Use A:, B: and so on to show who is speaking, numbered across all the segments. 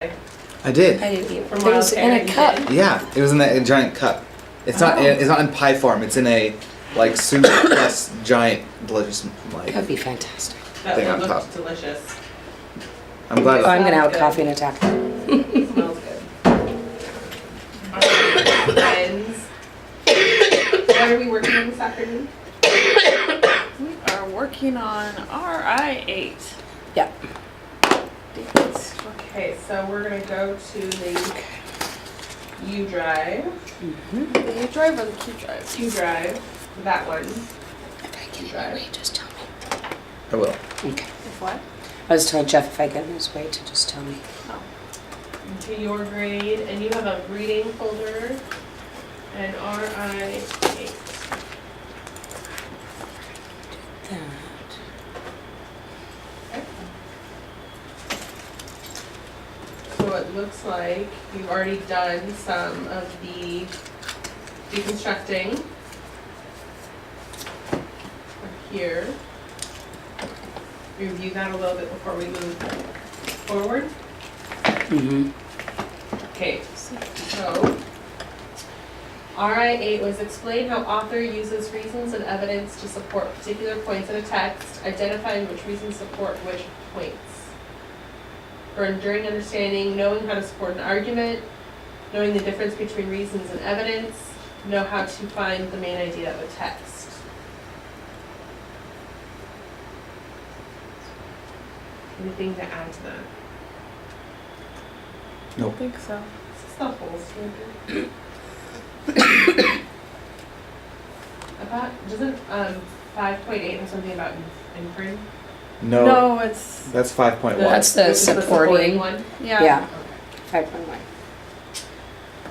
A: I did.
B: I didn't eat
C: From
B: it. It was in a
C: Wildberry,
B: cup.
C: you did?
A: Yeah, it was in that giant cup. It's not.
B: Oh.
A: It's not in pie form. It's in a like soup plus giant delicious like.
B: That'd be fantastic.
C: That
A: Thing
C: one
A: on
C: looked
A: top.
C: delicious.
A: I'm glad.
B: Oh, I'm gonna have
C: Sounds
B: coffee and attack that.
C: Smells good. Alright, friends. What are we working on this afternoon?
D: We are working on RI8.
B: Yeah.
C: Okay, so we're gonna go to the U drive.
D: The U drive or the Q drive?
C: Q drive, that one.
B: If I get in your way, just tell me.
A: I will.
B: Okay.
D: If what?
B: I was told Jeff if I get in his way to just tell me.
D: Oh.
C: To your grade, and you have a reading folder and RI8.
B: That.
C: Okay. So it looks like you've already done some of the deconstructing up here. Review that a little bit before we move forward.
B: Mm-hmm.
C: Okay, so RI8 was explain how author uses reasons and evidence to support particular points in a text, identifying which reasons support which points. For enduring understanding, knowing how to support an argument, knowing the difference between reasons and evidence, know how to find the main idea of a text. Anything to add to that?
D: I don't think so.
C: This is the whole standard. I thought, doesn't 5.8 have something about inferring?
A: No,
D: No, it's,
A: that's 5.1.
B: That's the
C: Which is
B: supporting.
C: one?
D: yeah.
B: Yeah.
C: Okay.
B: 5.1.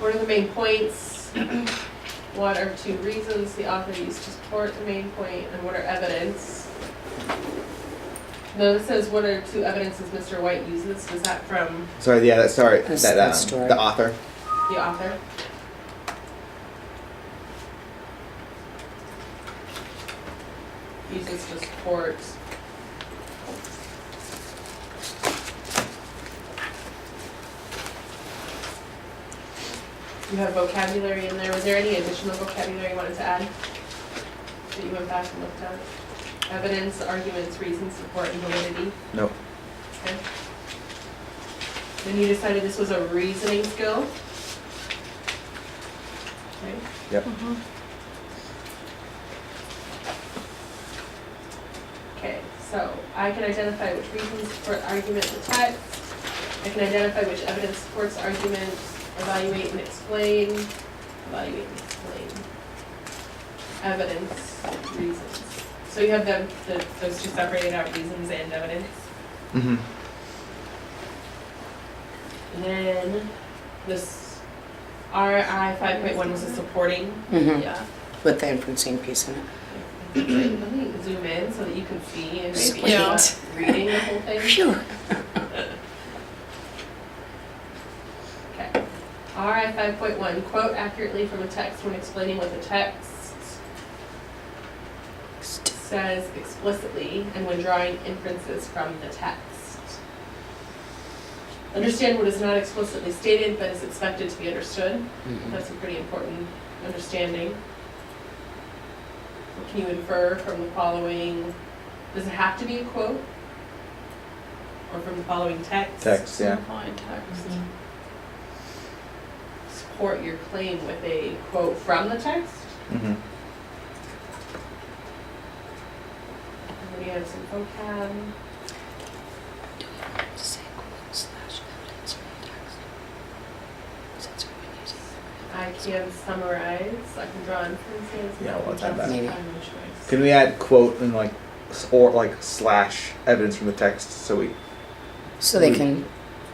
C: What are the main points? What are two reasons the author used to support the main point, and what are evidence? No, this says what are two evidences Mr. White uses. Was that from
A: Sorry, yeah, that's sorry.
B: That's
A: That
B: that story.
A: the author.
C: the author? Uses to support. You have vocabulary in there. Was there any additional vocabulary you wanted to add that you went back and looked at? Evidence, arguments, reasons, support, and validity.
A: No.
C: Okay. Then you decided this was a reasoning skill. Okay.
A: Yep.
D: Mhm.
C: Okay, so I can identify which reasons support argument in the text. I can identify which evidence supports argument, evaluate and explain. Evaluate and explain. Evidence, reasons. So you have those two separated out, reasons and evidence.
A: Mm-hmm.
C: And then this RI 5.1 was a supporting.
B: Mm-hmm.
D: Yeah.
B: With the inferencing piece in it.
C: Let me zoom in so that you can see and maybe
B: Sweet.
C: you're not reading the whole thing.
B: Phew.
C: Okay. RI 5.1, quote accurately from a text when explaining what the text says explicitly and when drawing inferences from the text. Understand what is not explicitly stated but is expected to be understood.
B: Mhm.
C: That's a pretty important understanding. What can you infer from the following? Does it have to be a quote? Or from the following text?
A: Text, yeah.
D: Simplifying text.
C: Support your claim with a quote from the text.
A: Mm-hmm.
C: And then you have some vocab.
B: Do we want to say quote slash evidence from the text? Since we're going to use it.
C: I can summarize, I can draw inferences.
A: Yeah, we'll
C: that's
A: add that.
B: Maybe.
C: my choice.
A: Can we add quote and like or like slash evidence from the text so
B: So they can,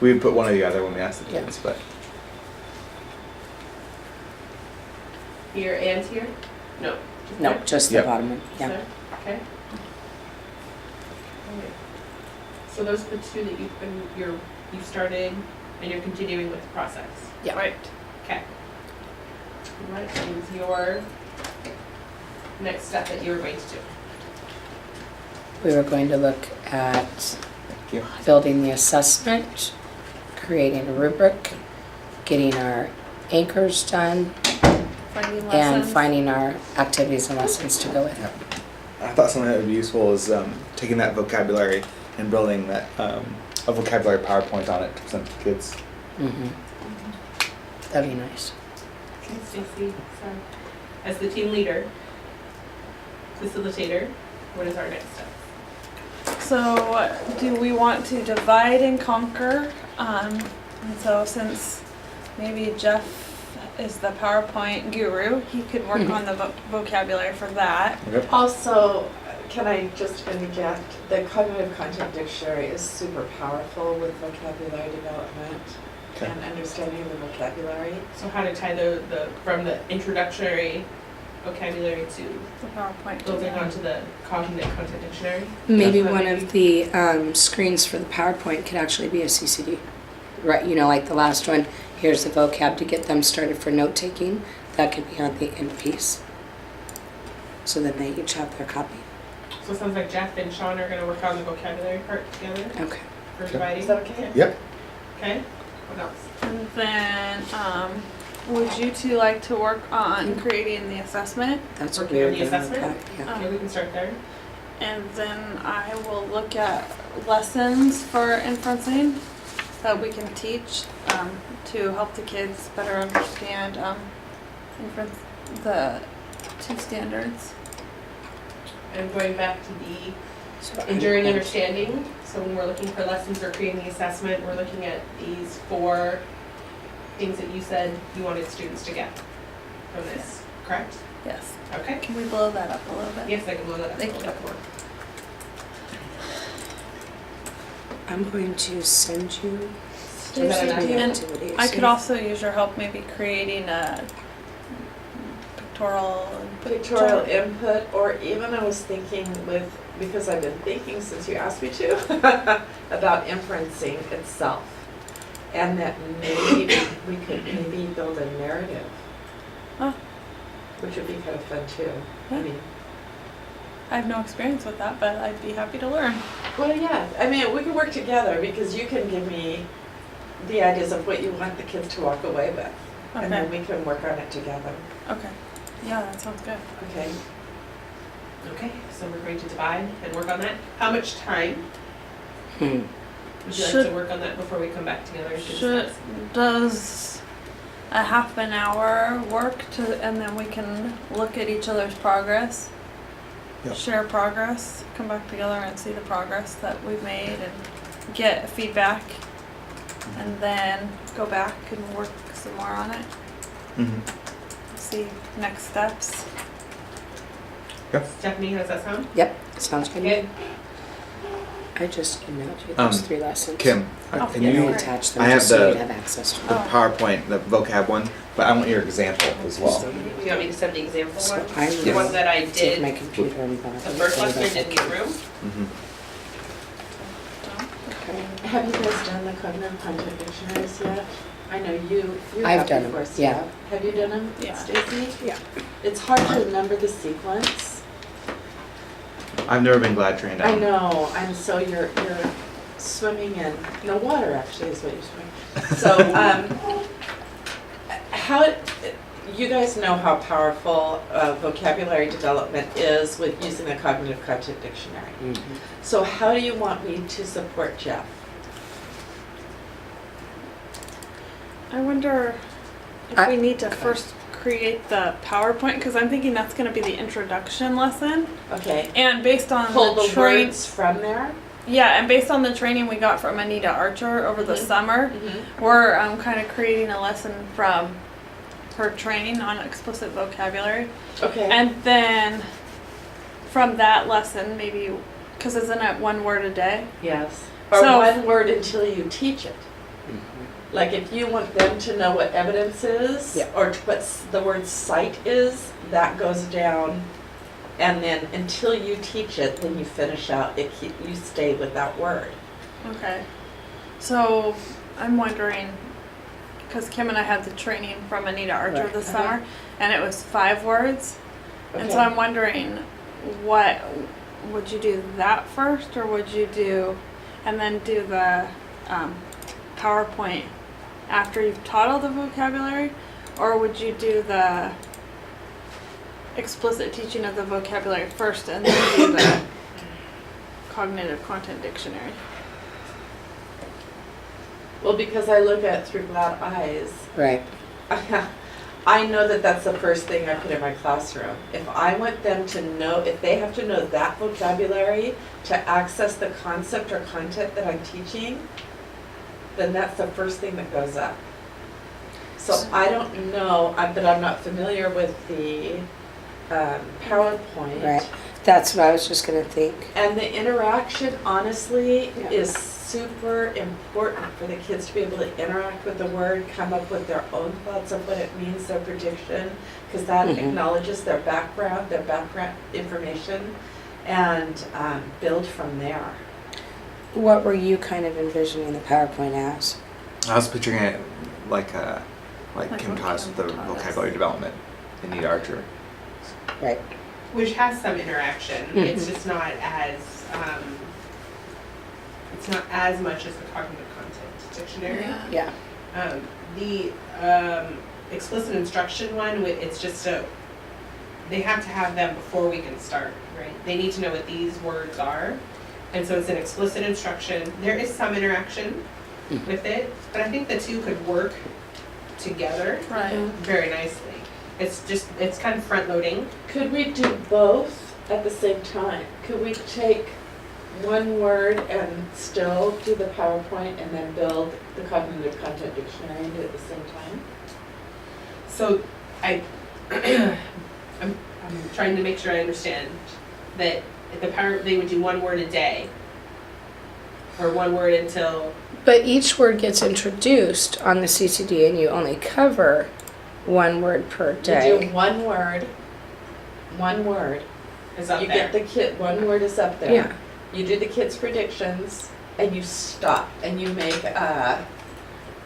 A: we would put one or the other when we ask the
B: Yeah.
A: kids, but
C: Here and here? No.
B: no,
C: there?
B: just the
A: Yep.
B: bottom one. Yeah.
C: There? Okay. Okay. So those are the two that you started and you're continuing with the process.
B: Yeah.
D: Right.
C: Okay. What is your next step that you were going to do?
B: We were going to look at
A: thank you.
B: building the assessment creating a rubric, getting our anchors done,
D: Finding
B: and
D: lessons.
B: finding our activities and lessons to go with it.
A: I thought something that would be useful is taking that vocabulary and building that a vocabulary PowerPoint on it to present to kids.
B: Mm-hmm. That'd be nice.
C: Okay, Stacy, so as the team leader, facilitator, what is our next step?
D: So, do we want to divide and conquer? And so, since maybe Jeff is the PowerPoint guru, he could work on the vocabulary for that.
A: Yep.
E: Also, can I just interject? The cognitive content dictionary is super powerful with vocabulary development
A: Okay.
E: and understanding of the vocabulary.
C: So how to tie the from the introductory vocabulary to
D: The PowerPoint.
C: building onto the cognitive content dictionary?
B: Maybe
C: That's
B: one
C: what
B: of the screens for the PowerPoint could actually be a CCD. Right, you know, like the last one, here's the vocab to get them started for note taking. That could be on the end piece. So then they each have their copy.
C: So it sounds like Jeff and Sean are gonna work on the vocabulary part together
B: Okay.
C: for dividing.
E: Is that okay?
A: Yep.
C: Okay, what else?
D: And then, would you two like to work on creating the assessment?
B: That's what
C: Working
B: we
C: on
B: were
C: the
B: gonna look
C: assessment?
B: at. Yeah.
C: Okay, we can start there.
D: And then I will look at lessons for inferencing that we can teach to help the kids better understand inference, the two standards.
C: And going back to the
B: So
C: enduring understanding, so when we're looking for lessons or creating the assessment, we're looking at these 4 things that you said you wanted students to get from this, correct?
D: Yes.
C: Okay.
D: Can we blow that up a little bit?
C: Yes, I can blow that up a
D: Thank
C: little
D: you.
C: bit more.
B: I'm going to send you
C: Is that enough?
B: the
D: And
B: activities.
D: I could also use your help maybe creating a pictorial.
E: Pictorial input, or even I was thinking with, because I've been thinking since you asked me to, about inferencing itself. And that maybe we could maybe build a narrative.
D: Oh.
E: Which would be kind of fun too. I
D: Yeah.
E: mean,
D: I have no experience with that, but I'd be happy to learn.
E: well, yeah, I mean, we can work together because you can give me the ideas of what you want the kids to walk away with. And then
D: Okay.
E: we can work on it together.
D: Okay. Yeah, that sounds good.
E: Okay.
C: Okay, so we're going to divide and work on that. How much time
B: Hmm.
C: would you like
D: Should-
C: to work on that before we come back together? to
D: Should,
C: discuss?
D: does a half an hour work to, and then we can look at each other's progress?
A: Yep.
D: Share progress, come back together and see the progress that we've made and get feedback. And then go back and work some more on it,
A: Mm-hmm.
D: see next steps.
C: Stephanie, how does that sound?
B: Yep, sounds good.
C: Okay.
B: I just emailed you those 3 lessons.
A: Kim,
D: Oh,
A: can
D: yeah,
A: you
D: great.
B: Attach them
A: I have
B: just so
A: the-
B: you'd have access to
A: the
B: them.
D: Oh.
A: PowerPoint, the vocab one, but I want your example as well.
C: You want me to send the example
B: So
C: one?
B: I
C: The one
B: will
C: that I
B: take my
C: did
B: computer and buy
C: the first lesson I did in your room?
A: Mm-hmm.
B: Okay.
E: Have you guys done the cognitive content dictionaries yet? I know you
B: I've
E: have
B: done them,
E: before,
B: yeah.
E: Steph. Have you done them,
D: Yeah.
E: Stacy?
B: Yeah.
E: It's hard to remember the sequence.
A: I've never been glad trained out.
E: I know, and so you're swimming in, no, water actually is what you're swimming. So, how, you guys know how powerful vocabulary development is with using the cognitive content dictionary.
B: Mhm.
E: So how do you want me to support Jeff?
D: I wonder if we need to first create the PowerPoint, because I'm thinking that's gonna be the introduction lesson.
E: Okay,
D: And based on
E: pull
D: the
E: the
D: train,
E: words from there?
D: yeah, and based on the training we got from Anita Archer over the
E: Mhm.
D: summer,
E: Mm-hmm.
D: we're kind of creating a lesson from her training on explicit vocabulary.
E: Okay.
D: And then from that lesson, maybe, because isn't it 1 word a day?
E: Yes. Or
D: So-
E: one word until you teach it.
B: Mhm.
E: Like if you want them to know what evidence is,
B: Yeah.
E: or what the word cite is, that goes down. And then until you teach it, then you finish out, you stay with that word.
D: Okay. So I'm wondering, because Kim and I had the training from Anita Archer
B: Right.
D: this
E: Uh-huh.
D: summer, and it was 5 words. And so
E: Okay.
D: I'm wondering, what, would you do that first, or would you do, and then do the PowerPoint after you've taught all the vocabulary, or would you do the explicit teaching of the vocabulary first and then do the cognitive content dictionary?
E: Well, because I look at through glad eyes,
B: Right.
E: I know that that's the first thing I put in my classroom. If I want them to know, if they have to know that vocabulary to access the concept or content that I'm teaching, then that's the first thing that goes up. So I don't know, but I'm not familiar with the PowerPoint.
B: Right. That's what I was just gonna think.
E: And the interaction, honestly,
B: Yeah.
E: is super important for the kids to be able to interact with the word, come up with their own thoughts of what it means, their prediction, because that
B: Mhm.
E: acknowledges their background information, and build from there.
B: What were you kind of envisioning the PowerPoint as?
A: I was picturing it like
D: Like
A: Kim
D: what
A: taught us
D: Kim
A: with the
D: taught us.
A: vocabulary development in Need Archer.
B: Right.
C: Which has some interaction.
B: Mhm.
C: It's just not as it's not as much as the cognitive content dictionary.
B: Yeah.
C: The explicit instruction one, it's just they have to have them before we can start, right? They need to know what these words are. And so it's an explicit instruction. There is some interaction
B: Mhm.
C: with it, but I think the two could work together
D: Right.
C: very nicely. It's kind of front loading.
E: Could we do both at the same time? Could we take one word and still do the PowerPoint and then build the cognitive content dictionary and do it at the same time?
C: So I'm trying to make sure I understand that they would do one word a day, or one word until.
B: But each word gets introduced on the CCD and you only cover one word per
E: You
B: day.
E: do one word,
C: Is up
E: you
C: there.
E: get the kid, one word is up there.
B: Yeah.
E: You do the kids' predictions and you stop and you make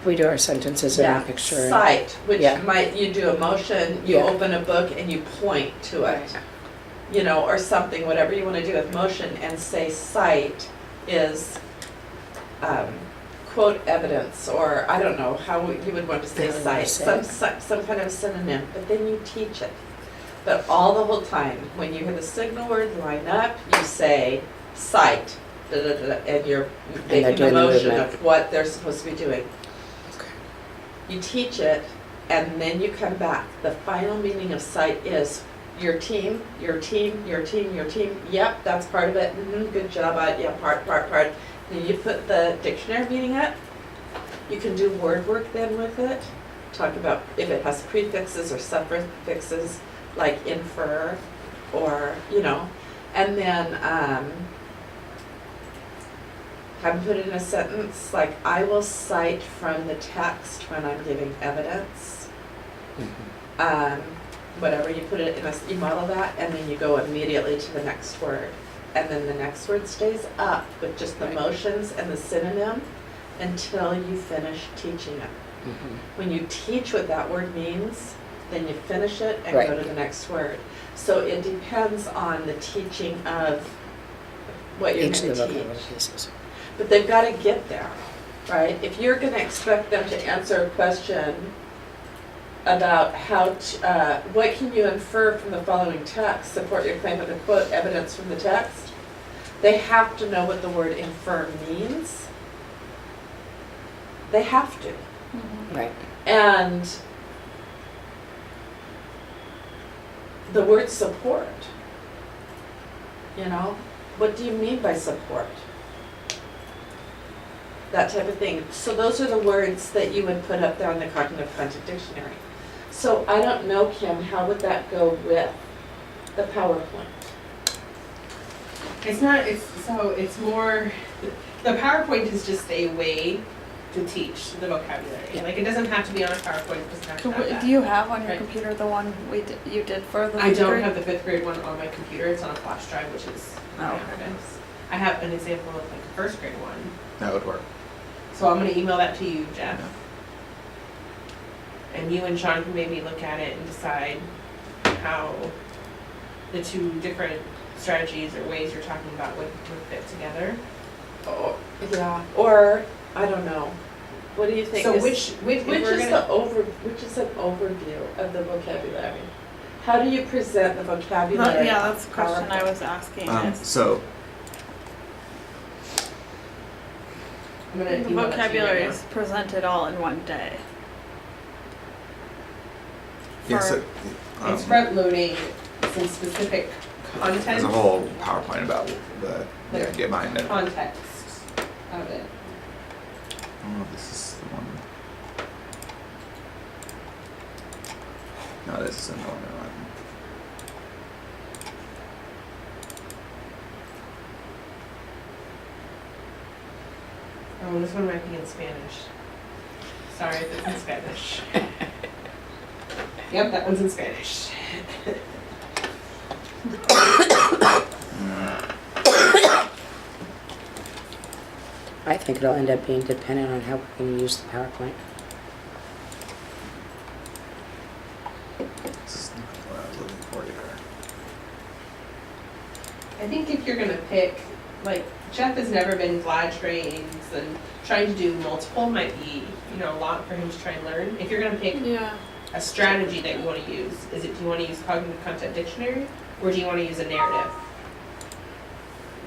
B: We do our sentences in a picture.
E: sight, which
B: Yeah.
E: might, you do a motion, you
B: Yeah.
E: open a book and you point to it.
B: Right.
E: You know, or something, whatever you want to do with motion, and say sight is quote evidence, or I don't know how you would want to say
B: Yeah, I would
E: sight,
B: say
E: some kind of synonym, but then you teach it. But all the whole time, when you hear the signal word line up, you say sight, da, da, da, da, and you're
B: they're
E: making the
B: doing the
E: motion
B: movement.
E: of what they're supposed to be doing.
B: Okay.
E: You teach it, and then you come back. The final meaning of sight is your team, your team, your team, your team. Yep, that's part of it. Good job. Yeah, part. Then you put the dictionary meaning up. You can do word work then with it. Talk about if it has prefixes or suffixes, like infer, or, you know. And then have them put it in a sentence, like, I will cite from the text when I'm giving evidence. Whatever, you put it in you model that, and then you go immediately to the next word. And then the next word stays up with just the
B: Right.
E: motions and the synonym until you finish teaching it. When you teach what that word means, then you finish it and
B: Right.
E: go to the next word. So it depends on the teaching of what you're
B: Each
E: going
B: of the
E: to
B: vocabulary
E: teach.
B: pieces.
E: But they've got to get there, right? If you're going to expect them to answer a question about what can you infer from the following text, support your claim of the quote evidence from the text, they have to know what the word infer means. They have to.
B: Right.
E: And the word support, you know, what do you mean by support? That type of thing. So those are the words that you would put up there on the cognitive content dictionary. So I don't know, Kim, how would that go with the PowerPoint?
C: It's more, the PowerPoint is just a way to teach the vocabulary.
B: Yeah.
C: Like, it doesn't have to be on a PowerPoint, it doesn't have to
D: So
C: have that.
D: do you have on your
C: Right.
D: computer the one you did for the
C: I don't
D: grade?
C: have the 5th grade one on my computer, it's on a flash drive, which is
D: Oh,
C: my
D: okay.
C: office. I have an example of like a 1st grade one,
A: That would work.
C: so I'm gonna email that to you, Jeff. And you and Sean can maybe look at it and decide how the two different strategies or ways you're talking about would fit together.
E: Oh, yeah, or, I don't know, What do you think?
C: So
E: is-
C: which
E: Which
C: we're
E: is
C: gonna,
E: which is an overview of the vocabulary? How do you present the vocabulary?
D: Yeah, that's the question I was asking. Is
A: So
C: I'm gonna
D: the
C: email that to you
D: vocabulary
C: right
D: is presented all in one day.
A: yeah, so
C: now. It's front loading some specific content.
A: there's a whole PowerPoint about the idea behind it.
C: Context of it.
A: Oh, this is the one. No, this isn't the one.
C: Oh, this one might be in Spanish. Sorry if it's in Spanish. Yep, that one's in Spanish.
B: I think it'll end up being dependent on how we're gonna use the PowerPoint.
A: This is not what I was looking for either.
C: I think if you're gonna pick, like, Jeff has never been glad trains and trying to do multiple might be, you know, a lot for him to try and learn. If you're gonna pick
D: Yeah.
C: a strategy that you wanna use, do you wanna use cognitive content dictionary or do you wanna use a narrative?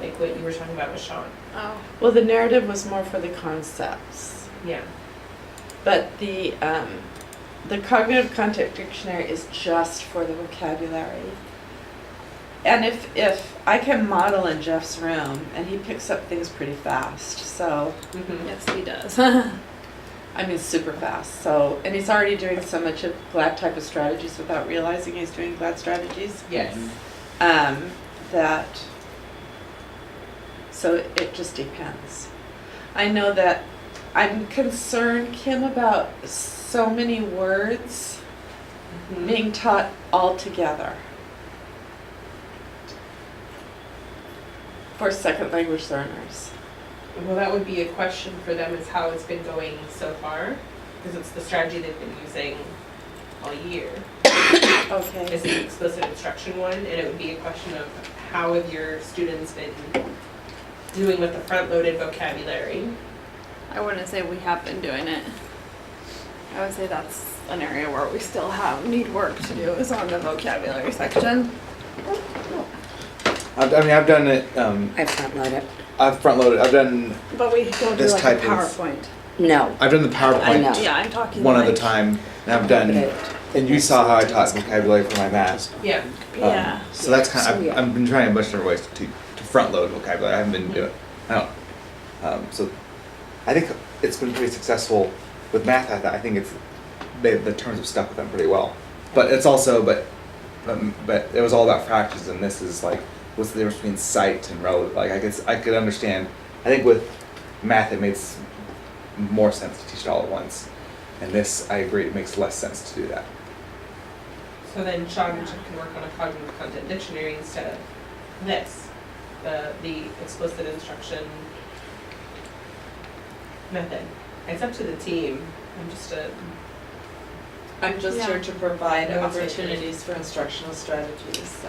C: Like what you were talking about with Sean.
D: Oh.
E: Well, the narrative was more for the concepts,
C: Yeah.
E: but the cognitive content dictionary is just for the vocabulary. And if I can model in Jeff's room, and he picks up things pretty fast, so
C: Mm-hmm.
D: Yes, he does.
E: I mean super fast. So and he's already doing so much of GLAD type of strategies without realizing he's doing GLAD strategies.
C: Yes.
E: That so it just depends. I know that I'm concerned, Kim, about so many words
C: Mhm.
E: being taught all together for second language learners.
C: Well, that would be a question for them is how it's been going so far, because it's the strategy they've been using all year.
E: Okay.
C: It's the explicit instruction one, and it would be a question of how have your students been doing with the front-loaded vocabulary?
D: I wouldn't say we have been doing it. I would say that's an area where we still need work to do is on the vocabulary section.
A: I've done it.
B: I front load it.
A: I've front loaded. I've done
D: But we don't do
A: This
D: like a
A: type of-
D: PowerPoint.
B: No.
A: the PowerPoint
B: I know.
D: Yeah, I'm talking
A: one at a
D: like-
A: time, and I've done. And you saw how I taught vocabulary for my math.
C: Yeah.
D: Yeah.
A: So that's kind of,
B: So, yeah.
A: I've been trying a bunch of different ways to front load vocabulary. I haven't been doing, I don't. So I think it's been pretty successful with math. I think the terms have stuck with them pretty well. But it's also, but it was all about fractions, and this is like, what's the difference between sight and relative? Like I could understand. I think with math it makes more sense to teach it all at once. And this, I agree, it makes less sense to do that.
C: So then Sean and Jeff can work on a cognitive content dictionary instead of this, the explicit instruction method. It's up to the team.
E: I'm just
D: Yeah.
E: here to provide
C: Yeah.
E: opportunities for instructional strategies, so.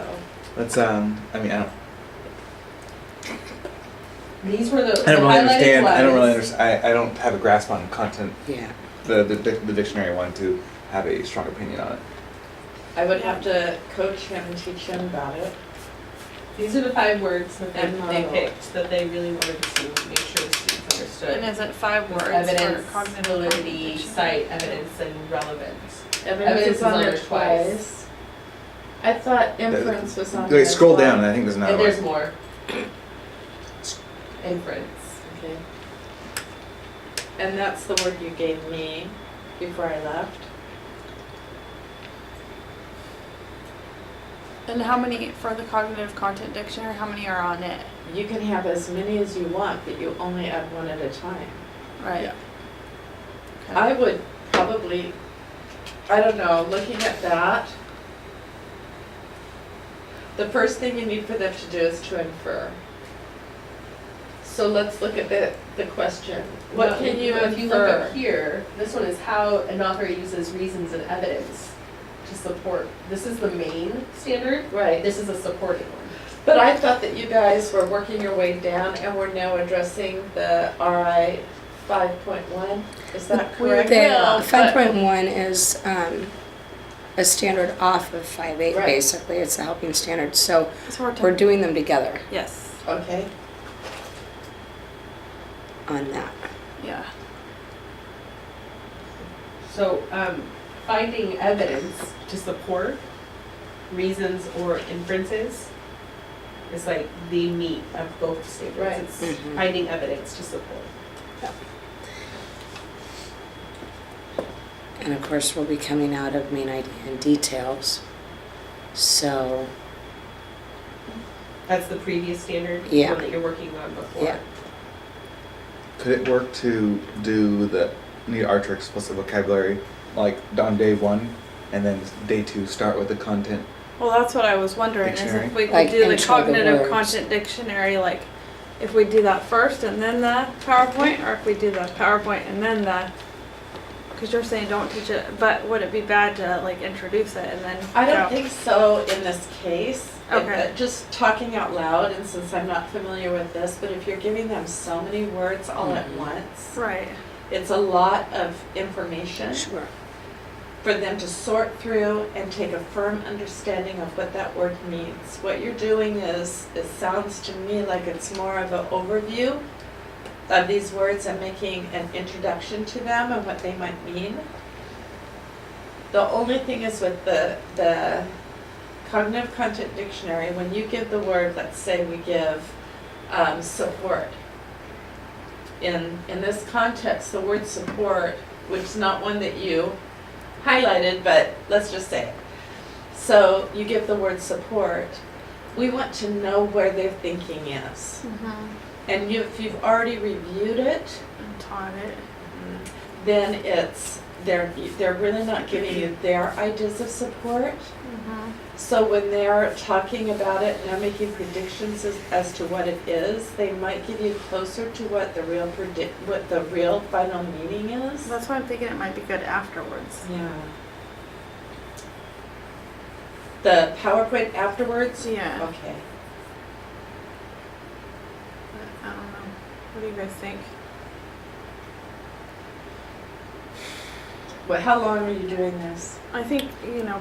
A: Let's I mean
C: These were the
A: I don't really
C: highlighted
A: understand. I don't really
C: ones.
A: understand. I don't have a grasp on content.
B: Yeah.
A: The dictionary one to have a strong opinion on it.
E: I would have to coach him and teach him about it.
C: These are the 5 words that
E: And
C: they
E: model.
C: picked that they really wanted to make sure the students understood.
D: And is it 5 words
C: Evidence,
D: for cognitive
C: validity,
D: function?
C: sight, evidence, and relevance.
E: Evidence is on there
C: there
E: twice. I thought inference was on
A: Like,
E: there.
A: scroll
E: as well.
A: down, and I think there's another
C: And there's
A: one.
C: more. Inference.
E: Okay. And that's the word you gave me before I left.
D: And how many, for the cognitive content dictionary, how many are on it?
E: You can have as many as you want, but you only add one at a time.
D: Right.
A: Yeah.
D: Okay.
E: I would probably, I don't know, looking at that, the first thing you need for them to do is to infer. So let's look at the question. What
C: Well,
E: can you
C: If you look
E: infer?
C: up here, this one is how an author uses reasons and evidence to support. This is the main standard.
E: Right.
C: This is a supporting one.
E: But I thought that you guys were working your way down and we're now addressing the RI 5.1, is that
D: We
E: correct?
D: will.
B: The
D: but-
B: 5.1 is a standard off of 5.8,
E: Right.
B: basically. It's a helping standard. So
D: So
B: we're doing them together
D: Yes,
E: Okay,
B: on that.
D: yeah.
C: So, finding evidence to support reasons or inferences is like the meat of both statements.
E: Right.
C: It's
B: Mhm.
C: finding evidence to support.
B: And of course, we'll be coming out of main idea and details. So,
C: That's the previous standard, the
B: Yeah.
C: one that you're working on before.
B: Yeah.
A: Could it work to do the new Archer explicit vocabulary like on day 1, and then day 2 start with the content?
D: Well, that's what I was wondering, is
A: Dictionary?
D: if we could
B: Like
D: do the
B: intro the
D: cognitive
B: words.
D: content dictionary, like, if we do that first and then the PowerPoint, or if we do the PowerPoint and then the, because you're saying don't teach it, but would it be bad to like introduce it and then
E: I don't
D: go?
E: think so in this case.
D: Okay.
E: Just talking out loud, and since I'm not familiar with this, but if you're giving them so many words all at once,
D: Right,
E: it's a lot of information
B: sure.
E: for them to sort through and take a firm understanding of what that word means. What you're doing is, it sounds to me like it's more of an overview of these words and making an introduction to them and what they might mean. The only thing is with the cognitive content dictionary, when you give the word, let's say we give support. In this context, the word support, which is not one that you highlighted, but let's just say it. So you give the word support, we want to know where their thinking is. And if you've already reviewed it,
D: and taught it.
E: then they're really not giving you their ideas of support. So when they're talking about it and they're making predictions as to what it is, they might give you closer to what the real final meaning is.
D: That's why I'm thinking it might be good afterwards.
E: Yeah. The PowerPoint afterwards?
D: Yeah,
E: Okay.
D: I don't know. What do you guys think?
E: Well, how long are you doing this?
D: I think,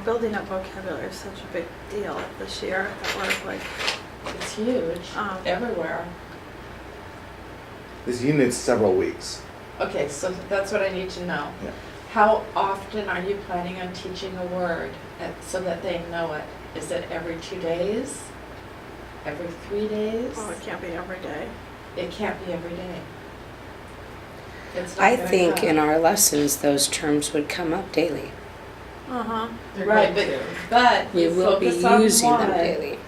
D: building up vocabulary is such a big deal this year that we're like,
E: It's huge, everywhere.
A: This unit's several weeks.
E: Okay, so that's what I need to know.
A: Yeah.
E: How often are you planning on teaching a word so that they know it? Is it every 2 days? Every 3 days?
D: oh, it can't be every day.
E: It can't be every day. It's not
B: I
E: gonna
B: think
E: come.
B: in our lessons, those terms would come up daily.
D: Uh-huh.
C: They're
E: Right,
C: going to.
E: but
B: We
E: you
B: will be
E: focus on
B: using them
E: one.
B: daily.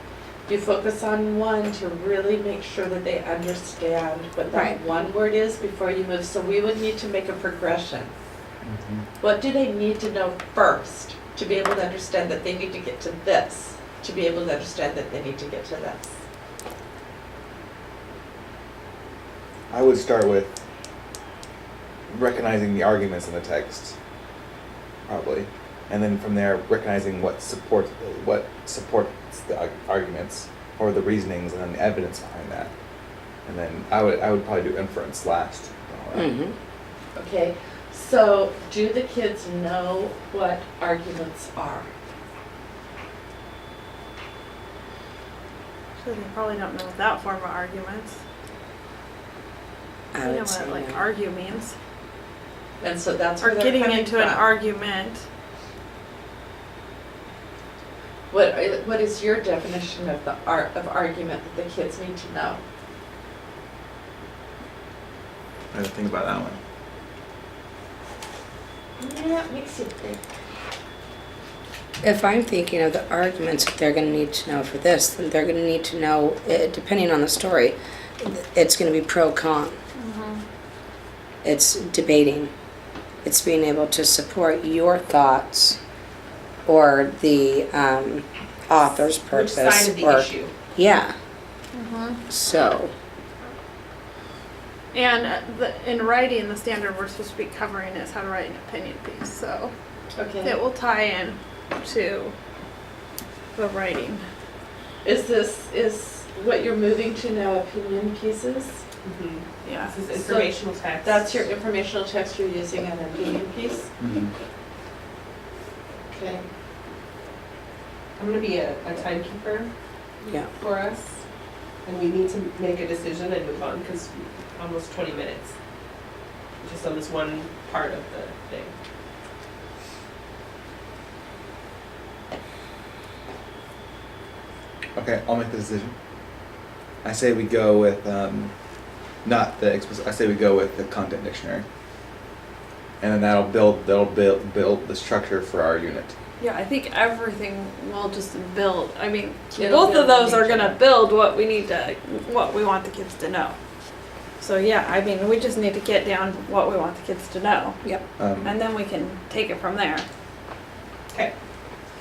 E: You focus on one to really make sure that they understand what that
B: Right.
E: one word is before you move. So we would need to make a progression. What do they need to know first to be able to understand that they need to get to this? To be able to understand that they need to get to this?
A: I would start with recognizing the arguments in the text, probably, and then from there recognizing what supports the arguments or the reasonings, and then the evidence behind that. And then I would probably do inference last.
B: Mhm.
E: Okay, so do the kids know what arguments are?
D: So they probably don't know that form of arguments.
B: I
D: They know
B: would say
D: what
B: no.
D: argue means.
E: And so that's
D: Or
E: where they're
D: getting
E: coming
D: into an
E: from.
D: argument.
E: What is your definition of the art of argument that the kids need to know?
A: I have to think about that one.
E: Yeah, it makes you think.
B: If I'm thinking of the arguments that they're going to need to know for this, then they're going to need to know, depending on the story, it's going to be pro-con. It's debating. It's being able to support your thoughts or the author's
C: Which
B: purpose.
C: side of the
B: or,
C: issue?
B: Yeah. So,
D: And in writing, the standard we're supposed to be covering is how to write an opinion piece. So
E: Okay.
D: it will tie in to the writing.
E: Is what you're moving to now opinion pieces?
C: Mhm.
D: Yeah.
C: This is informational text.
E: That's your informational text you're using in a reading piece?
A: Mhm.
E: Okay.
C: I'm gonna be a timekeeper
B: Yeah.
C: for us, and we need to make a decision and move on, because almost 20 minutes, just on this one part of the thing.
A: Okay, I'll make the decision. I say we go with not the explicit. I say we go with the content dictionary, and then that'll build the structure for our unit.
D: Yeah, I think everything will just build. I mean,
E: It'll
D: both of
E: build
D: those
E: the
D: are
E: nature.
D: gonna build what we need to, what we want the kids to know. So yeah, I mean, we just need to get down what we want the kids to know,
B: Yep.
D: and then we can take it from there.
C: Okay,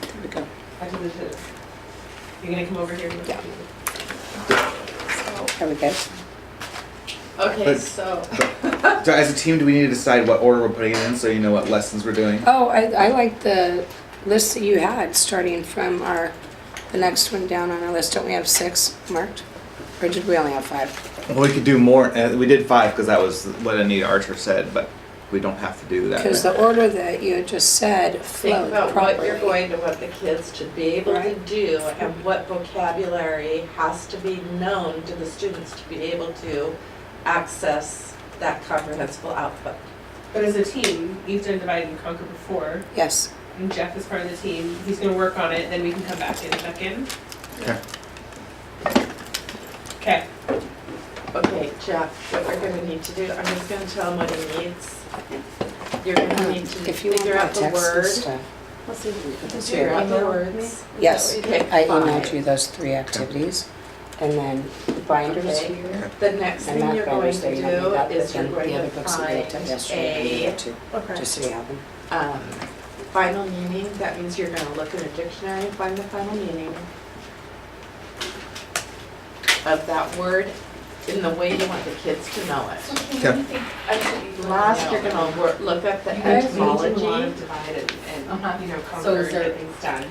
B: There we go.
C: I do this. You're gonna come over here?
B: Yeah.
D: So
B: There we go.
E: Okay,
A: But-
E: so,
A: So as a team, do we need to decide what order we're putting it in so you know what lessons we're doing?
B: Oh, I like the list that you had, starting from the next one down on our list. Don't we have 6 marked? Or did we only have 5?
A: Well, we could do more. We did 5 because that was what Anita Archer said, but we don't have to do that.
B: Because the order that you had just said
E: think
B: flowed
E: about
B: properly.
E: what you're going to want the kids to be able to
B: Right.
E: do and what vocabulary has to be known to the students to be able to access that comprehensible output.
C: But as a team, you've done divide and conquer before,
B: Yes.
C: and Jeff is part of the team. He's gonna work on it, then we can come back in a second.
A: Okay.
C: Okay.
E: Okay, Jeff, what we're gonna need to do, I'm just gonna tell him what he needs. You're gonna need to
B: If you want
E: figure
B: my
E: out the
B: text and
E: word.
B: stuff.
D: let's see.
B: It's
E: Figure
B: here.
E: out the words.
B: Yes,
E: Okay,
B: I
E: fine.
B: emailed you those 3 activities. And then binders
E: Okay.
B: here.
E: The next
B: And
E: thing
B: math
E: you're going
B: binders
E: to
B: there, you don't need
E: do
B: that, but
E: is you're
B: then
E: going
B: the other
E: to
B: books that we looked at
E: find
B: yesterday, you need
E: a
B: that too,
D: Okay.
B: just so you have them.
E: final meaning. That means you're gonna look in a dictionary and find the final meaning of that word in the way you want the kids to know it.
A: Okay.
E: Last, you're gonna look up the
C: You guys need to do a lot
E: etymology,
C: of divide and you know,
F: So
C: conquer
F: is
C: and
F: there-
C: get things done.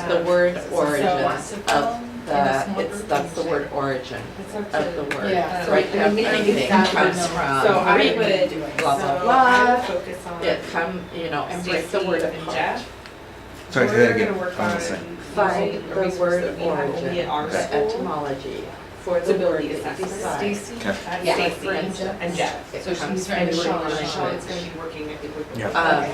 E: the word
C: So-
E: origin
F: lots of them
E: of
F: in a
E: the,
F: small
E: it's,
F: group
E: that's the
F: and
E: word
F: shit.
E: origin
C: It's up
E: of the
C: to.
E: word.
F: Yeah, so
E: Right,
F: I mean,
E: everything
F: that
E: comes
F: would know.
E: from.
C: So I
E: Greek.
C: would,
E: blah, blah,
C: so I
E: blah.
C: would focus on
E: It come, you know, embrace the
C: Stacy
E: word of
C: and
E: heart.
C: Jeff.
A: Sorry, say that
C: We're
A: again.
C: gonna work
A: I
C: on
A: wanna say.
E: Find
C: using a
E: the
C: resource
E: word
C: that we have only
E: origin,
C: at our
E: the
C: school.
E: etymology for the word
C: Disability
E: that you
C: assessment.
E: decide.
F: Stacy?
A: Okay.
C: That's
F: Yeah.
C: Stacy
E: For instance.
C: and Jeff.
E: It
F: So
E: comes
F: she's
E: from
F: trying to
E: the
F: Sean,
E: word
F: and
C: Sean's
E: language.
C: gonna be working, I think, with.
A: Yeah.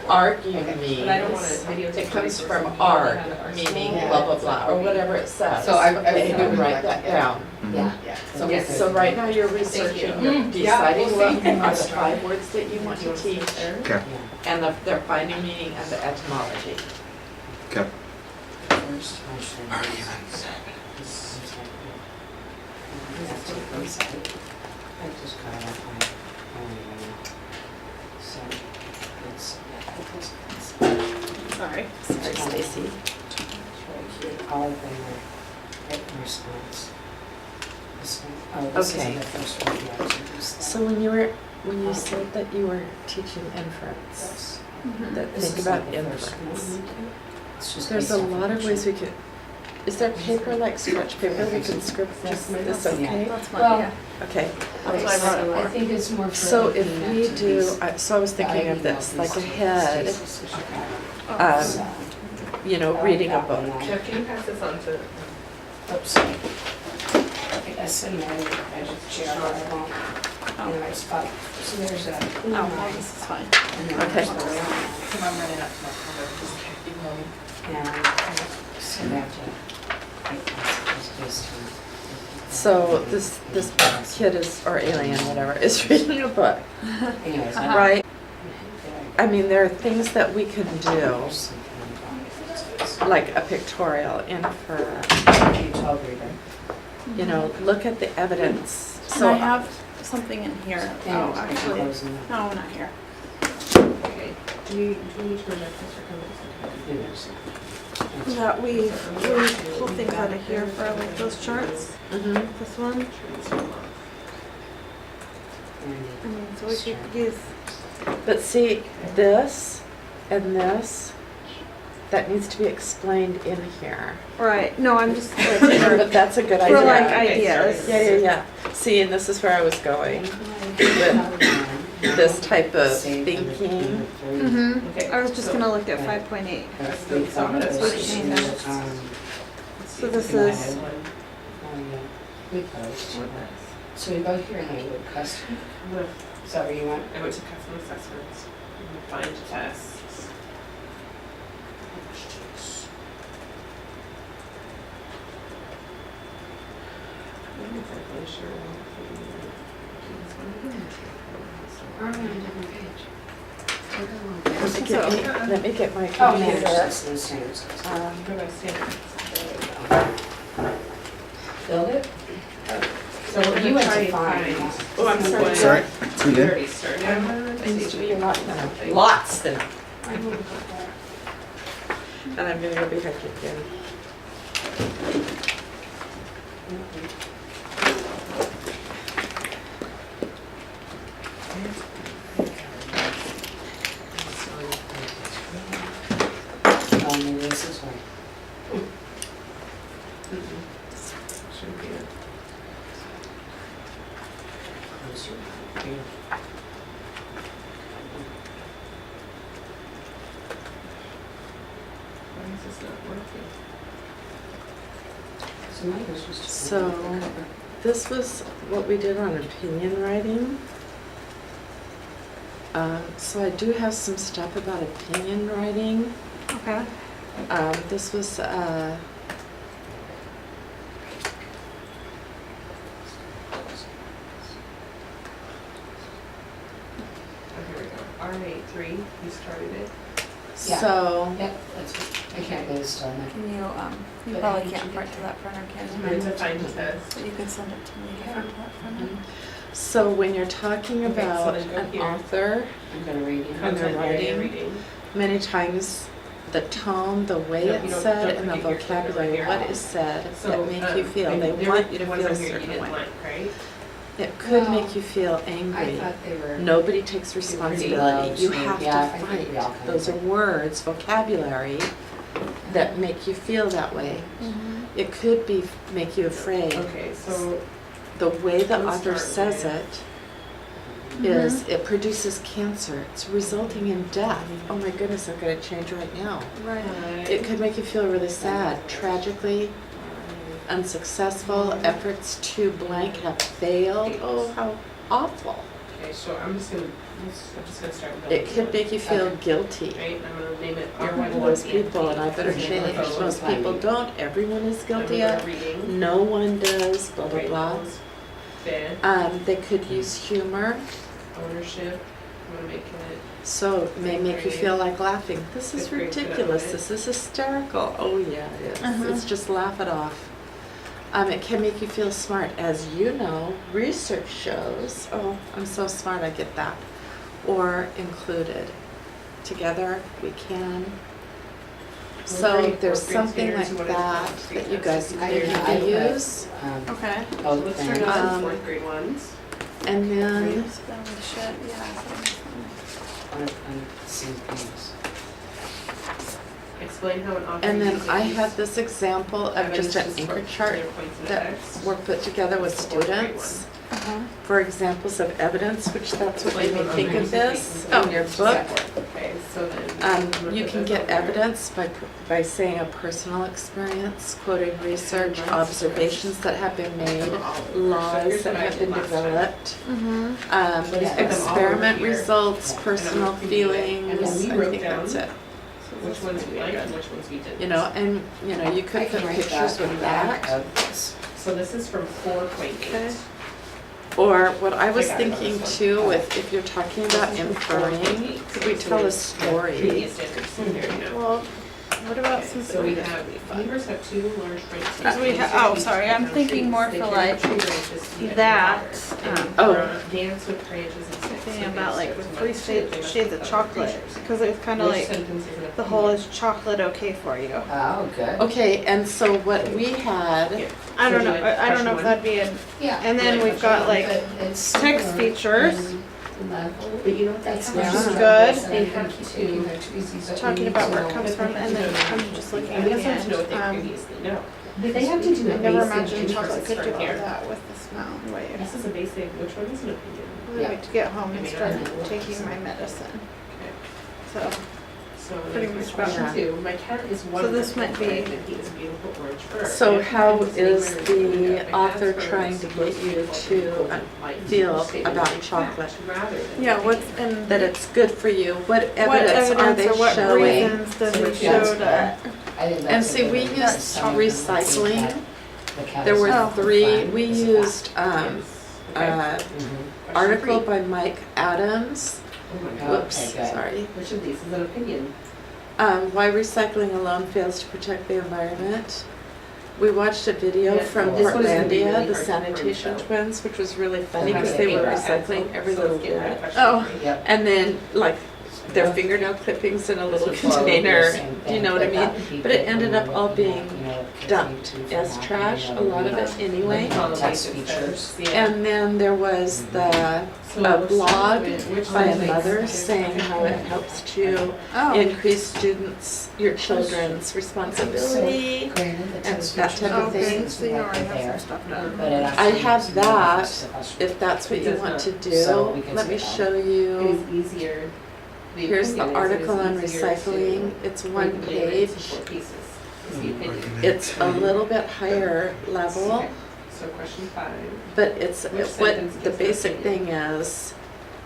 E: Argue
C: Okay,
E: means,
C: but I don't wanna videotape
E: it comes
C: resources
E: from
C: we only
E: arg,
C: have at our
E: meaning
C: school.
E: blah, blah, blah, or whatever it says.
F: So I
E: Okay, you
F: remember
E: write that down.
A: Mhm.
F: Yeah.
C: Yeah.
F: So
C: Yes.
E: So right now you're researching,
C: you.
E: you're
F: Mm, yeah,
E: deciding
F: we'll
E: what
F: see.
E: are the 5 words that you want
C: Do you
E: to
C: wanna
E: teach,
C: start there?
A: Okay.
E: and their finding meaning and the etymology.
A: Okay.
D: Sorry.
E: Sorry, Stacy.
B: All of them are right in response. This one, oh, this
E: Okay.
B: isn't the first one yet.
E: So when you said that you were teaching inference, that
B: This
E: think
B: is
E: about
B: not the first
E: inference.
B: one. It's just
E: There's
B: based
E: a
B: off
E: lot of
B: picture.
E: ways we could, is there paper like scratch paper we can script this okay?
D: That's fine,
F: Well,
D: yeah.
E: Okay.
D: That's what I wrote it
F: I
D: for.
F: think it's more for.
E: So if
F: looking
E: we
F: at
E: do,
F: these.
E: so I was thinking of this, like a head,
B: So,
E: reading a book.
C: Jeff, can you pass this on to?
B: oops. I guess in there, I just shared all that wrong. In the right spot. So there's a.
D: Oh, well, this is fine.
B: And then
E: Okay.
B: there's the round one.
F: Come on, running up to my cover, just ignore me.
B: And so that, it's based on.
E: So this kid is, or alien, whatever, is reading a book,
B: Anyways,
D: Uh-huh.
E: right? I mean, there are things that we can do, like a pictorial, infer, look at the evidence.
D: Can
E: So
D: I have something in here? Oh, actually, no, not here.
C: Okay. Do you need to remember this or come
D: That we pull things out of here for like those charts.
E: Mhm.
D: This one. I mean, so we could use.
E: But see, this and this that needs to be explained in here.
D: Right, no, I'm just like,
E: But that's a good idea.
D: for like
C: Okay,
D: ideas.
E: Yeah. See, and this is where I was going with this type of thinking.
D: Mm-hmm.
C: Okay,
D: I was just
C: so-
D: gonna look at 5.8. So this is,
B: So we go here and I would custom, is that where you want?
C: I went to custom assessments, and find tests. I'm not exactly sure
B: Or am I on a different page?
E: Let me get my
B: Oh, man,
E: computer.
B: that's the same.
C: Go by standards.
B: Build it?
C: So we're
B: You
C: gonna
B: went
C: try
B: to
C: and
B: find.
C: find. Oh, I'm sorry.
A: Sorry, too
C: We
A: good.
C: already started.
E: Needs to be a lot,
C: Something.
E: lots than. And I'm gonna go behind you again.
B: Oh, maybe this is right.
C: Should be it.
B: Closer. Here.
C: Why is this not working?
B: So maybe this was just.
E: So- This was what we did on opinion writing. So I do have some stuff about opinion writing.
D: okay.
E: This was,
C: Oh, here we go. RA3, you started it.
B: Yeah.
E: so,
B: Yep, that's what, I can't believe it's still in there.
D: Can you, you
B: But
D: probably
B: how did
D: can't
B: you
D: print
B: get
D: to that printer, can
C: We're
D: you?
C: to find test.
D: But you can send it to me to print to that printer.
E: so when you're talking
C: Okay, so
E: about
C: then go
E: an
C: here.
E: author,
B: I'm gonna read you.
E: And they're
C: Content area
E: writing.
C: reading.
E: many times the tone, the way
C: No,
E: it's
C: you don't-
E: said,
C: don't
E: and the
C: forget your finger
E: vocabulary,
C: here.
E: what is said,
C: So,
E: that make you feel,
C: and
E: they
C: there
E: want
C: were
E: you to
C: ones
E: feel a
C: on here you
E: certain
C: didn't
E: way.
C: like, right?
E: It could
B: No.
E: make you feel
B: I
E: angry.
B: thought they were.
E: Nobody takes responsibility. You have
B: Yeah, I
E: to
B: think we all
E: fight.
B: kind of
E: Those are
B: did.
E: words, vocabulary, that make you feel that way.
D: Mhm.
E: It could be, make you afraid.
C: Okay, so
E: The way the
C: Let's
E: author
C: start
E: says
C: with-
E: it is, it produces cancer. It's resulting in death. Oh my goodness, I've got to change right now.
D: Right.
E: It could make you feel really sad. Tragically, unsuccessful, efforts to blank have failed. Oh, how awful.
C: Okay, so I'm just gonna start with.
E: It could make you feel guilty.
C: Right, I'm gonna name it
E: You're
C: R1.
E: one of those people, and I better change. Most people don't. Everyone is guilty of.
C: Reading.
E: No one does, blah, blah,
C: Okay,
E: blah.
C: Bed,
E: They could use humor,
C: ownership, I'm gonna make it.
E: so it may make you feel like laughing. This is
C: Fifth grade
E: ridiculous.
C: development.
E: This is hysterical. Oh, yeah, it is.
D: Uh-huh.
E: It's just laugh it off. It can make you feel smart. As you know, research shows, oh, I'm so smart, I get that. Or included. Together, we can. So there's something like that that you guys
B: I
E: maybe
B: put,
E: use.
D: Okay.
C: So
B: both
C: let's start
B: things.
C: out
E: Um,
C: with fourth grade ones.
E: And then,
D: Spelling shit, yeah.
B: on same things.
C: Explain how an author
E: and then
C: uses
E: I had this example of
C: evidence
E: just an
C: to
E: anchor
C: support
E: chart
C: their points in a
E: that
C: text.
E: were put together with
C: Fourth grade
E: students
D: Uh-huh.
E: for examples of evidence, which that's what made
C: Explain
E: me
C: what
E: think
C: author
E: of this.
C: uses
E: Oh,
C: in
E: your
C: your
E: book.
C: Okay, so then. I'm gonna
E: You
C: put
E: can
C: this
E: get
C: on there.
E: evidence by saying a personal experience, quoting research, observations that have been made, laws that have been developed,
D: Mm-hmm.
E: experiment results, personal feelings.
C: And then we
E: I
C: wrote
E: think that's
C: down
E: it.
C: Which ones we liked and which ones we didn't.
E: You know, and you
B: I
E: could
B: can
E: put
B: write
E: pictures
B: that in
E: with
B: the back
E: that.
B: of this.
C: So this is from 4.8.
D: Okay.
E: Or what I was
C: I got it on
E: thinking
C: this one.
E: too, with if you're talking about inferring, could we tell a story?
C: Previous standards, so there you go.
D: Well, what about
C: Okay,
D: some?
C: so we have, neighbors have two large branches.
D: Because we ha- oh, sorry, I'm thinking more for like that,
C: Dance with branches and sticks.
D: Thinking
C: So
D: about
C: they
D: like
C: serve
D: with
C: as
D: 3
C: much as they
D: shades of
C: must
D: chocolate,
C: creatures.
D: because it's kind of
C: Which
D: like
C: sentence is an
D: the whole
C: opinion?
D: is chocolate okay for you.
B: Oh, good.
E: Okay, and so what we had,
C: Yeah.
D: I don't
C: So
D: know.
C: do it
D: I don't know if
C: question
D: that'd be an.
B: Yeah.
D: And then
C: Like
D: we've got like
B: But it's
D: text
B: similar
D: features.
B: in
C: But you know what,
D: That's
C: they have
D: which is
C: to-
D: good.
C: They have to.
D: Talking about where it comes from, and then I'm just looking
C: I
D: at
C: mean,
D: the
C: that's not to know what they
D: end.
C: previously know.
F: But they have to do
D: I
F: it
D: never
F: based
D: imagined
F: in
D: chocolate could do all
C: here.
D: that with the smell. Wait,
C: This is a basic, which one is an opinion?
F: Yeah.
D: wait to get home
C: I
D: and
C: mean,
D: start
C: I don't know.
D: taking my medicine.
C: Okay.
D: So,
C: So
D: Pretty
C: like,
D: much
C: question
D: about-
C: two, my cat is one.
D: So this might be-
C: And he is a beautiful orange fur.
G: So
C: If
G: how
C: he is
G: is
C: very
G: the
C: good,
G: author
C: cat's fur
G: trying
C: is
G: to
C: the
G: get
C: most
G: you
C: beautiful
G: to
C: and light
G: feel
C: shade
G: about
C: of the
G: chocolate?
C: cat rather than
D: yeah,
C: the
D: what's
C: opinion.
D: in
G: That it's good for you. What
D: what
G: evidence are they
D: or what
G: showing?
D: reasons does
F: So
D: he
F: it's
D: show
F: just
D: that?
F: I think
G: And
F: that's a
G: see,
F: good
G: we
F: one.
G: used
F: Some of them would think
G: recycling.
F: that the cat
G: There
F: is
G: were
F: not
G: three,
F: fun,
G: we
F: it's a
G: used,
C: Yes. Okay.
F: Mhm.
G: article
C: Question three.
G: by Mike Adams.
C: Oh my God.
G: Whoops,
F: Okay, good.
G: sorry.
C: Which of these is an opinion?
G: Why recycling alone fails to protect the environment. We watched a video
C: Yeah,
G: from
C: this one is gonna be
G: Portlandia,
C: really
G: the
C: hard to print,
G: sanitation
C: though.
G: twins, which was really funny
F: Okay.
G: because they were
F: Yeah.
G: recycling every
C: So
G: little
C: let's get back to
G: bit.
C: question
D: Oh.
C: three.
F: Yep.
G: And then like their fingernail clippings in a little
F: This would probably be the
G: container,
F: same
G: do you
F: thing,
G: know what I
F: but
G: mean?
F: that would be
G: But it
F: good
G: ended
F: when
G: up
F: we're
G: all
F: looking at,
G: being
F: you know, kids
G: dumped
F: need to
G: as
F: not
G: trash,
F: be
G: a lot of it anyway.
F: Text features.
C: Yeah.
G: And then there was the
C: So
G: a
C: we're
G: blog
C: starting with which
G: by a
C: one
G: mother
C: makes-
G: saying how it helps to
D: Oh,
G: increase students, your children's responsibility.
F: Granted, the
G: and
F: text
G: that
F: features
G: type
F: are
G: of
F: things
G: thing.
D: okay, so you
F: right
D: already have
F: there,
D: some stuff done.
F: but it
G: I
F: actually
G: have
F: makes more
G: that,
F: sense to us.
G: if that's what
C: It
G: you
C: does
G: want
C: not.
G: to do.
F: So we can
G: Let me
F: take
G: show
C: It
G: you.
C: is easier.
G: Here's the
C: opinion is
G: article
C: it
G: on
C: is easier
G: recycling.
C: to
G: It's one
C: break it into
G: page.
C: 4 pieces, is the opinion.
G: It's a little bit higher level,
C: Okay, so question 5.
G: but it's,
C: Which
G: what
C: sentence
G: the
C: gives the
G: basic
C: opinion?
G: thing is,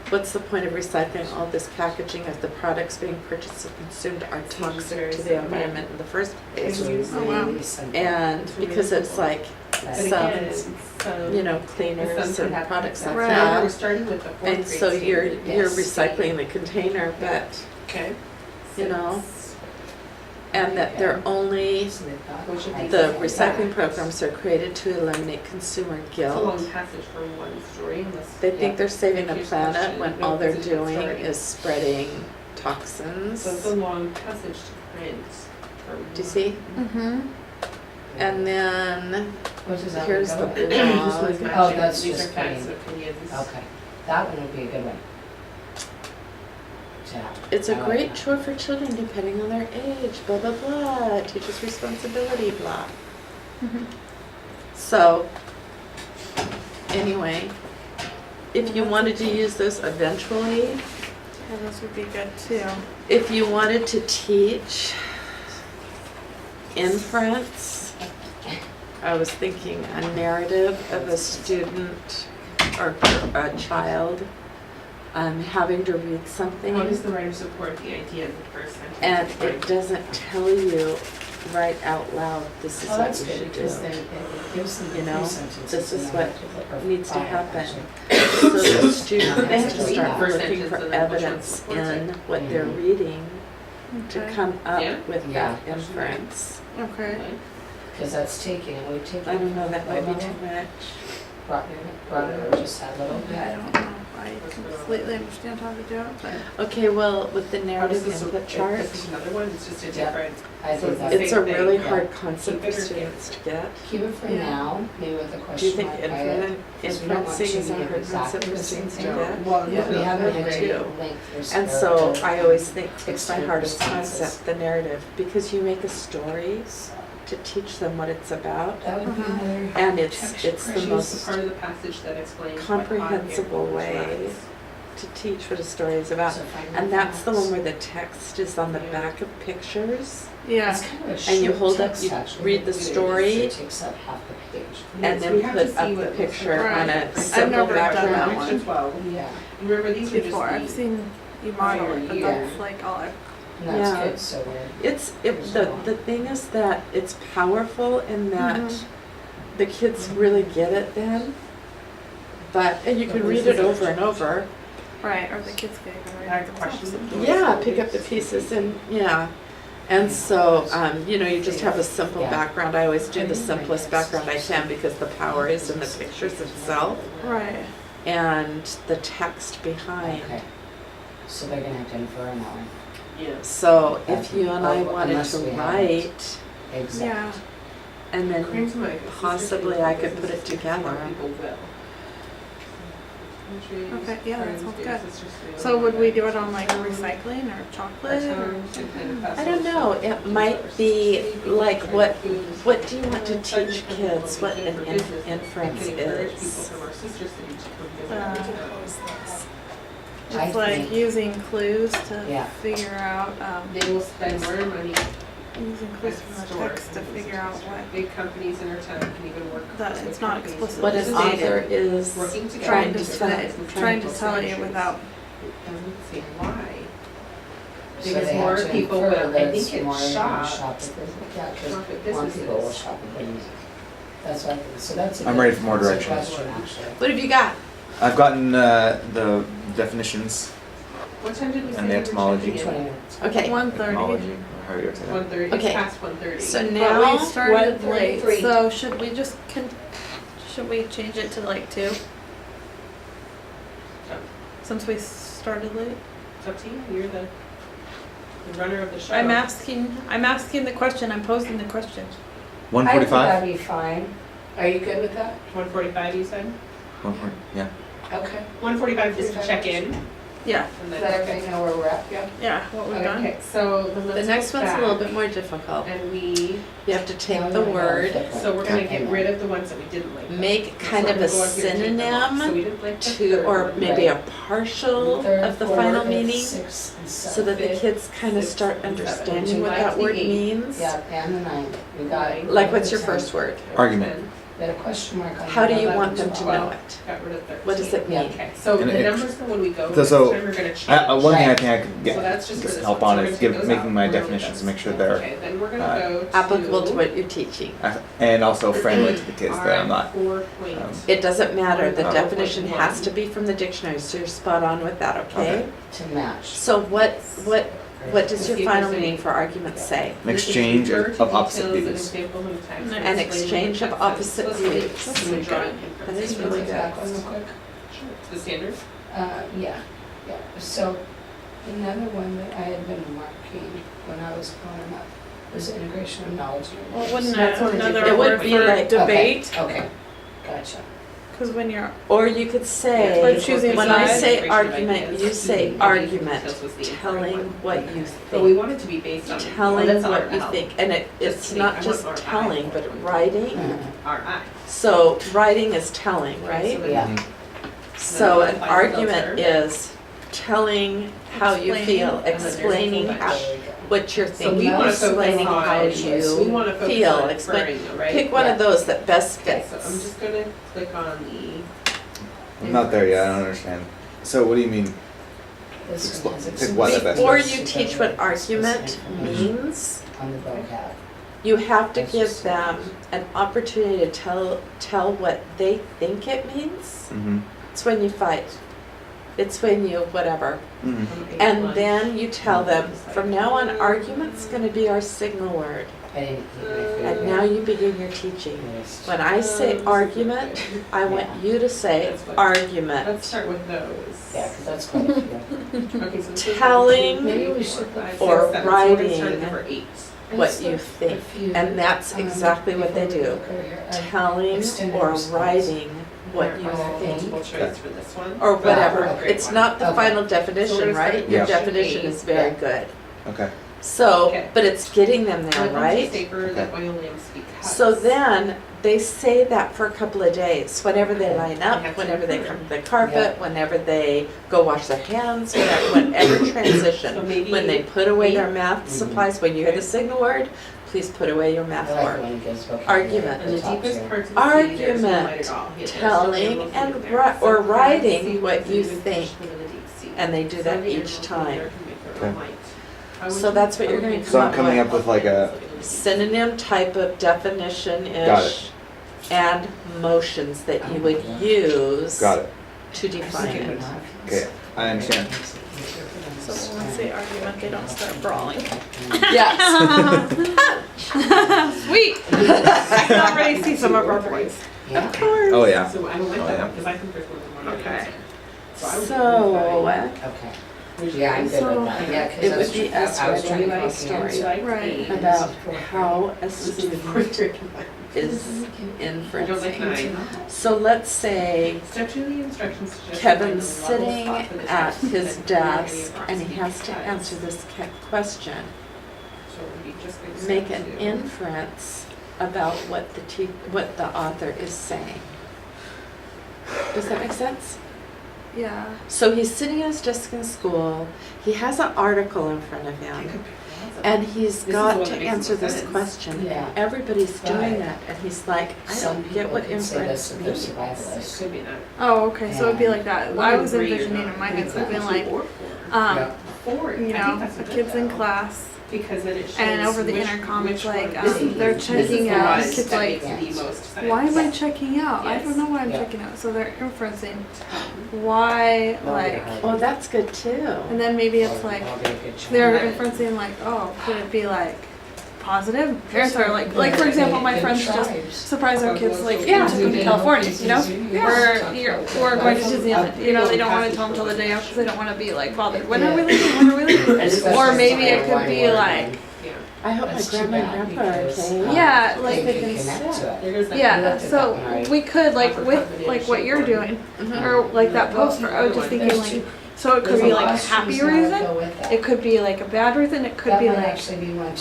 G: what's the point of recycling all this packaging if the products being purchased and consumed are toxic to the environment in the first place?
F: It's
C: Yes.
D: Oh, wow.
F: really simple.
G: And because it's like
C: But
G: some,
C: again, some.
G: you know,
C: some
G: cleaners
C: could
G: and
C: have
G: products like
D: Right.
C: We're
G: that.
C: starting with the 4th
G: And
C: grade
G: so you're
C: standard.
G: recycling the container, but,
C: Okay.
G: you know,
C: 6.
G: and that they're only,
F: So they've got
C: Which of
F: high
C: these
G: the
C: is
G: recycling programs are created to eliminate consumer
C: It's a long
G: guilt.
C: passage from one story. Unless
G: They think they're saving the
C: Here's
G: planet
C: question,
G: when
C: no
G: all they're
C: position
G: doing
C: story.
G: is spreading
C: So it's a
G: toxins.
C: long passage to print.
G: Do you see?
D: Mm-hmm.
G: And then
F: What does that
G: here's
F: one
G: the
F: go with?
C: This one's
G: blog.
C: matching.
F: that's
C: These
F: just
C: are facts
F: plain.
C: and opinions.
F: Okay, that one would be a good one. To have.
G: It's
F: I
G: a
F: like
G: great
F: that.
G: chore for children depending on their age, blah, blah, blah, teaches responsibility, blah.
D: Mhm.
G: So, anyway, if you wanted to use those eventually,
D: Yeah, those would be good too.
G: if you wanted to teach inference, I was thinking a narrative of a student or a child having to read something.
C: How does the writer support the idea of the first sentence?
G: And it doesn't tell you right out loud, this is
F: Oh,
G: what
F: that's
G: you
F: good,
G: should
F: because
G: do.
F: then it gives them the
G: You know,
F: 3 sentences.
G: this is
F: and
G: what
F: then or
G: needs to
F: 5
G: happen.
F: actually.
G: So the student
F: They
G: has
F: have
G: to
F: to read
G: start
F: that
C: first
G: looking
C: sentence
G: for
C: and then which one
G: evidence
C: supports
G: in
C: it.
G: what they're
F: Mhm.
G: reading to
D: Okay.
G: come up
C: Yeah?
G: with
F: Yeah.
G: that inference.
D: Okay.
F: Because that's taking, we've taken.
G: I don't know, that might be too much.
F: Brought it, just had a little
D: I
F: bit.
D: don't know if I completely understand how to do it, but.
G: Okay, well, with the
C: How does
G: narrative
C: this
G: input chart,
C: This is another one, it's just a
F: Yeah.
C: different.
F: I
C: So
F: think that's.
G: it's a
C: Same thing,
G: really
F: yeah.
G: hard concept for
C: Keep it or
G: students to get.
F: Keep it for
D: Yeah.
F: now, maybe with a
G: Do you
F: question
G: think
F: mark by it. Because we don't want
G: inferencing is a
F: to give
G: hard
F: exactly
G: concept for
F: the same
G: students to
F: thing.
G: get?
C: Well,
F: If we
C: no,
F: have
C: no,
F: any
G: too.
F: length or
G: And so I always think, it's my
F: Extended
G: hardest
F: responses.
G: concept, the narrative, because you make a story to teach them what it's about.
F: That would be
D: Uh-huh.
F: another.
G: And it's the
C: Choose the
G: most
C: part of the passage that explains what
G: comprehensible
C: hot air
G: way
C: was.
G: to teach what a story is about.
F: So find
G: And that's the
F: facts.
G: one where the text is on the back of pictures.
D: Yeah.
F: It's kind of a
G: And you
F: short
G: hold up,
F: text,
G: you
F: actually,
G: read the
F: but
G: story,
F: It takes up half the page.
G: and
C: Yes,
G: then
C: we have to
G: put
C: see
G: up
C: what
G: the
C: it looks
G: picture
C: like.
G: on a
C: I've
G: simple
D: never done that
G: background.
D: one.
C: Section 12.
F: Yeah,
C: Remember, these are just
D: Before, I've
C: the-
D: seen you model it, but
F: Yeah.
D: that's like all I've.
F: and that's
G: Yeah.
F: good, so we're.
G: The thing is that it's powerful in that
D: Mhm.
G: the kids really get it then. But, and you can read it over and over.
D: Right, or the kids can even
C: I
D: read
C: have
D: it
C: a question.
D: themselves.
G: Yeah, pick up the pieces and, yeah. And so, you know, you just have a simple
F: Yeah.
G: background. I always do the simplest background I can because the power is in the pictures itself
D: Right.
G: and the text behind.
F: Okay. So they're gonna have to infer on that one.
C: Yeah.
G: So if you and I
F: Oh,
G: wanted
F: unless
G: to
F: we have it.
G: write,
F: Exactly.
D: Yeah.
G: and then
C: According to my
G: possibly I could put it together.
C: People will. countries.
D: Okay, yeah, that
C: Friends,
D: sounds
C: because
D: good.
C: it's just really
D: So would we do it
C: like
D: on like recycling or
C: our
D: chocolate? Or-
C: town and kind of
G: I don't know, it might be like what do you want to teach kids what an inference is?
F: I
D: It's like
F: think-
D: using clues to
F: Yeah.
D: figure out,
C: They will spend more money.
D: using clues from the text to figure out what,
C: Big companies in our town can even work.
D: that
C: with
D: it's not
C: companies
D: explicit.
G: What an
C: stated,
G: author is
C: working together
G: trying
D: trying
G: to
D: to
G: say.
D: say, trying to tell you without,
C: It doesn't say why.
F: So
C: Because
F: they
C: more
F: have to
C: people
F: infer
C: will, I
F: that it's
C: think
F: more
C: it's
F: than
C: shop.
F: shop at business. Yeah,
C: Shop
F: because
C: at
F: more people will
C: businesses.
F: shop at business. That's what, so that's a
A: I'm
F: good-
A: ready for more
F: that's a
A: directions.
F: question, actually.
G: What have you got?
A: I've gotten the definitions
C: What time did we say
A: And
C: we
A: the
C: were
A: etymology.
C: checking in?
F: 20 minutes.
G: Okay,
D: 1:30.
A: etymology, or how you would say that.
C: 1:30, it's
G: Okay.
C: past 1:30.
G: so
D: But
G: now,
D: we started late,
F: 1:33.
D: so should we just should we change it to like 2? Since we started late?
C: It's up to you, you're the runner of the show.
D: I'm asking the question, I'm posing the question.
A: 145?
F: I think that'd be fine. Are you good with that?
C: 1:45 you said?
A: Yeah.
F: Okay.
C: 1:45 just to check in.
D: Yeah,
C: And
F: Let
C: then,
F: everybody know where we're at, yeah.
D: yeah, what we've done.
C: okay, so then
G: the
C: let's
G: next
C: go
G: one's a little
C: back.
G: bit more difficult.
C: And we,
G: You have to take
F: Now
G: the
F: we're gonna go
G: word,
F: different.
C: so we're gonna
F: Okay.
C: get rid of the ones that we didn't like.
G: make
C: So
G: kind
C: we're
G: of a
C: gonna go up here and take them off. So
G: synonym
C: we didn't like the
G: to,
C: third
G: or
C: one.
G: maybe a
F: Right.
G: partial
F: Third,
G: of the
F: fourth,
G: final
F: fifth,
G: meaning,
F: sixth, and
G: so that the
F: seventh.
G: kids kind of
C: Sixth
G: start
C: and seventh.
G: understanding what
C: Like
G: that
C: the
G: word
C: eighth.
G: means.
F: Yeah, and the 9th. We got it.
G: Like, what's your
F: The
G: first
F: 10th.
G: word?
A: Argument.
F: Got a question mark on
G: How do you
F: 11,
G: want them to
F: 12.
G: know it?
C: Got rid of 13.
G: What does it mean?
C: Okay, so
A: And
C: the
A: it-
C: numbers for when we go,
A: So-
C: next
A: so,
C: time we're gonna change.
A: One thing I
F: Right.
A: think I could get,
C: So that's just for
A: just
C: this
A: help
C: one.
A: on
C: So we're
A: is
C: gonna take those
A: making
C: out.
A: my
C: We're gonna leave
A: definitions,
C: those.
A: make sure they're,
C: Okay, then we're gonna go to.
G: Applicable to what you're teaching.
A: and also friendly to the kids, that I'm not,
C: 4 point.
G: It doesn't matter, the
A: Oh.
G: definition has to be from the dictionary, so you're spot on with that, okay?
A: Okay.
F: To match.
G: So what does your
C: See if
G: final
C: there's any-
G: meaning for argument say?
A: an exchange
C: Refer
A: of
C: to
A: opposite
C: details and
A: views.
C: examples in text
D: An
C: and explain
G: exchange
C: the
G: of
C: text
G: opposite
C: explicitly
G: views.
C: when we draw an
G: That
C: inference.
G: is really good.
F: That one real quick.
C: Sure. The standard?
F: Yeah. So another one that I had been marking when I was growing up was integration of knowledge. and
D: Well, wouldn't
F: That's
D: that
F: what
D: another
G: It would
D: word
G: be
D: for
G: like-
D: debate?
F: Okay, gotcha.
D: Cause when you're,
G: Or you could
D: We're
G: say,
D: choosing
G: when I
D: sides.
G: say argument, you say
C: Mhm.
G: argument,
C: Details was the
G: telling
C: incorrect one.
G: what you
C: But we
G: think.
C: want it to be based on.
G: Telling
C: that's
G: what
C: our
G: you
C: L.
G: think, and it's
C: Just to
G: not
C: make- I
G: just
C: want our
G: telling,
C: I.
G: but writing.
F: Mhm.
C: Our I.
G: So writing is telling,
C: So
G: right?
C: then-
F: Yeah.
G: So
C: then
G: an
C: apply the
G: argument
C: filter.
G: is telling how you feel,
C: And then there's
G: explaining
C: a
G: how,
C: bunch.
G: what you're
C: So we
G: thinking,
C: wanna focus
G: explaining how
C: on, we
G: you
C: wanna focus
G: feel,
C: on
G: explain.
C: inferring, right?
G: Pick one of those that best
C: Okay, so I'm
G: fits.
C: just gonna click on
A: I'm not there yet, I don't understand. So what do you mean?
F: This one has
A: Pick one of the best
G: Before
A: ones.
G: you teach what argument
F: Specific
G: means,
F: on the vocab.
G: you have to give them an opportunity to tell what they think it means.
A: Mm-hmm.
G: It's when you fight. It's when you whatever.
A: Mm-hmm.
G: And then you tell them, from now on, argument's gonna be our signal word.
F: I didn't keep my finger.
G: And now you begin your teaching.
F: Yes.
G: When I say argument, I want you to say
C: Let's
G: argument.
C: start with those.
F: Yeah, because that's quite a few.
C: Okay, so this is
G: Telling
F: 1, 2, 3, 4, 5,
G: or
C: 6, 7. So we're gonna start
G: writing
C: at number 8.
G: what you think. And that's exactly what they do. Telling or writing what you
C: Multiple
G: think,
C: choice for this one.
G: or whatever.
F: Okay.
G: It's not the
F: Okay.
G: final
C: So we're
G: definition,
C: gonna start
G: right?
C: at
G: Your
A: Yeah.
G: definition is very
F: Yeah.
G: good.
A: Okay.
G: So,
C: Okay.
G: but it's getting them there,
C: When
G: right?
C: safer that Wyoming because.
G: So then they say that for a couple of days, whenever they line
C: They
G: up,
C: have to
G: whenever they
C: refer.
G: come to the carpet, whenever they go wash their hands, whatever
C: So
G: transition.
C: maybe
G: When they put away their math
F: Mhm.
G: supplies, when you hear the signal word, please put away your math
F: I like
G: word.
F: when it gives vocabulary
G: Argument.
F: at
C: And the
F: top
C: deepest
F: too.
C: parts of the sea, there's no
G: Argument,
C: light at all. There's no
G: telling
C: animals
G: and
C: in there.
G: ri- or
C: Some
G: writing
C: sea
G: what you
C: birds even
G: think.
C: fish live in the deep sea.
G: And they do
C: Some
G: that
C: of the
G: each
C: animals in
G: time.
C: there can make their own
A: Okay.
C: light. How would
G: So
C: you-
G: that's what
C: how
G: you're
C: would
G: gonna
C: you
A: So I'm
G: up
A: coming
G: with.
A: up with like a,
G: Synonym type of
A: Got
G: definition-ish. And motions that you would use
A: got it.
G: to define it.
A: Okay, I understand.
D: so when we say argument, they don't start brawling.
G: Yes.
D: Sweet! I can already see some of our boys.
F: Yeah.
A: Oh, yeah.
C: So I don't like
A: Oh,
C: that
A: yeah.
C: one, because I think there's more than one.
D: Okay.
C: So I would
G: So,
F: Okay. Yeah, I'm good
D: So-
F: with that, yeah, 'cause
G: It
F: I
G: would
F: was
G: be
F: trying-
G: us
F: I was trying to
G: writing a
F: comprehend,
G: story
F: so-
D: Right.
G: about how a
E: This is
G: student
E: curriculum.
G: is
C: I don't like
G: inferencing.
C: 9.
G: So let's say
C: Step 2 of the instructions suggests
G: Kevin's
C: finding the level
G: sitting
C: spot for the
G: at
C: text
G: his
C: and creating any
G: desk and he has to
C: approximate
G: answer
C: size.
G: this question.
C: So it would be just like step
G: Make an
C: 2.
G: inference about what what the author is saying. Does that make sense?
D: Yeah.
G: So he's sitting at his desk in school, he has an article in front of
C: It
G: him,
C: could be lots of-
G: and he's
C: This is
G: got
C: what
G: to
C: makes
G: answer
C: no
G: this
C: sense.
G: question.
F: Yeah.
G: Everybody's doing
F: Right.
G: that, and he's like, I
F: Some
G: don't get
F: people
G: what
F: could say
G: inference
F: this if they're
G: means.
C: It
F: survivalists.
C: could be that.
D: Oh, okay. So it'd be like that.
C: One
D: I
C: in
D: was
C: 3 you're
D: envisioning
C: not
D: in my
C: doing
D: head
C: that.
D: something
C: 2
D: like,
C: or 4.
F: Yeah.
C: 4.
D: you
C: I think
D: know,
C: that's
D: the
C: good,
D: kids in
C: though.
D: class,
C: Because then it shows
D: and over the
C: which-
D: intercom it's
C: which
D: like,
C: one is
D: they're
C: this is
D: checking
C: the
D: out.
C: one
D: Kids
C: that
D: like,
C: makes the most sense.
D: why am I checking out? I don't know why I'm
F: Yeah.
D: checking out. So they're inferencing why, like,
G: Oh, that's good too.
D: and then maybe it's like,
F: That'll be a good check.
D: they're inferencing like, oh, could it be like positive? Parents are like for example, my friends just surprise our kids like
G: Yeah.
D: to go to California, you know?
F: Yeah.
D: We're going to Disneyland. You know, they don't want to tell them till the day after because they don't want to be like bothered. When are we leaving? When are we leaving?
F: Especially
D: Or maybe it
F: something
D: could be like,
C: Yeah.
G: I hope my
F: That's too
G: grandma and
F: bad
G: grandpa are
F: because,
G: okay.
D: yeah, like
F: they
D: they
F: can
D: can.
F: connect to it.
C: There goes that
D: Yeah,
F: looked at
D: so
F: that one, right?
D: we could like with like what you're doing,
G: Mhm.
D: or like that poster. I was just thinking like, so it could be like a happy reason. It could be like a bad reason. It could be like,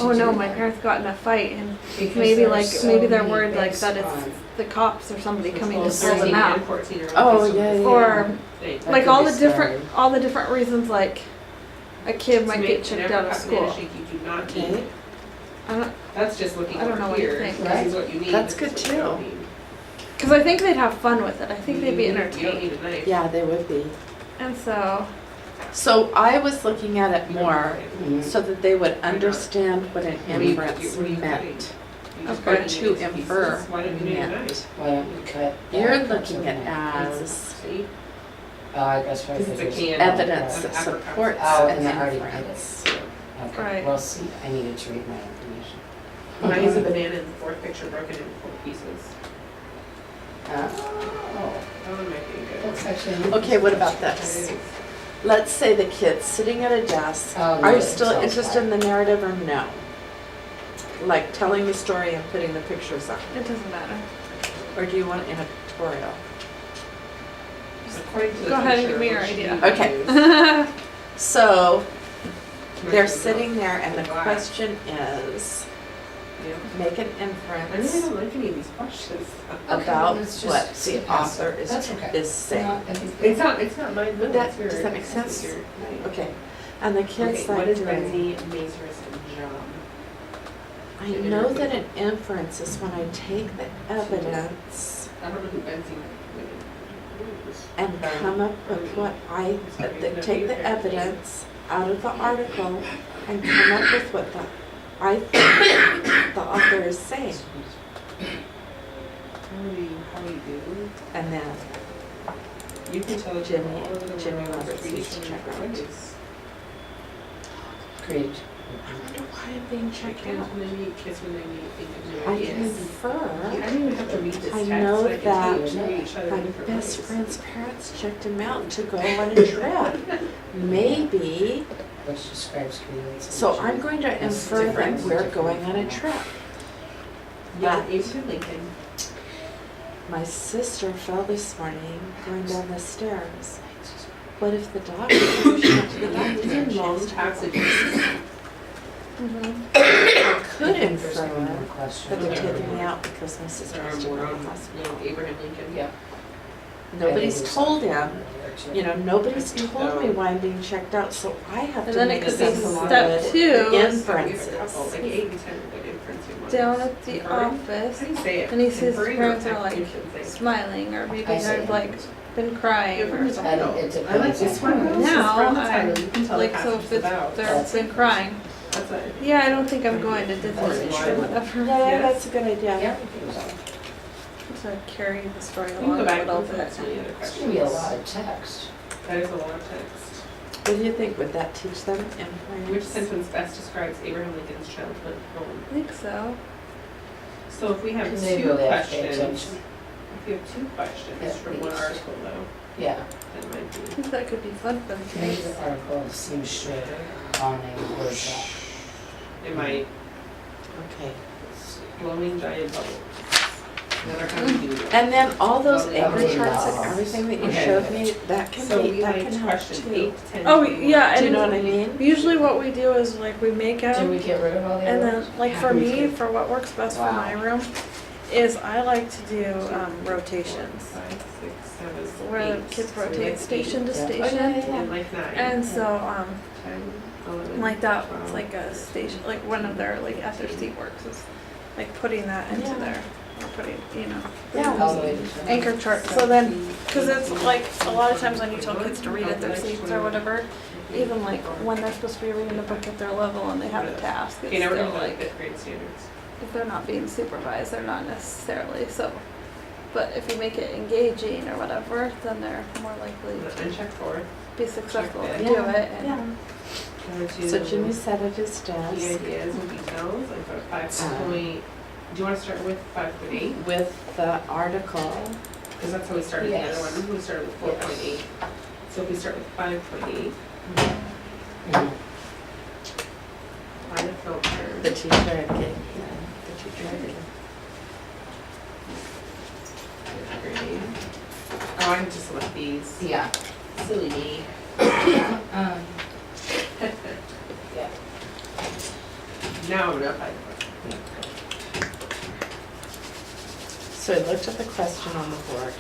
D: oh no, my parents got in a fight, and maybe like maybe they're worried like that it's the cops or somebody coming to pull them out,
G: Oh, yeah, yeah.
D: or like
F: could
D: all
F: be
D: the different reasons like a kid might get checked out of school.
G: Okay.
D: I don't,
C: That's just looking
D: I don't
C: over
D: know what you
C: here.
D: think.
C: This is what you need.
G: That's
C: this
G: good
C: is what you don't
G: too.
C: need.
D: because I think they'd have fun with it. I think they'd be
C: You don't
D: entertained,
C: need a knife.
G: Yeah, they would be.
D: and so
G: So I was looking at it
C: You don't
G: more
C: need it.
G: so that they would understand what an
C: What do you-
G: inference
C: what do you
G: meant.
C: cutting? You just
D: Okay.
C: cut it
G: To
C: into pieces.
G: infer
C: Why don't you need a
G: meant.
C: knife?
F: Why don't you cut?
G: You're
F: that
G: looking at
F: part?
G: as
C: See?
F: I guess right.
C: Because it's a can.
G: evidence that
C: An apricot.
G: supports
F: Oh,
G: an
F: and I already read
G: inference.
F: Okay,
D: Right.
F: well, see, I needed to read my information.
C: Mine is a banana in the fourth picture broken into 4 pieces.
F: Oh,
C: That one might be good.
F: that's actually.
G: Okay, what about this? Let's say the kid's sitting at a desk.
F: Oh,
G: Are
F: no,
G: you still
F: it's
G: interested in the narrative or no? Like telling the story and putting the pictures up?
D: it doesn't matter.
G: Or do you want an editorial?
C: According to the
D: Go ahead and
C: picture,
D: give me your
C: what should
D: idea.
C: you
G: Okay.
C: use?
G: So
C: To
G: they're
C: make the
G: sitting
C: note.
G: there and the
C: Wow.
G: question is,
C: Yeah.
G: make an
C: I really
G: inference
C: don't like any of these questions.
F: Okay,
G: about
F: let's just
G: what
F: see
G: the
F: past
G: author
F: it. That's okay.
G: is saying.
C: It's not mine, no,
G: That-
C: it's yours.
G: does that make
C: It's
G: sense?
C: yours.
G: Okay, and the kid's
C: Okay,
G: like
C: what is
G: doing,
C: Benzie, Mazurus, and John?
G: I know that an inference is when I take the evidence
C: I don't know who Benzie is.
G: and come up with what take the evidence out of the article and come up with what I think the author is saying.
C: How do you do?
G: And then,
C: You can tell that
G: Jimmy-
C: all of them
G: Jimmy
C: are
G: Roberts
C: research
G: needs to check out.
C: projects.
F: Great.
G: I wonder why I'm being
C: They
G: checked
C: can't
G: out.
C: when they meet, kiss when they meet, think of
G: I
C: new
G: can
C: ideas.
G: infer
C: I don't even have to read this
G: I
C: text,
G: know
C: I can tell you
G: that
C: to read each other
G: my
C: in different
G: best
C: ways.
G: friend's parents checked him out to go on a trip. Maybe,
F: Which describes creativity.
G: so I'm going to
F: That's
G: infer that
F: different.
G: we're going on a trip.
C: Yeah,
G: But
C: Abraham Lincoln.
G: my sister fell this morning going down the stairs. What if the doctor, she went to the doctor
C: These
G: and
C: are
G: she
C: long
G: has to-
C: passages.
G: I could
F: There's
G: infer
F: any more
G: that
F: questions?
G: they're taking me out because my sister
C: There
G: has
C: are
G: to go
C: more
G: to
C: on,
G: the hospital.
C: Abraham Lincoln.
F: Yeah.
G: Nobody's told him, you know, nobody's told me why I'm being checked out, so I have
D: And
G: to
D: then it
G: make
D: could be
G: some
D: step
G: good
D: 2,
G: inferences.
C: Like 8 and 10 are good inferencing ones.
D: down at the
C: Inferring?
D: office,
C: How do you say it?
D: and he sees his
C: Inferring or
D: parents are like
C: technician thing?
D: smiling, or maybe
F: I say
D: they've like
F: it.
D: been crying
C: Yeah,
D: or
C: from the
D: something.
C: title.
F: It
C: I like
F: depends
C: this
F: on
C: one.
F: how-
C: This is
D: Now,
C: from the title. You can tell
D: like
C: the
D: so if
C: passage
D: it's,
C: about.
D: they've been crying.
C: That's it.
D: Yeah, I don't think I'm going to Disney or whatever.
G: Yeah, that's a good idea.
F: Yeah.
D: To carry the story
C: You can
D: along
C: go
D: a
C: back
D: little
C: and look
D: bit.
C: at any other
F: It's
C: questions.
F: gonna be a lot of text.
C: That is a lot of text.
G: What do you think? Would that teach them
C: Which
G: inference?
C: sentence best describes Abraham Lincoln's childhood home?
D: I think so.
C: So if we have
F: Maybe
C: two
F: we'll have to pay
C: questions,
F: attention.
C: if we have two questions
F: At
C: from one
F: least.
C: article though,
F: Yeah,
C: That might
D: I
C: be.
D: think that could be fun for the
F: maybe
D: kids.
F: the article seems shorter on a word doc.
C: It might.
G: Okay.
C: Blowing giant bubbles. Another how we do it.
G: And then all those
C: Well,
G: anchor
F: okay.
G: charts and everything that you
C: Okay.
G: showed me, that can
C: So
G: be,
C: we
G: that
C: like
G: can help
C: question
G: too.
C: 8, 10.
D: Oh,
C: 21.
D: yeah,
G: Do you
D: and
G: know what I mean?
D: usually what we do is like we make
F: Did
D: them,
F: we get rid of all the
D: and
F: other
D: then
F: ones?
D: like for
F: We
D: me,
F: did.
D: for what works best for
F: Wow.
D: my room, is I like to do rotations.
C: 5, 6, 7,
D: Where the
C: 8.
D: kids
C: So we
D: rotate
C: like
D: station to
F: Yeah.
D: station.
C: And like 9.
D: And so,
C: 10, 11,
D: like that,
C: 12.
D: it's like a station, like one of their, like at their seat works is like putting that into
G: Yeah.
D: their, or putting, you know,
F: All the way to
D: anchor chart. So then, cause it's like, a lot of times when you tell kids to read at their seats or whatever, even like when they're supposed to be reading the book at their level and they have a task, it's
C: Okay, now we're
D: still
C: going to
D: like,
C: 5th grade standards.
D: if they're not being supervised, they're not necessarily, so. But if you make it engaging or whatever, then they're more likely to
C: And check 4.
D: be successful
C: Check
D: and
C: that.
D: do it.
G: Yeah.
D: And
G: So Jimmy sat at his
C: Key
G: desk
C: ideas and details, like 5 point. Do you want to start with 5.8?
G: with the article.
C: Because that's how we started the
F: Yes.
C: other one. We started with 4.8. So if we start with 5.8,
F: Mhm.
C: find a filter.
G: The teacher had gave, yeah, the teacher had given.
C: Grade. Oh, I can just select these.
F: Yeah.
C: Silly me.
F: Yeah.
C: Now I'm gonna apply.
G: So I looked at the question on the board.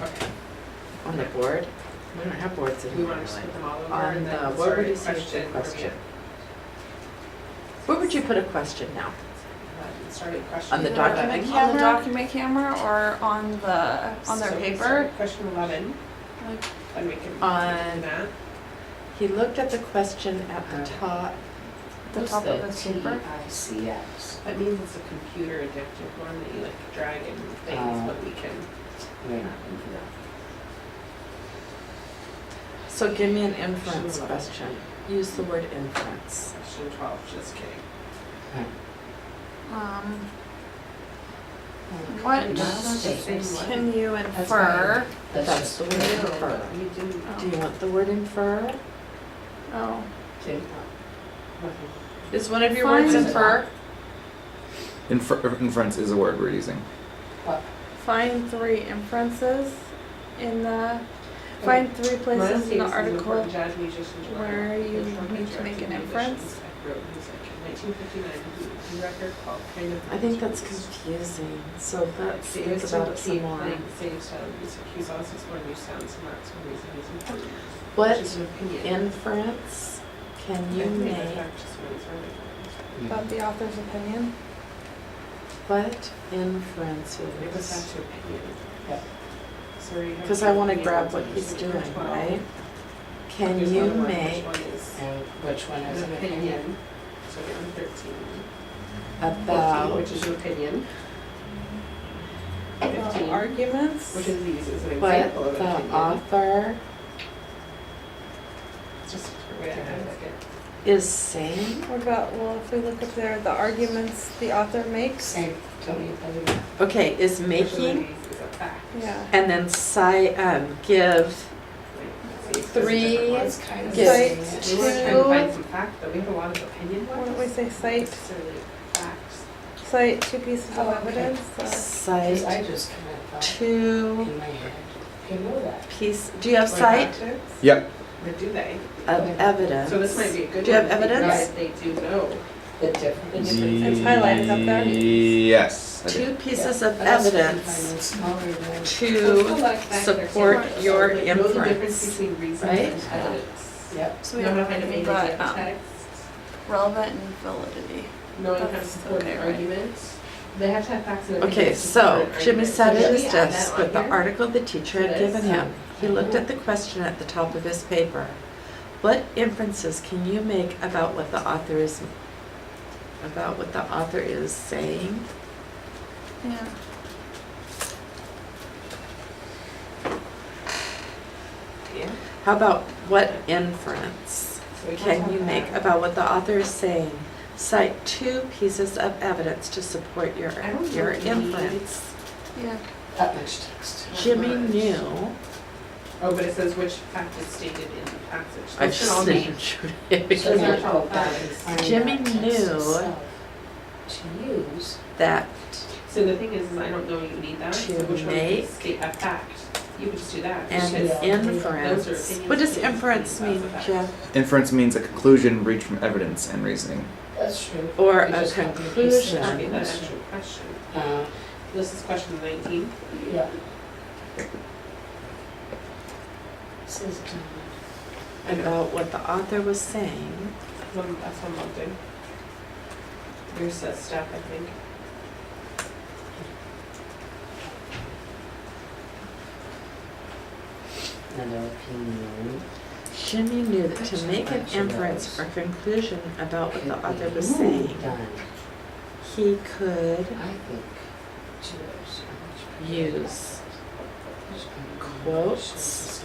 C: Okay.
G: On the board? We don't have boards
C: We
G: anymore.
C: want to just put them all over
G: On
C: and
G: the,
C: then
G: what
C: start
G: would
C: a
G: you say
C: question.
G: for a question?
C: review.
G: Where would you put a question now?
C: Start a question.
G: On the
C: review.
G: document
D: on
G: camera?
D: the document camera or on their
C: So we
D: paper.
C: start Question 11,
D: Like,
C: and we can
G: On-
C: do that.
G: He looked at the question at the top.
D: the top of his paper.
F: TICS.
C: That means it's a computer addictive one that you like drag and things, but we can.
F: We're not gonna do that.
G: So give me an inference question. Use the word inference.
C: Question 12, just kidding.
D: What
F: Not
C: statements.
F: statements.
D: can you
F: That's
D: infer?
F: That's
G: That's
F: just
G: the word infer.
C: You didn't.
G: Do you want the word infer?
D: Oh,
F: two.
G: Is one of your
D: Fine.
G: words infer?
A: Inference is a word we're using.
D: find 3 inferences in the, find 3 places in the article where you need to make an inference.
G: I think that's confusing, so let's think about it some more. What inference can you make?
D: About the author's opinion.
G: What inferences?
C: It goes back to opinion.
F: Yeah.
G: Because I want to grab what he's doing, right? Can you make
F: And which one is
C: an
F: an
C: opinion? So we're on 13.
G: about,
C: Which is your opinion. 15,
D: Arguments.
C: which is these, is an
G: what
C: example of an
G: the
C: opinion.
G: author
C: It's just a way to ask it.
G: is saying?
D: What about, well, if we look up there, the arguments the author makes?
F: Same, tell me, tell me.
G: Okay, is
C: Which one of
G: making,
C: these is a fact?
D: Yeah.
G: and then give
C: Like, let's see,
G: 3,
C: different
F: It's kind of
G: Give
F: saying
C: ones.
F: it.
C: We want to try and find some fact, though. We have a lot of opinion
D: Why
C: ones.
D: don't we say
C: Not
D: cite,
C: necessarily facts.
D: cite 2 pieces of
F: Oh, okay.
D: evidence?
F: Because
G: cite
F: I just kind of thought
G: 2
F: in my head, you know that.
G: piece, do you have
C: Or
G: cite
C: factors?
A: Yep.
C: Or do they?
G: of evidence?
C: So this might be a good
G: Do you have
C: one, because
G: evidence?
C: They do know.
F: The difference.
D: It's highlighted up there.
A: Yes. I do.
G: 2 pieces of
F: But I also
G: evidence
F: find them smaller than-
G: to support your
C: Know the difference
G: inference.
C: between reason
G: right?
C: and evidence.
F: Yep.
D: So we
C: Know how
D: have
C: to find a
D: anything
C: major
D: but
C: text.
D: relevant and validity.
C: Knowing how to
D: That's
C: support
D: okay,
C: an
D: right?
C: argument. They have to have facts and
G: Okay,
C: opinions to
G: so
C: support an
G: Jimmy
C: argument.
G: sat
C: So
G: at
C: should
G: his
C: we add that
G: desk
C: on
G: with the
C: here?
G: article the teacher had
C: For this?
G: given him. He looked at the question at the top of his paper. What inferences can you make about what the author is saying?
D: Yeah.
C: Yeah.
G: How about what inference
C: So we
G: can
C: have
G: you make
C: that.
G: about what the author is saying? Cite 2 pieces of evidence to support your
C: I don't
G: your
C: know if we need-
G: inference.
D: Yeah.
F: that much text.
G: Jimmy knew.
C: Oh, but it says which fact is stated in the passage.
G: I've
C: Those can all be-
F: So
G: seen
F: that's all that is.
G: Jimmy
F: Find that text
G: knew
F: itself to use.
G: that
C: So the thing is I don't know you need that, so
G: To
C: which one
G: make
C: is state a fact? You would just do that.
G: an
C: because
F: Yeah.
C: those are
G: inference.
C: opinions,
G: What does
C: opinions,
G: inference mean,
C: opinions, that's a fact.
G: Jeff?
A: Inference means a conclusion reached from evidence and reasoning.
F: That's true.
G: Or
F: You
G: a
F: just have to piece
G: conclusion.
F: it
C: Okay,
F: together.
C: that's actual question.
F: Uh,
C: This is question 19.
F: yeah. Says,
G: About what the author was saying.
C: That's one logged in. Yours says stuff, I think.
F: an opinion.
G: Jimmy knew that to make an inference or conclusion about what the author was saying,
F: Done.
G: he could
F: I think Cheers.
G: use quotes,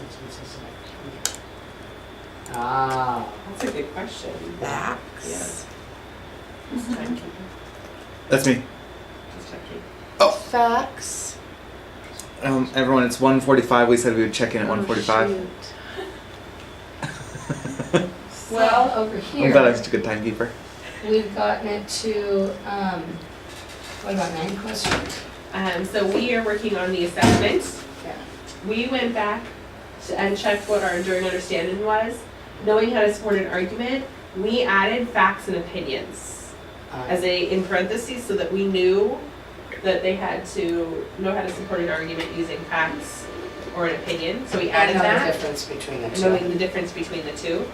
F: Ah.
C: That's a good question.
G: facts,
C: Just timekeeping.
A: That's me.
C: Just checking.
G: facts.
A: Everyone, it's 1:45. We said we would check in at
G: Oh,
A: 1:45.
G: shoot.
F: Well, over
A: I'm glad I
F: here,
A: was such a good timekeeper.
F: we've gotten it to, what about 9 questions?
C: So we are working on the assessment.
F: Yeah.
C: We went back and checked what our enduring understanding was. Knowing how to support an argument, we added facts and opinions as in parentheses so that we knew that they had to know how to support an argument using facts or an opinion. So we added
F: I know
C: that.
F: the difference between the two.
C: Knowing the difference between the two.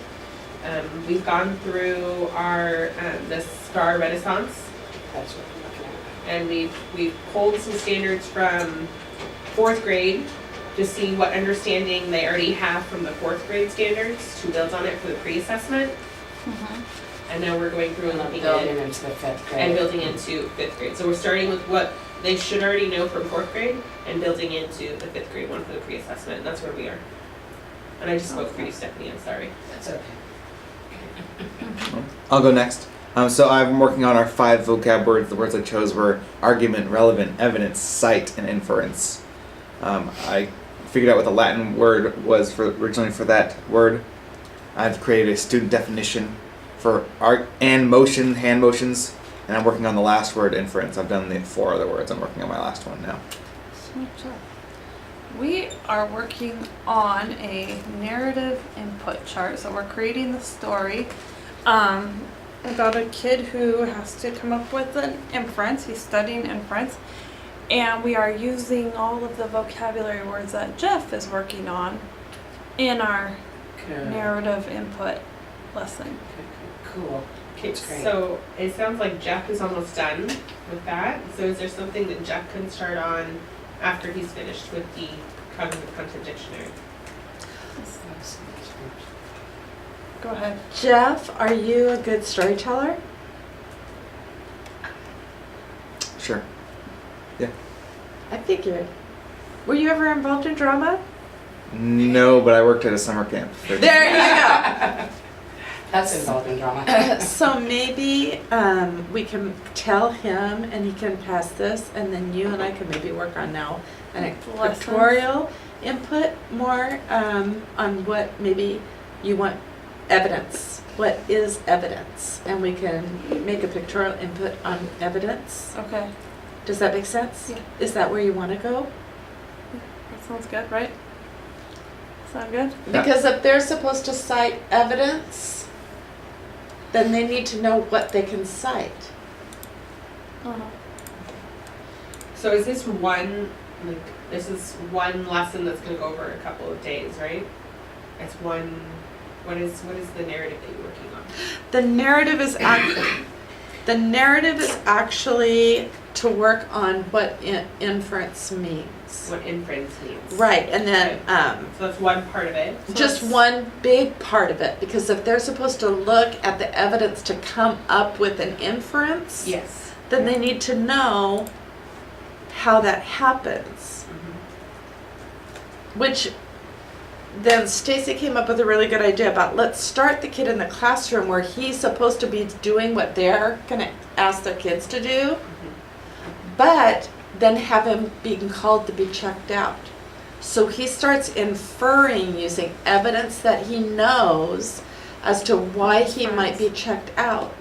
C: We've gone through our the STAR Renaissance,
F: That's what I'm looking at.
C: and we've pulled some standards from 4th grade to see what understanding they already have from the 4th grade standards to build on it for the pre-assessment. And now we're going through and looking
F: Building
C: at
F: into the 5th grade.
C: and building into 5th grade. So we're starting with what they should already know from 4th grade and building into the 5th grade one for the pre-assessment. And that's where we are. And I just spoke for you, Stephanie. I'm sorry.
F: That's okay.
A: I'll go next. So I'm working on our 5 vocab words. The words I chose were argument, relevant, evidence, cite, and inference. I figured out what the Latin word was originally for that word. I've created a student definition for art and motion, hand motions, and I'm working on the last word, inference. I've done the 4 other words. I'm working on my last one now.
D: We are working on a narrative input chart. So we're creating the story about a kid who has to come up with an inference. He's studying inference. And we are using all of the vocabulary words that Jeff is working on in our narrative input lesson.
F: Cool.
C: Okay,
F: That's great.
C: so it sounds like Jeff is almost done with that. So is there something that Jeff can start on after he's finished with the cognitive content dictionary?
D: Go ahead.
G: Jeff, are you a good storyteller?
A: Sure.
G: I figured. Were you ever involved in drama?
A: No, but I worked at a summer camp.
G: There you
F: That's involving drama.
G: go. So maybe we can tell him and he can pass this, and then you and I can maybe work on now an
D: Lessons.
G: pictorial input more on what maybe you want evidence. What is evidence? And we can make a pictorial input on evidence.
D: Okay.
G: Does that make sense?
D: Yeah.
G: Is that where you want to go?
D: That sounds good, right? Sound good?
A: Yeah.
G: Because if they're supposed to cite evidence, then they need to know what they can cite.
D: Uh-huh.
C: So is this one, this is one lesson that's gonna go over a couple of days, right? It's one, what is the narrative that you're working on?
G: The narrative is actually to work on what inference means.
C: What inference means?
G: Right, and then
C: So that's one part of it.
G: just one big part of it, because if they're supposed to look at the evidence to come up with an inference,
C: Yes.
G: then they need to know how that happens. Which then Stacy came up with a really good idea about, let's start the kid in the classroom where he's supposed to be doing what they're going to ask their kids to do. But then have him being called to be checked out. So he starts inferring using evidence that he knows as to why he might be checked out.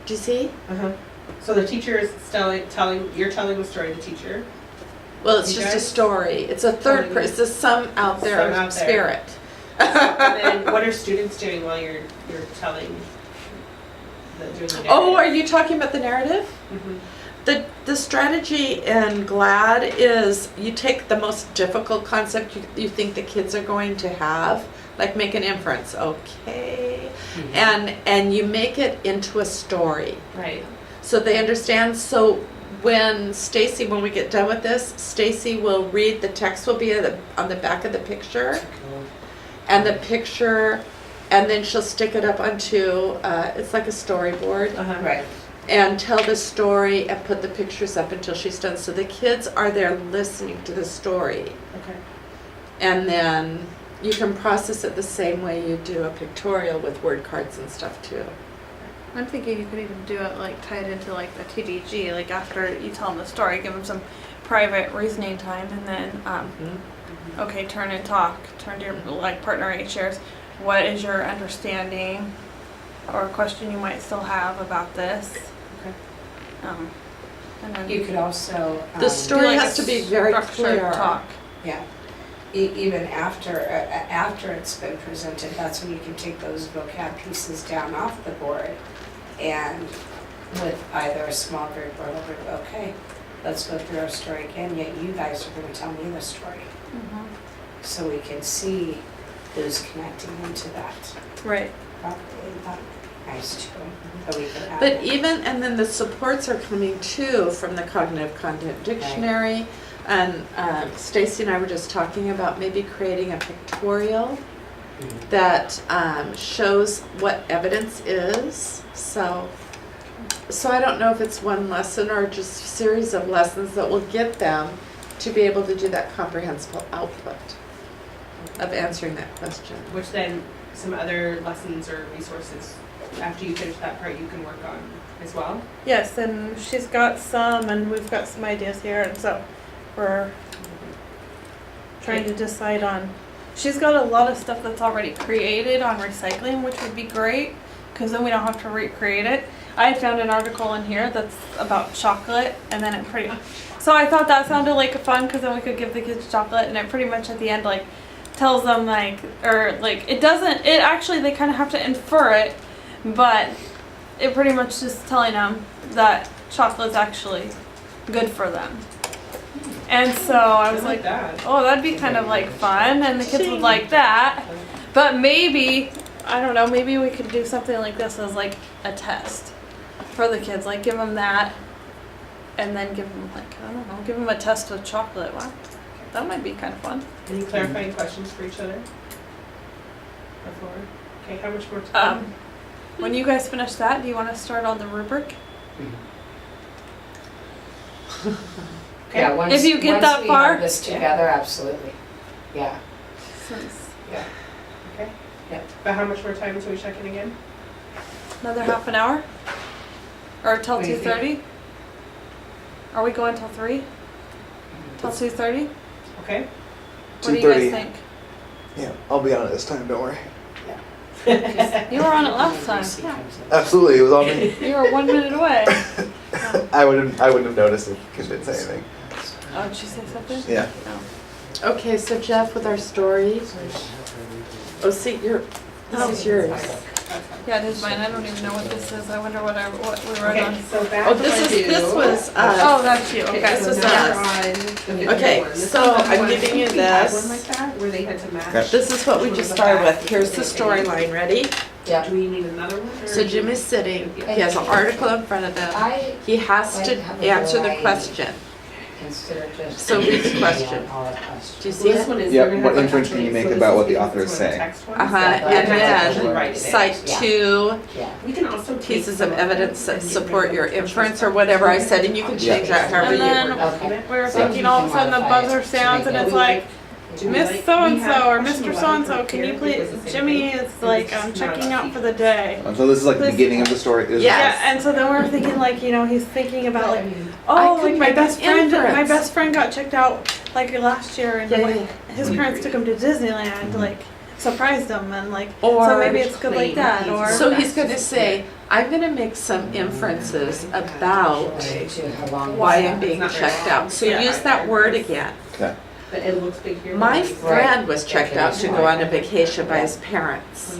G: Do you see?
C: Uh-huh. So the teacher is you're telling the story to the teacher.
G: Well, it's
C: You
G: just a
C: guys?
G: story. It's a third
C: Telling
G: person. It's a some out there
C: Some out there.
G: spirit.
C: And then what are students doing while you're telling doing the narrative?
G: Oh, are you talking about the narrative?
C: Mhm.
G: The strategy in GLAD is you take the most difficult concept you think the kids are going to have, like make an inference, okay, and you make it into a story
C: Right.
G: so they understand. So when we get done with this, Stacy will read, the text will be on the back of the picture, and the picture, and then she'll stick it up onto, it's like a storyboard,
C: Uh-huh.
F: Right.
G: and tell the story and put the pictures up until she's done. So the kids are there listening to the story.
C: Okay.
G: And then you can process it the same way you do a pictorial with word cards and stuff too.
D: I'm thinking you could even do it like tie it into like the TDG, like after you tell them the story, give them some private reasoning time, and then okay, turn and talk. Turn to your like partner 8 shares. What is your understanding or a question you might still have about this?
C: Okay.
D: And then
F: You could also.
G: The
D: do
G: story
D: like
G: has
D: a
G: to be very
D: structured
G: clear.
D: talk.
F: Yeah. Even after it's been presented, that's when you can take those vocab pieces down off the board and with either a small group or a little group, okay, let's go through our story again, yet you guys are gonna tell me the story. So we can see who's connecting into that
D: Right.
F: properly. That's nice too. But we can add
G: But
F: that.
G: even, and then the supports are coming too from the Cognitive Content Dictionary. And Stacy and I were just talking about maybe creating a pictorial that shows what evidence is. So I don't know if it's one lesson or just a series of lessons that will get them to be able to do that comprehensible output of answering that question.
C: Which then some other lessons or resources after you finish that part you can work on as well.
D: Yes, and she's got some, and we've got some ideas here, and so we're trying to decide on. She's got a lot of stuff that's already created on recycling, which would be great, because then we don't have to recreate it. I had found an article in here that's about chocolate, and then it pretty. So I thought that sounded like fun, because then we could give the kids chocolate, and it pretty much at the end like tells them like, or like it doesn't. It actually they kind of have to infer it, but it pretty much just telling them that chocolate's actually good for them. And so I was like,
C: that.
D: oh, that'd be kind of like fun, and the kids would like that. But maybe, I don't know, maybe we could do something like this as like a test for the kids. Like give them that, and then give them like, I don't know, give them a test with chocolate. Wow, that might be kind of fun.
C: Any clarifying questions for each other? Before? Okay, how much more time?
D: When you guys finish that, do you want to start on the rubric?
F: Yeah, once,
D: If you get
F: once
D: that
F: we
D: far.
F: have this together, absolutely. Yeah.
D: Since
C: Okay.
F: Yep.
C: But how much more time until we check in again?
D: another half an hour, or till
F: What do you think?
D: 2:30? Are we going till 3? Till 2:30?
C: Okay.
D: What do you guys
A: 2:30.
D: think?
A: Yeah, I'll be on it this time, don't worry.
D: You were on it last time.
A: Absolutely, it was on me.
D: You were 1 minute away.
A: I wouldn't have noticed if Kim didn't say anything.
D: Oh, did she say something?
A: Yeah.
D: No.
G: Okay, so Jeff, with our story. Oh, see, this is yours.
D: Yeah, it is mine. I don't even know what this is. I wonder what we wrote
C: Okay,
D: on.
C: so back
G: Oh,
C: when
G: this was
D: Oh, that's you.
C: Okay,
D: Okay.
C: so
G: this is
C: now
G: us.
C: we're on the
G: Okay,
C: one. This
G: so
C: is the
G: I'm
C: one-
G: giving you
C: I think we had
G: this.
C: one like that, where they had to match.
A: Okay.
G: This is what we just started with. Here's the storyline. Ready?
F: Yeah.
C: Do we need another one? or-
G: So Jim is sitting. He has an article in front of him.
F: I
G: He has to answer the question.
F: consider just.
G: So read the question.
F: All our questions.
G: Do you see
C: So this
G: it?
C: one is.
A: Yep,
C: we're gonna
A: what
C: have
A: inference
C: like
A: can you
C: so
A: make
C: this
A: about what the
C: these
A: author is
C: one of
A: saying?
C: text ones
G: Uh-huh,
C: that
F: and
C: we have to
G: then
C: actually write it in.
G: Cite
F: Yeah.
G: two
F: Yeah.
C: We can also take
G: pieces
C: some
G: of
C: them
G: evidence that
C: and get
G: support
C: rid
G: your
C: of the
G: inference
C: first
G: or whatever I said, and you can change that however
D: And
G: you
D: then
G: want.
F: Okay.
D: we were thinking all of a sudden the buzzer sounds and it's like, Miss so-and-so or Mr. So-and-so, can you please, Jimmy is like, checking out for the day.
A: So this is like the
D: This-
A: beginning of the story. This is-
G: Yes.
D: Yeah, and so then we're thinking like, he's thinking about like,
G: I
D: oh,
G: could
D: like my
G: make
D: best
G: an
D: friend, my
G: inference.
D: best friend got checked out like last year, and
G: Yeah,
D: like,
G: yeah.
D: his parents took him to Disneyland, like surprised him, and like,
G: Or-
D: so maybe it's good like that, or
G: So he's going to say, I'm going to make some inferences about why I'm being checked out. So
D: Yeah.
G: use that word again.
A: Okay.
C: But it looks big here.
G: My friend was checked out to go on a vacation by his parents.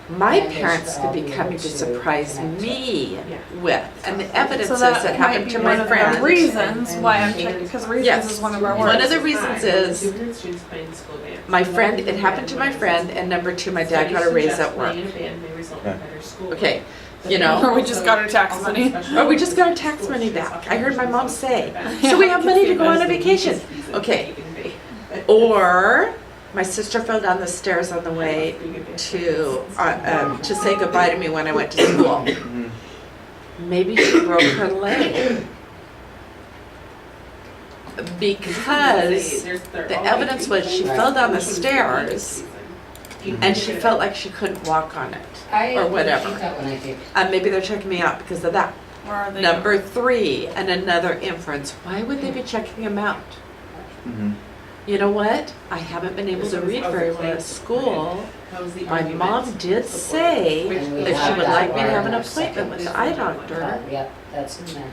G: My parents could be coming to surprise me with, and the evidence
D: so
G: is
D: that
G: it
D: might
G: happened
D: be
G: to
D: one
G: my
D: of the
G: friend.
D: reasons why I'm checking, because reasons
G: Yes.
D: is one of our words.
G: One of the reasons is my friend, it happened to my friend, and number two, my dad got a raise at work. Okay, you know.
D: Or we just got our tax money.
G: Oh, we just got our tax money back. I heard my mom say. So we have money to go on a vacation. Okay. Or my sister fell down the stairs on the way to say goodbye to me when I went to school. Maybe she broke her leg. Because the evidence was she fell down the stairs and she felt like she couldn't walk on it. Or whatever. Maybe they're checking me out because of that.
D: Or are they
G: Number three, and another inference, why would they be checking him out?
A: Mhm.
G: You know what? I haven't been able to read very well at school. My mom did say that she would like me to have an appointment with the eye doctor.
B: Yep, that's in there.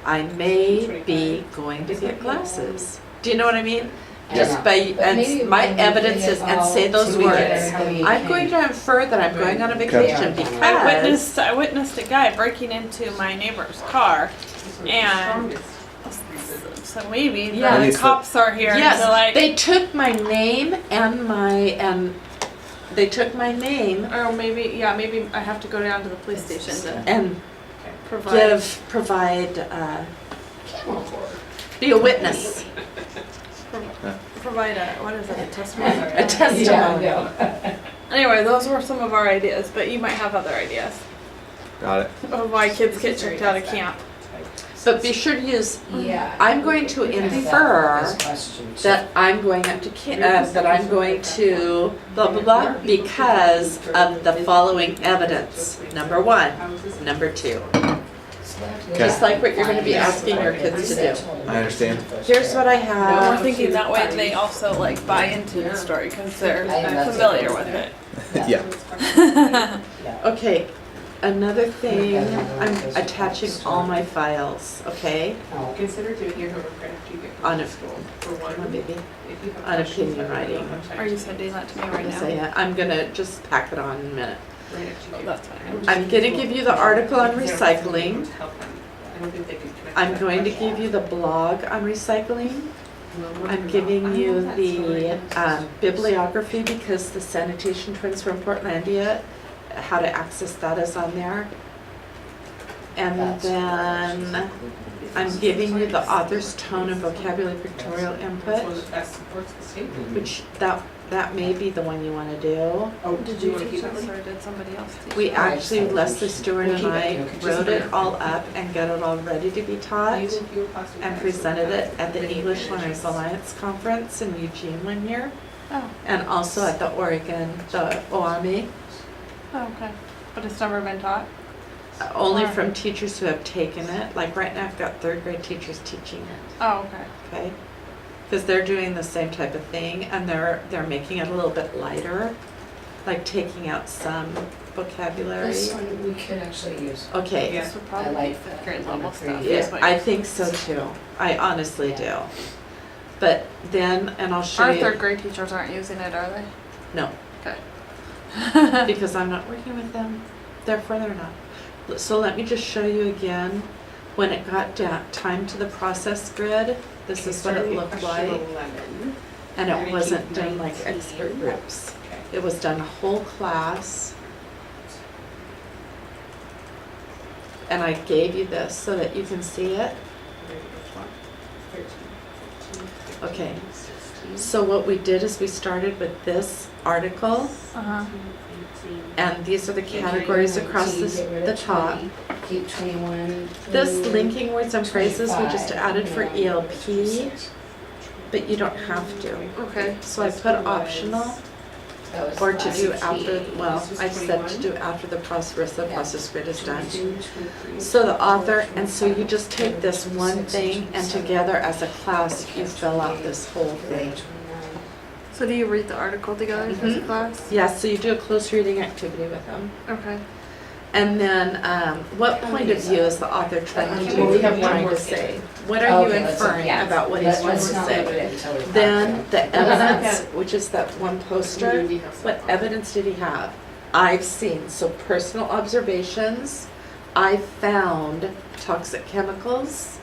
G: I may be going to get glasses. Do you know what I mean?
B: I
G: Just
B: know.
G: by,
B: But maybe
G: and my
B: when we
G: evidence
B: get
G: is, and
B: all
G: say those
B: together,
G: words.
B: how we
G: I'm
B: can-
G: going to infer that I'm going on a vacation
B: Okay.
G: because.
D: I witnessed a guy breaking into my neighbor's car, and so maybe
G: Yeah.
D: the
A: Yes.
D: cops are here
G: Yes,
D: to like,
G: they took my name and they took my name
D: or maybe I have to go down to the police station to
G: and
D: provide.
G: provide, be a witness,
D: Provide a, what is it, a testimony?
G: a testimony.
D: Anyway, those were some of our ideas, but you might have other ideas
A: Got it.
D: of why kids get checked out of camp.
G: But be sure to use,
B: Yeah.
G: I'm going to infer that I'm going up to, that I'm going to blah, blah, blah, because of the following evidence. Number one, number two. Just like what you're gonna be asking your kids to do.
A: I understand.
G: Here's what I
D: And we're
G: have.
D: thinking that way they also like buy into the story because they're familiar with it.
A: Yeah.
G: Okay, another thing, I'm attaching all my files, okay?
C: Consider doing your homework right after you get
G: On
C: home
G: a,
C: from school. For
G: come on,
C: one,
G: baby.
C: if you have
G: On
C: questions
G: opinion
C: about it,
G: writing.
C: contact
D: Are you
C: me
D: sending that to me right
G: So,
D: now?
G: yeah, I'm gonna just pack it on in a minute.
C: right after you
D: Oh,
C: get
D: that's fine.
G: I'm gonna give you the article on recycling.
C: Help them. I don't think they could connect
G: I'm
C: that
G: going to
C: question.
G: give you the blog on recycling.
C: Well,
G: I'm giving you the bibliography because the sanitation twins from Portlandia, how to access that is on there. And then I'm giving you the author's tone and vocabulary pictorial input,
C: One that best supports the statement.
G: which that may be the one you want to do.
C: Oh,
D: Did you
C: wanna
D: teach
C: keep it?
D: us or did somebody else teach
G: We
D: us?
G: actually, Leslie Stewart and I wrote it all up and got it all ready to be taught
C: Even if you were plastic
G: and
C: bags,
G: presented it at the
C: many
G: English Learners
C: advantages.
G: Alliance conference in Eugene one year.
D: Oh,
G: And also at the Oregon, the OAMI,
D: oh, okay. But it's never been taught?
G: only from teachers who have taken it. Like right now, I've got third grade teachers teaching it,
D: Oh, okay.
G: okay? Because they're doing the same type of thing and they're making it a little bit lighter, like taking out some vocabulary.
B: This one we could actually use.
G: Okay,
C: Yeah.
D: This would
B: I
D: probably be
B: like
D: fifth
B: that.
D: grade level stuff.
G: yeah,
D: is what
G: I
D: you're
G: think so too. I honestly do. But then, and I'll show
D: Our
G: you.
D: third grade teachers aren't using it, are they?
G: No.
D: Okay.
G: Because I'm not working with them, therefore they're not. So let me just show you again, when it got time to the process grid, this is what it looked like.
C: 11.
G: And it wasn't done like expert groups.
C: Okay.
G: It was done whole class. And I gave you this so that you can see it.
C: 13, 14, 15,
G: Okay.
C: 16,
G: So what we did is we started with this article,
D: Uh-huh.
C: 18.
G: and these are the categories across the top.
B: Keep 21.
G: This linking words and phrases we just added for ELP. but you don't have to.
D: Okay.
G: So I put optional,
F: That was
G: or
F: the
G: to do
F: last
G: after,
F: key.
G: well, I said to do after the rest of the process grid is done. So the author, and so you just take this one thing and together as a class, you fill out this whole thing.
D: So do you read the article together as a class?
G: Yeah, so you do a close reading activity with them.
D: Okay.
G: And then, what point of view is the author trying to,
F: Well, we have one
G: trying
F: more
G: to
F: thing.
G: say? What are you
F: Okay, let's-
G: inferring
F: yeah.
G: about what he's trying to
F: Let's not
G: say?
F: look at it until we've got
G: Then
F: there.
G: the evidence, which is that one poster, what evidence did he have? I've seen, so personal observations, I found toxic chemicals,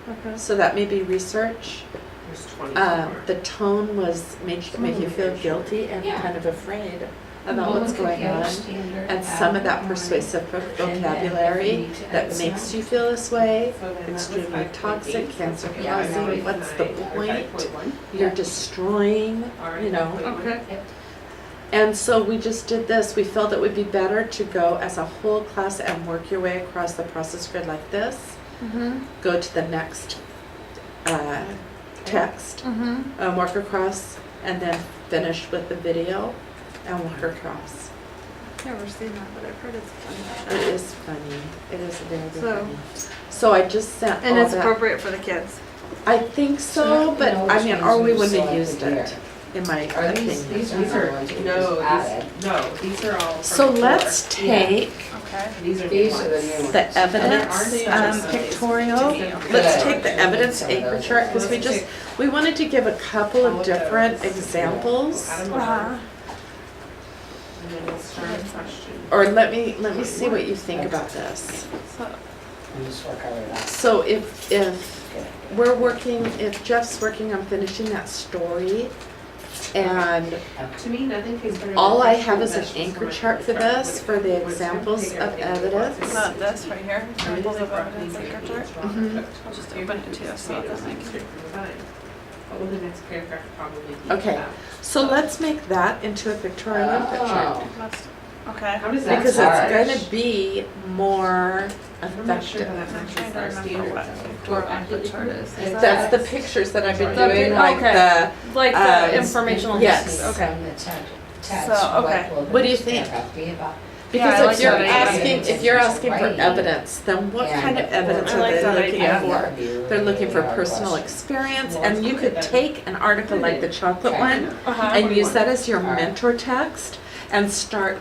D: Okay.
G: so that may be research.
E: There's 24.
G: The tone was, make you feel guilty and
F: Yeah.
G: kind of afraid about
F: We'll
G: what's
F: look at
G: going
F: the other
G: on.
F: standard
G: And some of that persuasive vocabulary that makes you feel this way,
E: So then that was
G: extremely
E: 5.8.
G: toxic, cancer
F: Yeah, I know.
G: causing, what's the point?
E: 5.1.
G: You're destroying, you know.
D: Okay.
G: And so we just did this, we felt it would be better to go as a whole class and work your way across the process grid like this.
D: Mm-hmm.
G: Go to the next text,
D: Mm-hmm.
G: walk across, and then finish with the video and walk across.
D: Never seen that, but I've heard it's fun.
G: It is funny, it is very, very
D: So-
G: funny. So I just sent
D: And
G: all
D: it's
G: that.
D: appropriate for the kids.
G: I think so, but I mean, or we wouldn't have used
F: it.
G: it, in my
F: Are these
G: opinion.
F: are the ones we
E: No,
F: just
E: these,
F: added?
E: no, these are all from
G: So
E: before.
G: let's take
D: Okay.
E: These are new
F: These are the
E: ones.
F: new ones.
G: the evidence
E: aren't
G: pictorial.
E: Good.
G: Let's take the evidence acre chart, because we wanted to give a couple of different examples.
E: Add 'em
D: Uh-huh.
E: over. And then we'll start a question.
G: Or let me see what you think about this.
D: So,
F: And just work our way back.
G: So if we're working, if Jeff's working on finishing that story, and
E: To me, nothing tastes better than
G: all I
E: fresh
G: have
E: fruit
G: is an
E: vegetables
G: anchor
E: from my
G: chart for
E: front garden.
G: this, for the
E: When it's time to
G: examples
E: take
G: of
E: everything to the
G: evidence.
E: box,
D: not this right here. Examples of
E: like
D: evidence
E: broccoli,
D: acre
E: bacon,
D: chart.
E: raw
G: Mhm.
E: cooked.
D: I'll just
E: You're
D: open
E: gonna
D: it to you
E: put
D: so it
E: tomatoes
D: doesn't
E: and
D: make
E: stick from the vine. What will the next paragraph probably be
G: Okay.
E: about?
G: So let's make that into a pictorial input chart.
F: Oh,
D: That's- Okay.
E: How does that
G: Because
F: That's
G: it's
F: harsh.
G: gonna be more
E: I'm not sure how
G: effective.
E: that
D: I'm
E: matches
D: trying to
E: our
D: remember
E: standard
D: what
E: though.
D: pictorial input chart is. Is
G: That's the
D: that
G: pictures that I've been
D: The
G: doing,
D: pic-
G: like
D: okay. like the
G: um,
D: informational
G: yes.
D: pieces?
F: From
D: Okay.
F: the text,
D: So, okay.
G: What do you think?
F: Be about?
D: Yeah, I
G: Because
D: like
G: if you're
D: that idea.
G: asking, if you're asking for
F: Right.
G: evidence, then what kind of evidence
D: I
G: are
D: like
G: they
D: that
G: looking
D: idea.
G: for? They're looking for personal experience, and you could take an article like the chocolate one
D: Uh-huh.
G: and use that as your
F: Alright.
G: mentor text and start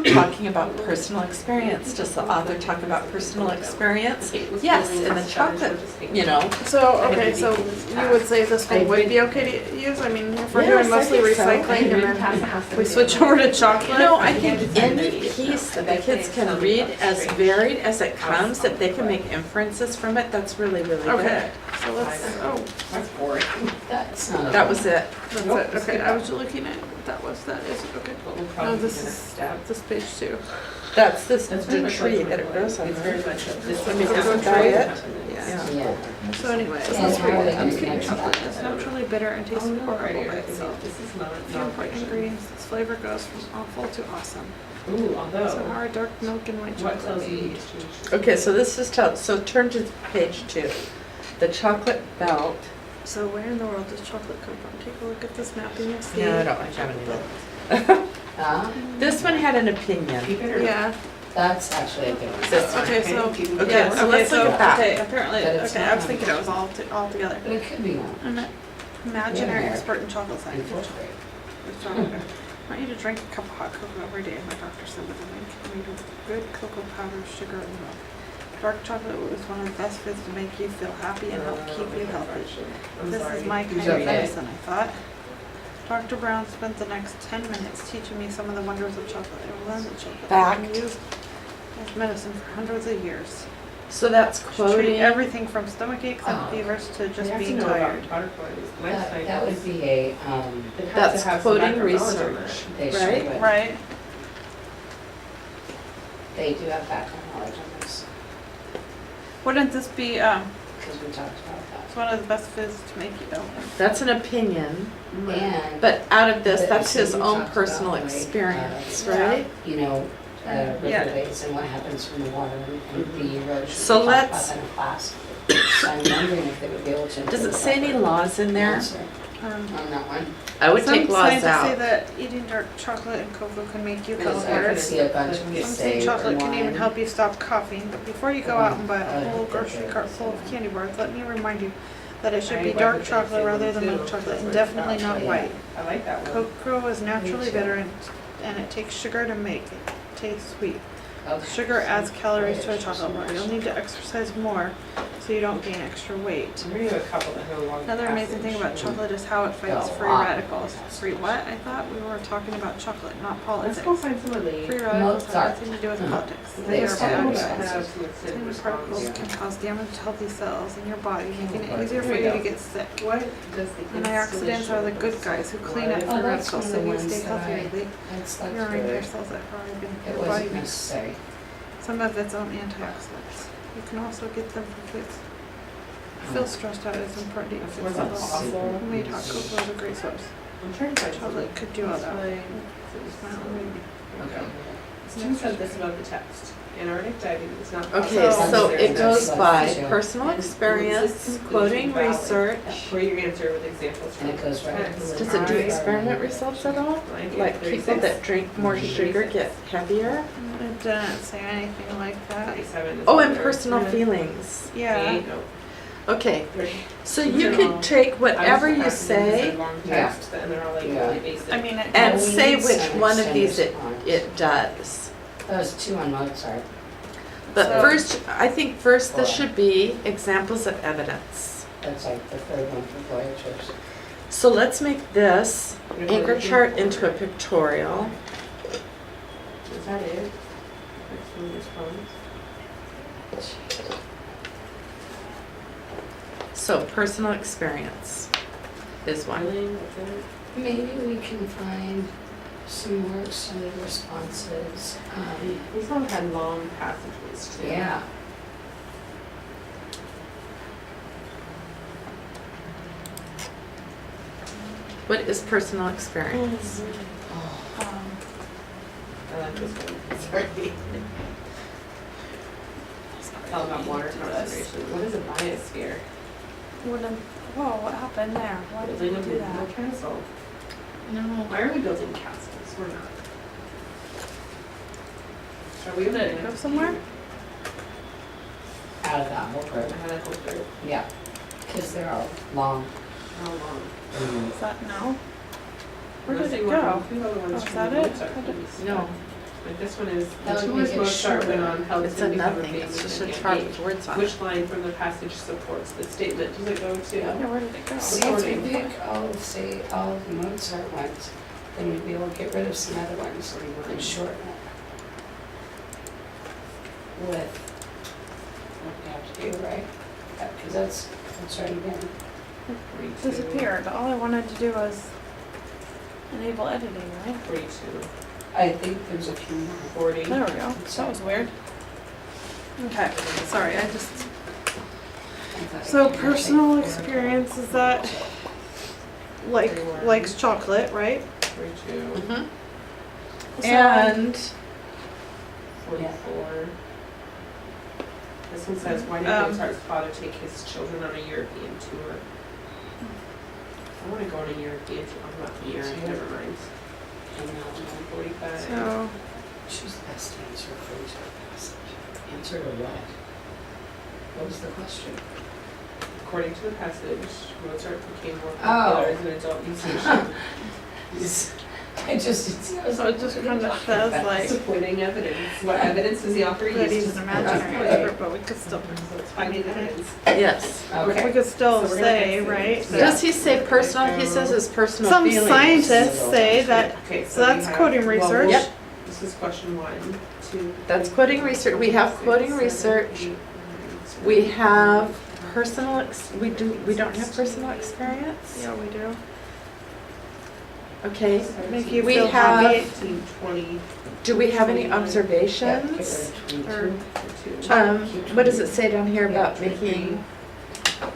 G: talking about personal experience. Does the author talk about personal experience? Yes, in the chocolate, you know.
D: So, okay, so you would say this one would be okay to use? I mean, if we're
G: Yes,
D: doing
G: I
D: mostly
G: think so.
D: recycling and then we switch over to chocolate?
G: No, I think any piece that the kids can read, as varied as it comes, that they can make inferences from it, that's really, really good.
D: Okay, so let's, oh,
E: That's boring.
F: That's not.
G: That was it.
D: that's it, okay, I was looking at, that is it, okay.
E: But we'll
D: No,
E: probably
D: this
E: be the
D: is,
E: next step.
D: this page two.
G: That's this,
E: That's very
G: the
E: much
G: tree
E: like
G: that it grows on.
E: It's very
G: right?
E: much of this.
G: Let me
E: one.
G: just try it.
D: Yeah.
F: Yeah.
D: So anyways,
F: Yeah,
D: let's
F: how
D: read
F: are they
D: it.
F: gonna
D: I'm
F: connect
D: chocolate
F: that?
D: is naturally bitter and tastes
E: Oh, no,
D: horrible
E: right
D: by
E: here.
D: itself.
E: This is not,
D: Few important
E: non-fiction.
D: ingredients, its flavor goes from awful to awesome.
E: Ooh,
D: So
E: although,
D: hard dark milk and white
E: what
D: chocolate
E: tells you
D: made.
E: to choose?
G: Okay, so this is, so turn to page 2. The chocolate belt.
D: So where in the world does chocolate come from? Take a look at this map and you'll see.
G: No, I don't like having it. This one had an opinion.
E: Keep it or?
D: Yeah,
F: That's actually a good one.
G: This one.
D: okay, so,
G: Okay,
D: yeah,
G: so
D: okay,
G: let's
D: so,
G: look at that.
D: okay, apparently,
F: But it's
D: okay, I was
F: not-
D: thinking it was all together.
F: But it could be one.
D: I'm an imaginary
F: Yeah.
D: expert in chocolate
F: In
D: science.
F: fourth grade.
D: I want you to drink a cup of hot cocoa every day, my doctor said, with a made of good cocoa powder, sugar, and milk. Dark chocolate is one of the best foods to make you feel happy and help keep you healthy.
E: I'm
D: This
E: sorry.
D: is my kind
F: Okay.
D: of medicine, I thought. Dr. Brown spent the next 10 minutes teaching me some of the wonders of chocolate. I learned that chocolate has been
G: Fact.
D: used as medicine for hundreds of years.
G: So that's
D: To treat
G: quoting.
D: everything from stomach aches and
F: Oh.
D: fevers to
E: You
D: just
E: have to
D: being
E: know about
D: tired.
E: butterflies, life
F: That
E: cycles.
F: would be a,
E: It has to
G: That's
E: have some
G: quoting
E: background knowledge on
G: research.
E: it.
F: they
G: Right?
F: should,
D: Right?
F: they do have background knowledge on this,
D: Wouldn't this be
F: because we talked about
D: it's one of the best foods to make you ill?
G: That's an opinion.
F: that. And.
G: But out of this,
F: but
G: that's
F: so
G: his
F: we
G: own
F: talked
G: personal
F: about, like,
G: experience,
D: Yeah.
G: right?
F: You know,
D: Yeah.
F: river basin and what happens from the water and the erosion.
G: So
F: We talked about
G: let's-
F: that in class.
B: So I'm wondering if they would be able to.
G: Does it
B: improve
G: say any
B: that
G: laws in there?
B: answer On that one.
G: I would take laws
D: Some scientists say
G: out.
D: that eating dark chocolate and cocoa can make you feel
B: Because I could
D: better.
B: see a bunch of
D: Some
B: say
D: say chocolate can even
B: wine.
D: help you stop coughing, but before you go out and buy a whole
B: Oh,
D: grocery
B: okay.
D: cart full of candy bars, let me remind you that it should be
E: I
D: dark
E: like
D: chocolate
E: the
D: rather than
E: too.
D: milk chocolate, and
E: That's
D: definitely not
B: Yeah.
D: white.
E: I like that one.
D: Cocoa is naturally
B: too.
D: bitter and it takes sugar to make it taste sweet.
B: Okay.
D: Sugar adds calories to a chocolate bar. You'll need to exercise more so you don't gain extra weight.
E: I'm reading a couple that have a long
D: Another amazing thing about
E: passage.
D: chocolate is how it fights
B: Oh,
D: free
B: wow.
D: radicals. Free what? I thought we were talking about chocolate, not
E: Let's
D: politics.
E: go find somebody.
D: Free radicals have
B: Mozart.
D: nothing to do with politics.
B: They
D: They are
B: are
D: bad
B: bad
D: guys.
E: Have some
D: Tiny
E: response.
D: particles can cause damage to healthy cells in your body, making it easier for
E: Here we
D: you
E: go.
D: to get sick.
E: What does the
D: Antioxidants are the good guys who clean up
B: Oh,
D: free
B: that's
D: radicals
B: one
D: so
B: of the
D: you
B: ones
D: stay
B: that
D: healthy. They
B: That's
D: your repair
B: good.
D: cells that are in
B: It
D: your body
B: wasn't
D: needs
B: necessary.
D: some of its own antioxidants. You can also get them from foods. Feel stressed out, it's important to eat
E: That's
D: foods
E: where
D: that
E: it's
D: will
E: awful.
D: homemade hot cocoa is a great source.
E: I'm trying to find
D: Chocolate could do all that.
E: Okay. Stu said this about the text. Antarctic diving is not.
G: Okay,
D: So-
G: so it goes by
B: So-
G: personal experience, quoting research.
E: For your answer with examples from.
B: And it goes right into the
G: Does it do
B: I-
G: experiment results at all? Like people that drink more sugar get heavier?
D: It didn't say anything like that.
E: 37 is
G: Oh,
E: on
G: and
E: there.
G: personal feelings.
D: Yeah.
E: Okay, no.
G: Okay,
E: 30.
G: so you could take whatever you say
B: Yeah.
E: And they're all like
B: Yeah.
E: really basic.
D: I mean,
G: and
B: Well, we
G: say
B: need
G: which
B: some
G: one of these
B: extended
G: it does.
B: That was 2 on Mozart.
G: But
D: So-
G: first, I think first this should be examples of evidence.
B: That's like the third one for Voyagers.
G: So let's make this anchor chart into a pictorial.
E: Is that it? Personal response.
G: So personal experience is one.
E: Feeling, that's it.
B: Maybe we can find some more extended responses.
E: These all had long passages too.
B: Yeah.
G: What is personal experience?
E: I like this one. Sorry. It's all about water conservation. What is a biosphere?
D: Whoa, what happened there? Why did we
E: Building a
D: do
E: movable
D: that?
E: castle.
G: No.
E: Why are we building castles? We're not. Are we
D: Did it go somewhere?
B: Out of that whole group.
E: I had a whole group.
B: Yeah. Because they're all long.
E: How long?
D: Is that no? Where did
E: Unless
D: it
E: you want
D: go?
E: to do other ones
D: Oh, is
E: from
D: that
E: the
D: it?
E: Mozart
D: How did-
E: piece.
G: No,
E: Like this one is,
B: That
E: the
B: would
E: tours
B: make it
E: Mozart went
B: shorter.
E: on helped
G: it's
E: him
G: a
E: become a
G: nothing,
E: famous
G: it's just a
E: and
G: chart
E: engaged.
G: with words on it.
E: Which line from the passage supports the statement? Does it go to?
D: Yeah, where did it go?
B: See, if we pick all of, say, all of the Mozart ones, then we'd be able to get rid of some other ones and shorten it. With what we have to do, right? Because that's already been,
D: It disappeared. All I wanted to do was enable editing, right?
E: 42,
B: I think there's a few more.
E: 40.
D: There we go. That was weird. Okay, sorry, I just.
B: I thought
D: So
B: it could
D: personal
B: take
D: experience is that likes chocolate, right?
E: 42,
G: Mhm.
D: So-
G: And
E: 44. This one says, why did Mozart's father take his children on a European tour? I want to go on a European tour. I'm not from Europe, never mind.
B: And now,
E: 45.
D: So
B: choose the best answer for each passage. Answer to what? What was the question?
E: According to the passage, Mozart became more
B: Oh.
E: popular as an adult musician.
B: I just,
D: so it just kind of says like
E: Supporting evidence. What evidence does the author use?
D: that
E: to
D: he's an
E: support
D: imaginary
E: his
D: expert,
E: claim?
D: but we could still.
E: So it's finding evidence.
G: yes.
D: We
B: okay.
D: could still
E: So we're gonna
D: say,
E: exit.
D: right?
E: Yeah.
G: Does he say personal? He says his personal
D: Some
G: feelings.
D: scientists say that.
E: Okay,
D: So that's
E: we have-
D: quoting
E: well,
D: research.
G: Yep.
E: This is question 1, 2.
G: That's quoting research. We have quoting research. We have personal. We don't have personal experience.
D: Yeah, we do.
G: Okay.
D: Make you
G: We
D: feel
G: have-
D: happy.
E: 15, 20,
G: Do we have any
B: Yeah,
G: observations?
B: get rid of
D: Or
B: 22.
E: 2.
G: What does it say down here about making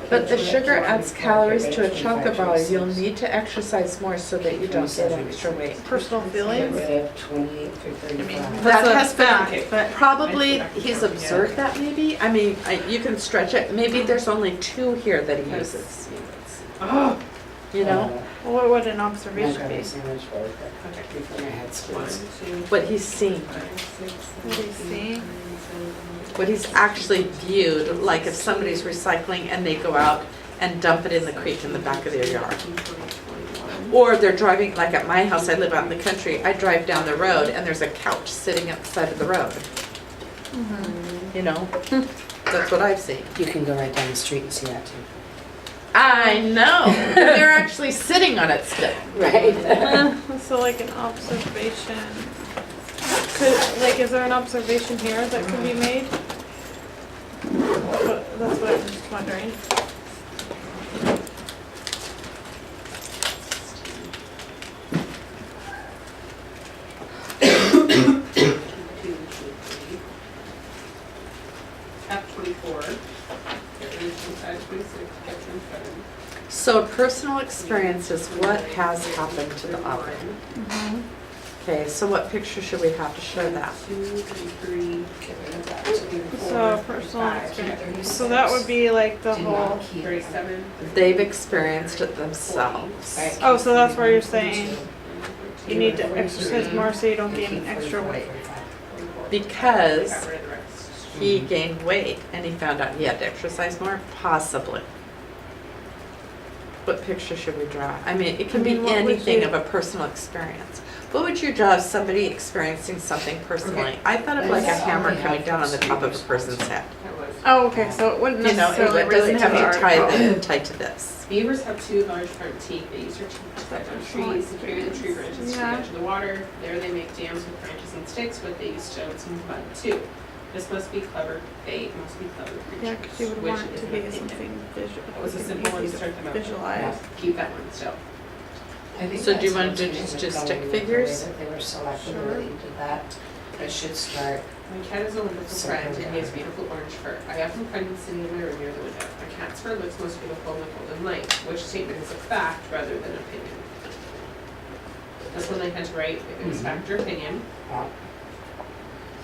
G: But the sugar adds calories to a chocolate bar. You'll need to exercise more so that you don't get extra weight.
D: Personal feelings.
F: Rid of 28 through 35.
G: That
D: That's a
G: has been,
D: fact, but
G: probably, he's observed that maybe. I mean, you can stretch it. Maybe there's only 2 here that he uses,
E: Oh,
G: you know?
D: what would an observation be?
F: Sandwich board, but before I had
E: 1,
F: spoons.
E: 2,
G: What he's seen,
E: 5, 6,
D: What do you see?
G: what he's actually viewed, like if somebody's recycling and they go out and dump it in the creek in the back of their yard. Or they're driving, like at my house, I live out in the country, I drive down the road and there's a couch sitting at the side of the road, you know? That's what I've seen.
F: You can go right down the street and see that too.
G: I know, they're actually sitting on it still.
F: Right.
D: So like an observation, is there an observation here that could be made? That's what I'm just wondering.
C: F 24. Get rid of 25, 26, get 27.
G: So a personal experience is what has happened to the object. Okay, so what picture should we have to show that?
C: 2, 3,
F: Get rid of that too.
D: So personal experience. So that would be like the
F: Did
D: whole.
F: not keep
C: 37.
G: They've experienced it themselves.
F: Right.
D: Oh, so that's where you're saying you need to exercise more so you don't gain extra weight.
G: Because
C: Got rid of the rest.
G: he gained weight and he found out he had to exercise more? Possibly. What picture should we draw? I mean, it can be
D: I mean, what would
G: anything
D: you-
G: of a personal experience. What would you draw of somebody experiencing something personally? I thought of like a hammer coming down on the top of a person's head.
C: That was.
D: Oh, okay, so it wouldn't
G: You know,
D: necessarily
G: it doesn't
D: relate
G: have
D: to
G: to
D: the
G: tie
D: article.
G: tied to this.
C: Beavers have 2 large front teeth. They use their teeth to step on trees and carry the tree branches to the
D: Yeah.
C: edge of the water. There they make dams with branches and sticks, but they use stones and mud too. This must be clever. They must be clever creatures.
D: Yeah, because you would
C: which
D: want it
C: is
D: to
C: an
D: be
C: opinion.
D: something visual.
C: That was a simple one to start them out with.
D: Visualize.
C: Keep that one still.
F: I think
G: So do you
F: that's
G: want to
F: what's
G: just
F: going
G: stick
F: with the way
G: figures?
F: that they were selected
D: Sure.
F: when they did that. It should start.
C: My cat is a wonderful friend and he has beautiful orange fur. I often find him sitting in my room near the window. My cat's fur looks most beautiful in the golden light. Which statement is a fact rather than opinion? This one I had to write if it was fact or opinion.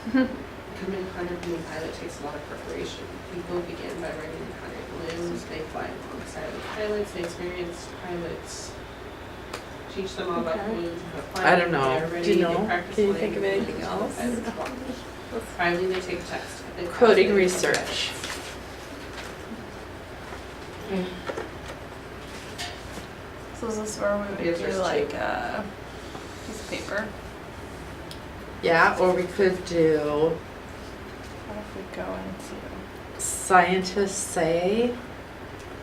C: Becoming a 100-balloon pilot takes a lot of preparation. People begin by writing 100 balloons. They fly alongside of pilots. They experience pilots. Teach them all about
D: Okay.
C: balloons and how to fly.
G: I don't know.
C: When they're
G: Do you
C: ready,
G: know?
C: they practice
G: Can you
C: flying
G: think of
C: balloons
G: anything
C: until
G: else?
C: pilots walk. Finally, they take a test. They pass,
G: Coding
C: they become
G: research.
D: So is this where we would
C: Yes,
D: do
C: there's
D: like
C: two.
D: a piece of paper?
G: Yeah, or we could do
D: What if we go into?
G: scientists say,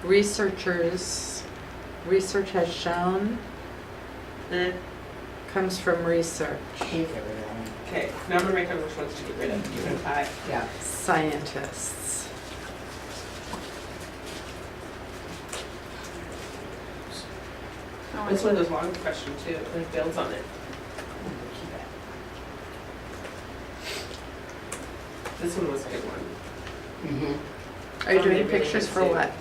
G: research has shown, comes from research.
F: You get rid of that.
C: Okay, now I'm gonna write down which ones to get rid of. You're gonna tie.
F: Yeah.
G: Scientists.
D: Oh,
C: This one was a long question too, and it builds on it.
F: Keep it.
C: This one was a good one.
F: Mm-hmm.
G: Are you
C: Oh,
G: doing
C: they really
G: pictures
C: did
G: for
C: too.
G: what?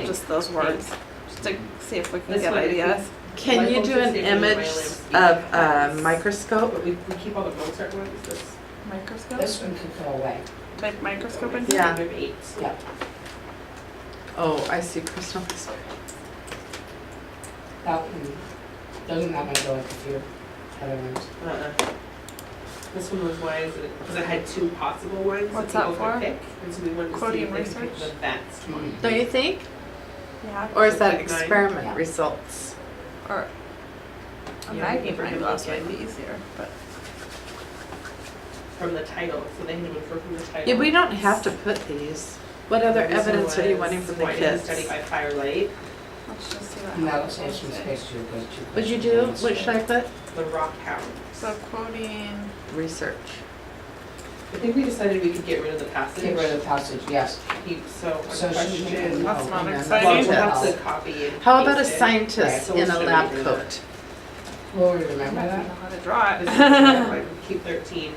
D: just those words, just to see if we can
C: This
D: get
C: one, if
D: ideas.
G: Can
C: Light
G: you
C: bulbs
G: do
C: are
G: an
C: safer than
G: image
C: violins.
G: of a microscope?
C: But we keep all the Mozart ones, this.
D: Microscope?
F: This one could go away.
D: Type microscope in here?
G: Yeah.
C: We have 8.
F: Yeah.
G: Oh, I see, personal experience.
F: That one, doesn't that one go with a few other ones?
C: This one was why is it, because it had 2 possible ones
D: What's
C: that people
D: that for?
C: could pick. And so we wanted to see
D: Quoting
C: if they could pick
D: research?
C: the best one.
G: Don't you think?
D: Yeah.
G: Or is
C: So
G: that
C: like 9?
G: experiment
F: Yeah.
G: results?
D: Or a
C: Yeah,
D: magnifying
C: we
D: glass
C: can
D: might
C: look
D: be easier, but.
C: From the title, so they had to infer from the title.
G: Yeah, we don't have to put these. What other
C: This one
G: evidence are you
C: was
G: wanting from the
C: why didn't
G: kids?
C: study by firelight,
D: Let's just see what
F: And that
D: happens.
F: was also space too, because two.
G: What'd you do? What should I put?
C: the rock hound.
D: So quoting,
G: Research.
C: I think we decided we could get rid of the passage.
F: Get rid of the passage, yes.
C: So
F: So
C: a
F: she
C: question.
F: should-
D: that's not
F: Oh, man.
C: Well, we'll
D: exciting.
C: have to copy and
G: How about a
C: paste it.
G: scientist
C: So
G: in
C: we'll
G: a
C: still
G: lab
C: do that.
G: coat?
F: Will we
D: I
F: remember
D: don't know
F: that?
D: how to draw
C: This is
D: it.
C: the one. Keep 13.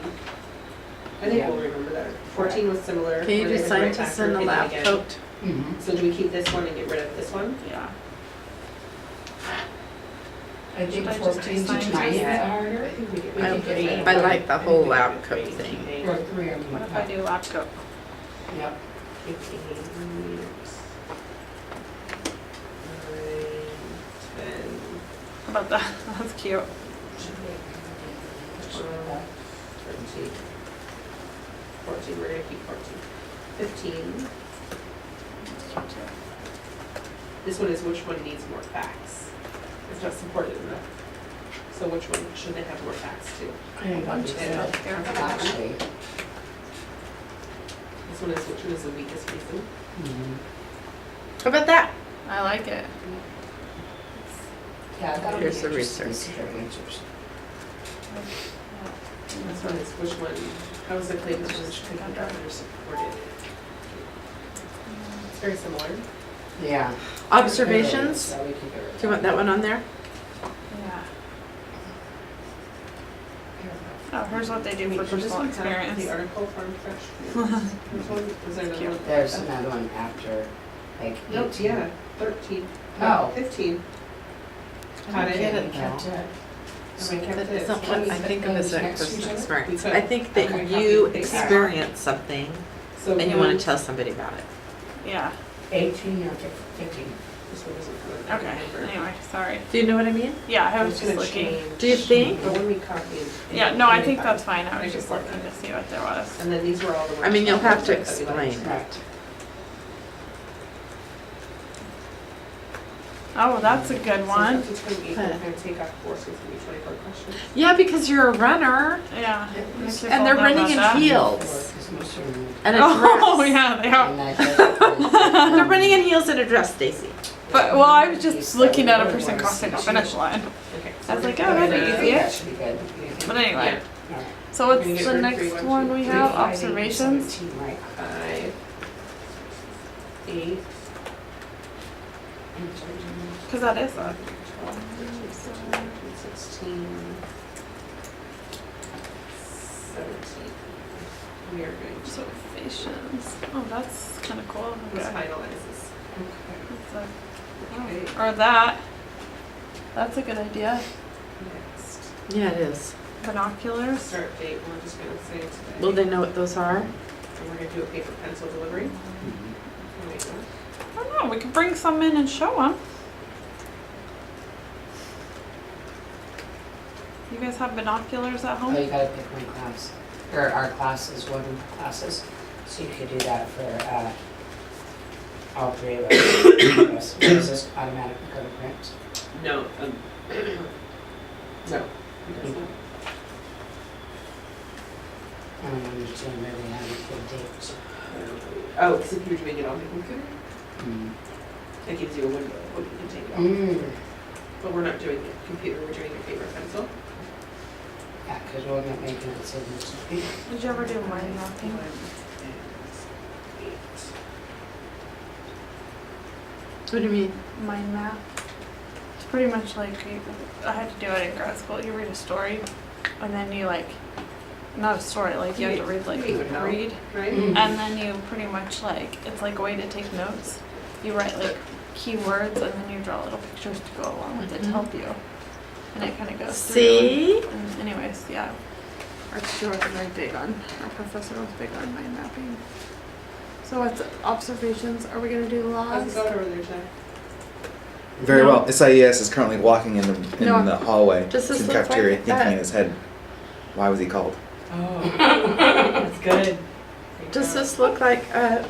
C: I think
F: Yeah.
C: we'll remember that. 14 was similar.
G: Can you
C: where
G: do
C: they had to write
G: scientists
C: back
G: in a
C: or
G: lab
C: again.
G: coat?
F: Mhm.
C: So do we keep this one and get rid of this one?
D: Yeah.
F: I think
D: Should I just
F: 14 to
D: assign
F: 20 is
D: this?
F: harder.
C: I think we get
F: We
C: rid
F: could
C: of
F: get rid of
G: I
F: it.
G: like the whole lab coat thing.
F: Or 3 of them.
D: What if I do lab coat?
F: Yep.
C: 15, 9, 10,
D: How about that? That's cute.
C: 12, 13, 14, we're gonna keep 14. 15, this one is which one needs more facts? It's not supported enough. So which one should they have more facts to?
F: I think I'll do that. Actually.
C: This one is which one is the weakest reason?
F: Mhm.
G: How about that?
D: I like it.
F: Yeah, that'll be
G: Here's the
F: interesting to
G: research.
F: see their answers.
C: This one is which one, how is the claim that which could be better supported? It's very similar.
F: Yeah.
G: Observations?
F: So we can get rid of
G: Do you want that one on there?
D: Yeah. Oh, here's what they do for
C: Does this
D: personal
C: one have
D: experience.
C: the article farm fresh? This one, is there another one?
F: There's another one after, like 18.
C: No, yeah, 13.
F: Oh.
C: 15.
G: I
C: Got
G: don't
C: it?
G: get it.
F: Yeah.
C: And we kept
G: That
C: this.
G: isn't what I think of as a
F: Next to each
G: personal
F: other?
G: experience.
C: We
G: I think that
C: Okay.
G: you
C: Okay.
G: experience something
C: So
G: and you want
C: move-
G: to tell somebody about it.
D: Yeah.
F: 18 or 15.
C: This one isn't good.
D: Okay. Anyway, sorry.
G: Do you know what I mean?
D: Yeah, I
C: I
D: was
C: was
D: just
C: gonna
D: looking.
C: change.
G: Do you think?
C: But when we copied.
D: Yeah, no, I think that's fine. I
C: I
D: was
C: just
D: just
C: like
D: looking
C: that.
D: to see what there was.
C: And then these were all the ones.
G: I mean, you'll have to
C: that we liked.
G: explain.
F: Right.
D: Oh, that's a good one.
C: So since it's gonna be, we're gonna take off 4, so it's gonna be 24 questions.
G: Yeah, because you're a runner
D: Yeah.
G: and they're running in heels
F: Because most of them-
G: and a dress.
D: Oh, yeah, they are.
F: And I just-
G: They're running in heels and a dress, Stacy.
D: But, well, I was just looking at a person crossing the finish line.
C: Okay.
D: I was
C: we're
D: like,
C: gonna
D: oh,
C: go
D: that'd be
C: to-
D: easy.
F: That should be good.
D: But anyway,
C: Yeah.
F: Alright.
D: so what's
C: Can you get
D: the
C: rid of
D: next
C: 3, 1,
D: one
C: 2,
D: we
C: 3,
D: have?
F: 5, 8,
D: Observations?
F: 17, right.
C: 5, 8,
D: Because that is a.
C: 12, 13, 14, 16, 17. We are going to,
D: Observations. Oh, that's kind of cool.
C: this
D: Okay.
C: finalizes.
D: That's
C: Okay,
D: a- Or that. That's a good idea.
C: next.
G: Yeah, it is.
D: Binoculars.
C: Start date, we're just gonna say today.
G: Will they know what those are?
C: And we're gonna do a paper pencil delivery.
F: Mhm.
C: There we go.
D: I don't know. We could bring some in and show them. You guys have binoculars at
F: Oh,
D: home?
F: you gotta pick one class, or our classes, one classes, so you could do that for, all 3 of us. Yes. Does this automatically go to print?
C: No, no. because
F: I don't understand really how you could date.
C: Oh, because if you're doing it on the computer,
F: Mm.
C: it gives you a window when you can take it off.
F: Mm.
C: But we're not doing it computer, we're doing it paper pencil.
F: Yeah, because we're not making it so much.
D: Did you ever do mind mapping?
C: 1 and 8.
G: What do you mean?
D: Mind map. It's pretty much like I had to do it in grad school. You read a story, and then you like, not a story, like you have to read like
C: You would know.
D: read,
C: Right?
F: Mm.
D: and then you pretty much like it's like a way to take notes. You write like keywords, and then you draw little pictures to go along with it to help you, and it kind of goes through.
G: See?
D: And anyways, yeah. Our teacher was very big on, our professor was big on mind mapping. So what's observations? Are we gonna do
C: How's
D: laws?
C: it going over there, Jack?
A: Very
D: No.
A: well. SIES is currently walking in
D: No.
A: the hallway
G: Does
A: to
G: this
A: the
G: look
A: cafeteria,
G: like
A: thinking
G: that?
A: in his head, why was he called?
C: Oh, that's good.
G: Does this look like a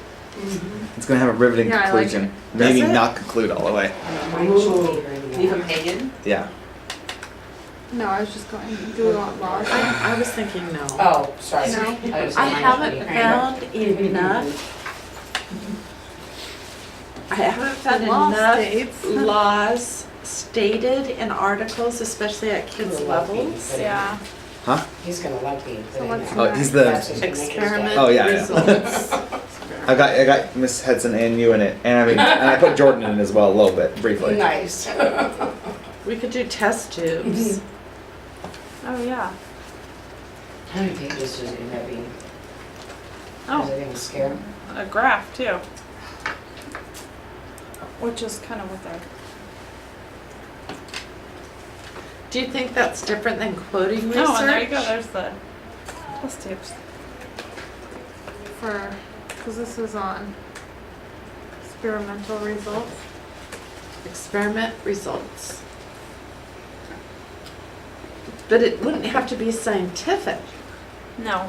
A: It's going to have a riveting
D: Yeah, I like
A: conclusion.
G: it.
A: Maybe
G: Does it?
A: not conclude all the way.
F: Mine should be green.
C: Leave him hanging?
A: Yeah.
D: No, I was just going, do we want laws?
G: I was thinking no.
F: Oh, sorry.
D: No.
F: was
G: I
F: mine should
G: haven't
F: be green.
G: found enough. I haven't found
D: Law
G: enough
D: states.
G: laws stated in articles, especially at kids'
F: He'll love being
G: levels.
F: put in
D: Yeah.
A: Huh?
F: He's gonna love being put
D: So
F: in
D: what's
F: there.
A: Oh, he's
F: That's
A: the.
F: what's gonna make his
G: Experiment
F: day.
A: Oh, yeah, yeah.
G: results.
A: I got Miss Hedson and you in it, and I mean, and I put Jordan in it as well a little bit, briefly.
F: Nice.
G: We could do test tubes.
D: Oh, yeah.
F: How many pages is it gonna be? Is
D: Oh,
F: it gonna scare him?
D: a graph too. which is kind of with our,
G: Do you think that's different than quoting research?
D: oh, and there you go, there's the test tips. For, because this is on experimental results.
G: Experiment results. But it wouldn't have to be scientific.
D: No.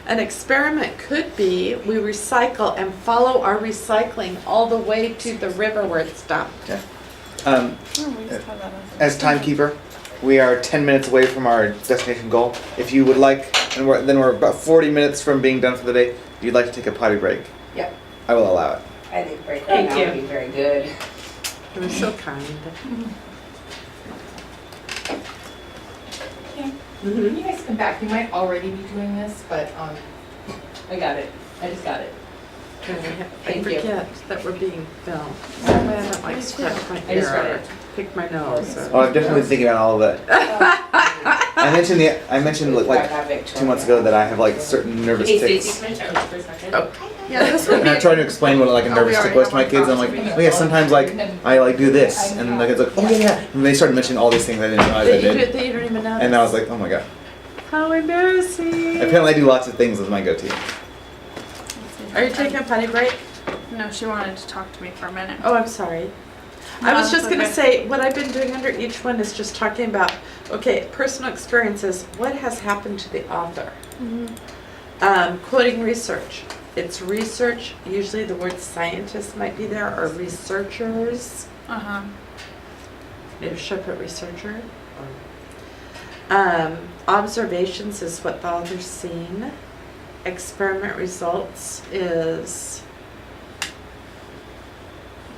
G: An experiment could be we recycle and follow our recycling all the way to the river where it's dumped.
A: Yeah.
D: Oh, we just have that
A: As timekeeper, we are 10 minutes away from our destination goal. If you would like, and we're about 40 minutes from being done for the day, if you'd like to take a potty break,
F: Yep,
A: I will allow it.
F: I think break right
E: Thank
F: now
E: you.
F: would be very good.
G: It was so kind.
C: When you guys come back, you might already be doing this, but, I got it. I just got it.
G: I
C: Thank you.
G: forget that we're being filmed. So I haven't like scratched my
C: I just read
G: ear or
C: it.
G: picked my nose.
A: Oh,
G: Or...
A: I'm definitely thinking about all of that. I mentioned like 2 months ago that I have like certain nervous
C: Hey,
A: tics.
C: Stacy, can I chat with you for a second?
G: Oh.
D: Yeah, this would
A: And
D: be,
A: I tried to explain what like a
D: Oh,
A: nervous
D: we
A: tick
D: already
A: was to my
D: have
A: kids.
D: one
A: I'm like, oh yeah, sometimes like I like do this, and the kids like, oh yeah. And they started mentioning all these things I didn't realize I did,
G: That you don't even know.
A: and I was like, oh my god.
G: How embarrassing.
A: Apparently I do lots of things with my goatee.
G: Are you taking a potty break?
D: no, she wanted to talk to me for a minute.
G: Oh, I'm sorry. I
D: No,
G: was just
D: it's
G: gonna
D: okay.
G: say, what I've been doing under each one is just talking about, okay, personal experiences, what has happened to the author? Quoting research. It's research, usually the word scientist might be there, or researchers.
D: Uh-huh.
G: Maybe should I put researcher? Observations is what the author's seen. Experiment results is,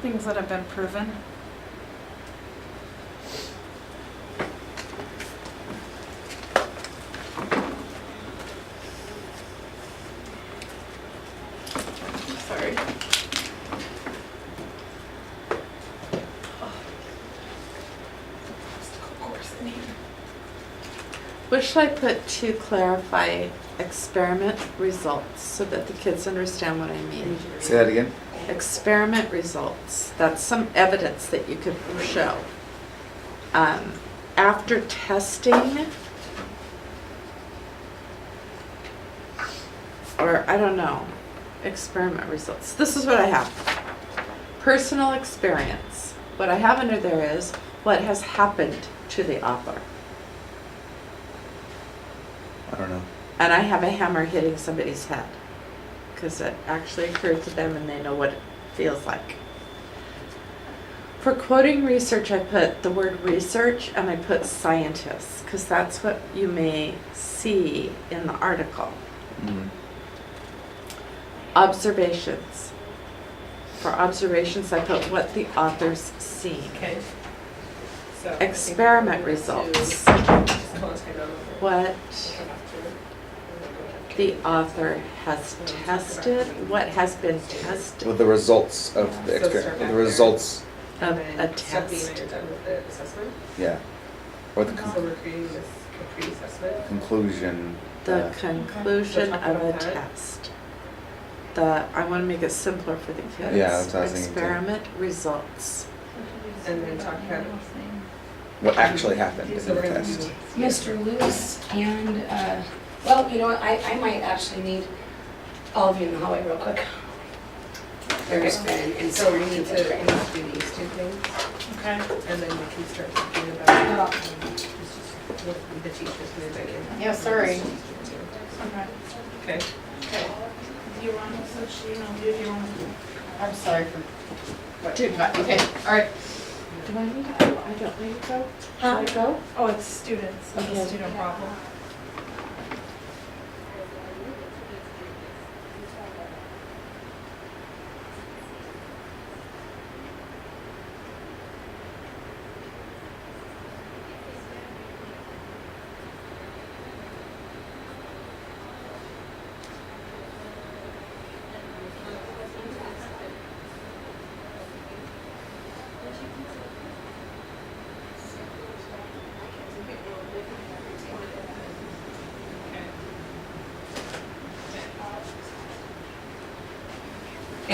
D: Things that have been proven.
C: Sorry.
G: what should I put to clarify experiment results so that the kids understand what I mean?
A: Say that again.
G: Experiment results, that's some evidence that you could show. After testing, or I don't know, experiment results. This is what I have. Personal experience. What I have under there is what has happened to the author.
A: I don't know.
G: And I have a hammer hitting somebody's head because it actually occurred to them and they know what it feels like. For quoting research, I put the word research and I put scientists because that's what you may see in the article.
A: Mhm.
G: Observations. For observations, I put what the author's seen.
C: Okay. So.
G: Experiment results. What the author has tested, what has been tested
A: With the results of the experiment, the results,
G: of a test.
C: Being done with the assessment.
A: yeah, or the
C: So we're creating this pre-assessment.
A: conclusion.
G: The
A: uh,
G: conclusion
C: So talk
G: of a
C: about that.
G: test. I want to make it simpler for the kids.
A: Yeah, that's what I was thinking too.
G: Experiment results.
C: And then talk about.
A: What actually happened in
C: So
A: the
C: we're gonna
A: test.
C: do.
B: Mr. Lewis and, well, you know what, I might actually need all of you in the hallway real quick. There's been, and
C: So we need to do these two things,
D: Okay.
C: and then we can start talking about what the teachers moving in.
D: Yeah, sorry.
C: Okay.
D: Okay. Do you want to switch, do you want to?
C: I'm sorry for what you got. Okay, all right.
G: Do I need to go? I don't need to go. Should I go?
D: Oh, it's students, it's
G: Okay.
D: a student problem.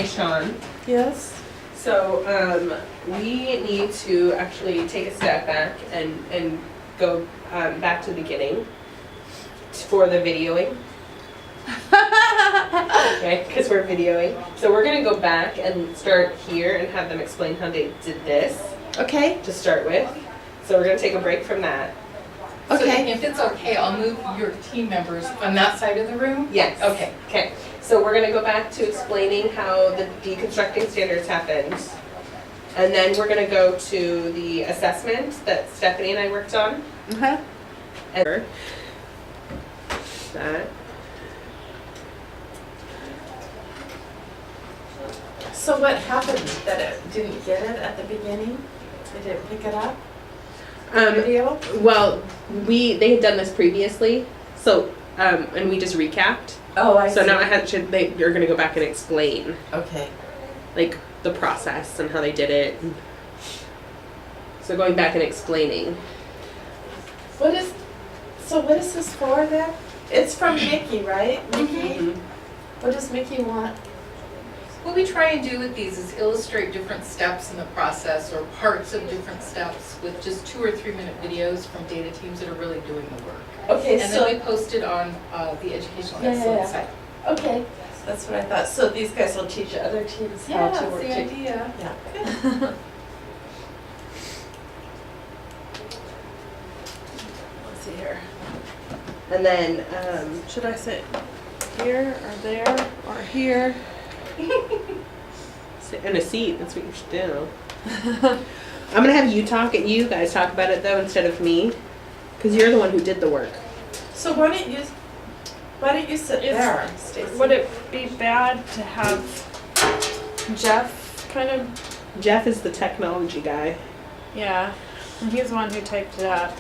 C: Hey, Sean.
G: Yes?
C: So, we need to actually take a step back and go back to the beginning for the videoing. Okay, because we're videoing. So we're gonna go back and start here and have them explain how they did this
G: Okay,
C: to start with. So we're gonna take a break from that.
G: okay.
H: So if it's okay, I'll move your team members on that side of the room.
C: Yes.
H: Okay.
C: Okay. So we're gonna go back to explaining how the deconstructing standards happened. And then we're gonna go to the assessment that Stephanie and I worked on.
G: Uh-huh.
C: And that.
G: So what happened that it didn't get it at the beginning? It didn't pick it up? Video?
C: Well, they had done this previously, so and we just recapped.
G: Oh, I see.
C: So now they're gonna go back and explain
G: Okay.
C: like the process and how they did it. So going back and explaining.
G: What is this for then? It's from Mickey, right? Mickey? What does Mickey want?
H: What we try and do with these is illustrate different steps in the process or parts of different steps with just 2 or 3 minute videos from data teams that are really doing the work.
G: Okay,
H: And
G: so,
H: then we post it on the Educational
G: Yeah,
H: Excellence
G: yeah.
H: site.
G: okay, that's what I thought. So these guys will teach other teams how
H: Yeah,
G: to
H: that's
G: work
H: the
G: together.
H: idea.
G: Yeah. Let's see here.
C: And then
D: Should I sit here or there or here?
C: sit in a seat. That's what you should do. I'm gonna have you guys talk about it though instead of me, because you're the one who did the work.
G: So why don't you sit there, Stacy?
D: Would it be bad to have Jeff kind of,
C: Jeff is the technology guy.
D: yeah, and he's the one who typed it up.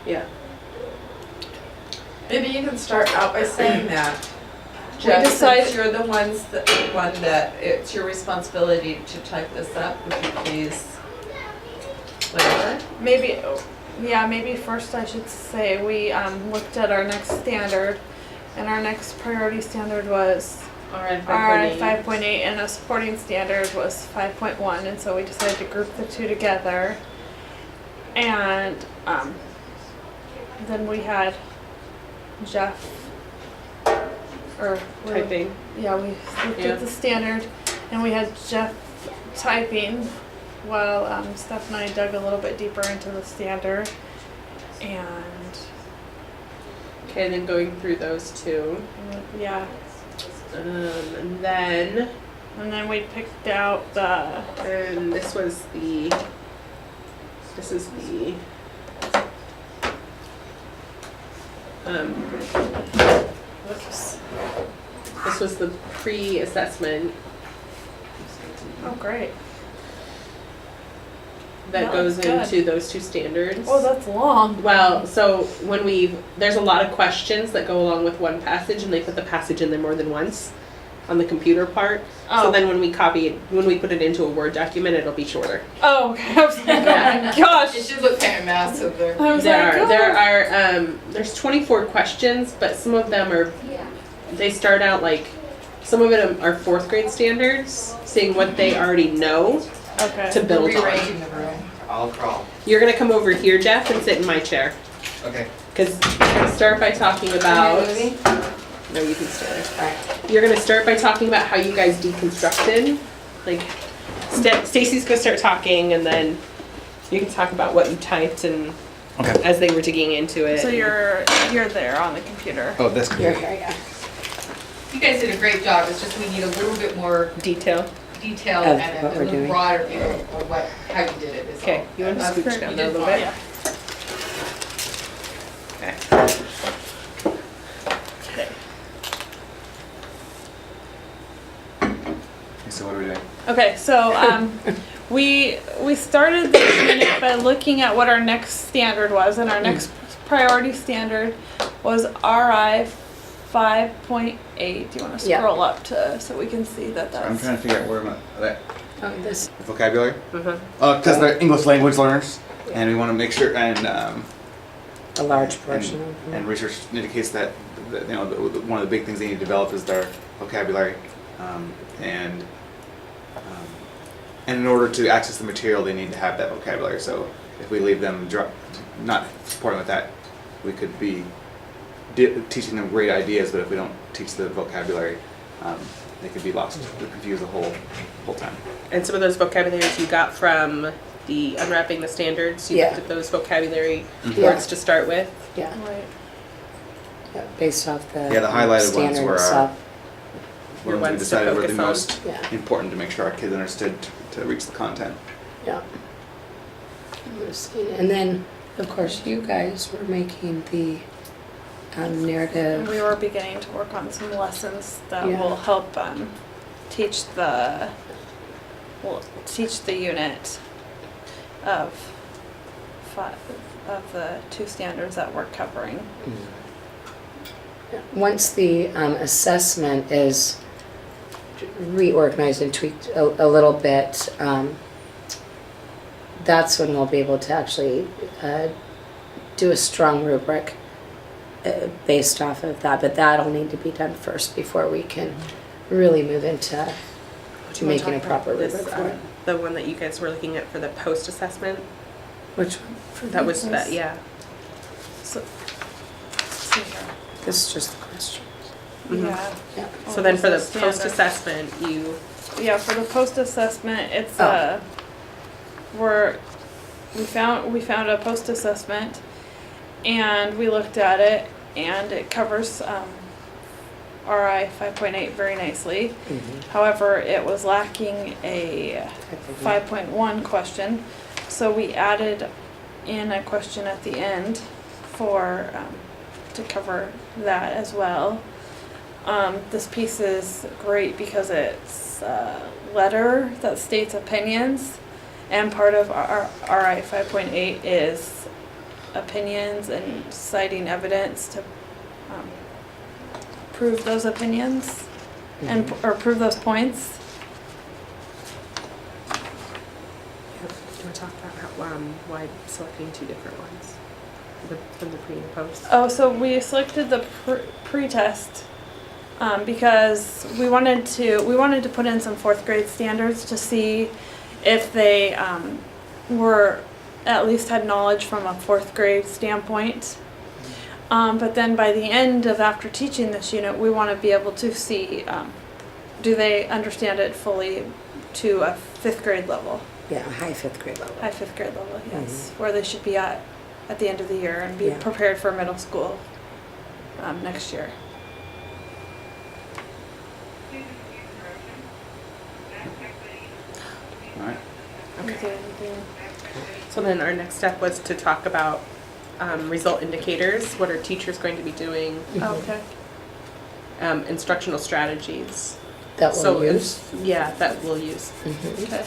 C: Yeah.
G: Maybe you can start out by saying that. Jeff,
D: decided-
G: since you're the one that it's your responsibility to type this up, would you please, whatever?
D: Maybe first I should say we looked at our next standard, and our next priority standard was
C: RI
D: RI 5.8, and a supporting standard was 5.1, and so we decided to group the two together. And then we had Jeff,
C: Typing.
D: yeah, we looked
C: Yeah.
D: at the standard, and we had Jeff typing while Steph and I dug a little bit deeper into the standard. And
C: Okay, and then going through those two.
D: yeah,
C: And then
D: we picked out the,
C: and this is the
G: Whoops.
C: this was the pre-assessment
D: oh great,
C: that
D: That
C: goes
D: looks good.
C: into those two standards.
D: oh that's long.
C: Well, so there's a lot of questions that go along with one passage, and they put the passage in there more than once on the computer part.
D: Oh.
C: So then when we put it into a Word document, it'll be shorter.
D: Oh, okay. I was like, oh my gosh.
H: It should look kind of massive there.
D: I was like, oh.
C: There's 24 questions, but some of them they start out like, some of them are 4th grade standards, saying what they already know
D: Okay.
C: to
H: We're
C: build on.
H: rearranging the room.
A: I'll crawl.
C: You're gonna come over here, Jeff, and sit in my chair.
A: Okay.
C: Because we're gonna start by talking about. No, you can stay there. You're gonna start by talking about how you guys deconstructed. Like, Stacy's gonna start talking, and then you can talk about what you typed and
A: Okay.
C: as they were digging into it.
D: So you're there on the computer.
A: Oh, this
B: You're
A: computer.
B: here, yeah.
H: You guys did a great job. It's just we need a little bit more
C: detail.
H: detail
B: Of
H: and
B: what
H: a
B: we're
H: little
B: doing.
H: broader view of how you did it. Is
C: Okay,
H: all.
C: you want to
H: That's
C: scooch
H: great.
C: down
H: You
C: there a
H: did
C: little
H: fine.
C: bit?
D: Yeah.
C: Okay.
A: So what are we doing?
D: Okay, so we started this unit by looking at what our next standard was, and our next priority standard was RI 5.8. Do you want to
B: Yeah.
D: scroll up so we can see that
A: I'm
D: that's
A: trying to figure out where that
B: Oh, this.
A: vocabulary.
C: Uh-huh.
A: Because they're English language learners, and we want to make sure. And
B: a large portion of them.
A: And research indicates that, one of the big things they need to develop is their vocabulary. And in order to access the material, they need to have that vocabulary. So if we leave them not supporting with that, we could be teaching them great ideas, but if we don't teach the vocabulary, they could be lost, confused the whole time.
I: And some of those vocabularies you got from the Unwrapping the Standards, you
B: Yeah.
I: looked at those vocabulary
B: Yeah.
I: words to start with.
B: Yeah,
D: Right.
B: yeah, based off the
A: Yeah, the highlighted ones
B: standard
A: were
B: stuff.
I: Your
A: ones we
I: ones to
A: decided were the
I: focus on.
A: most
B: Yeah.
A: important to make sure our kids understood to reach the content.
B: Yeah. And then, of course, you guys were making the
D: And
B: narrative.
D: we were beginning to work on some lessons that
B: Yeah.
D: will help teach the unit of the two standards that we're covering.
B: Yeah. Once the assessment is reorganized and tweaked a little bit, that's when we'll be able to actually do a strong rubric based off of that. But that'll need to be done first before we can really move into
I: Do you wanna
B: making a
I: talk about
B: proper
I: this,
B: rubric for it.
I: the one that you guys were looking at for the post-assessment?
B: Which one? For
I: That was,
B: business?
I: yeah.
D: So, see here.
B: This is just the question.
I: Mhm.
D: Yeah.
B: Yeah.
I: So then for the
D: Standard.
I: post-assessment, you,
D: Yeah, for the post-assessment, it's
B: Oh.
D: we found a post-assessment and we looked at it and it covers RI 5.8 very nicely. However, it was lacking a 5.1 question, so we added in a question at the end for to cover that as well. This piece is great because it's a letter that states opinions, and part of our RI 5.8 is opinions and citing evidence to prove those opinions and or prove those points.
I: do you want to talk about why selecting two different ones? From the pre and post?
D: Oh, so we selected the pre-test because we wanted to put in some fourth grade standards to see if they were at least had knowledge from a fourth grade standpoint. But then by the end of after teaching this unit, we want to be able to see do they understand it fully to a fifth grade level,
B: Yeah, high fifth grade level.
D: high fifth grade level, yes, where they should be at the end of the year and be
B: Yeah.
D: prepared for middle school next year.
A: All right.
I: Okay. So then our next step was to talk about result indicators. What are teachers going to be doing?
D: Okay.
I: Instructional strategies.
B: That
I: So
B: we'll use.
I: Yeah, that we'll use.
B: Mhm.
D: Okay.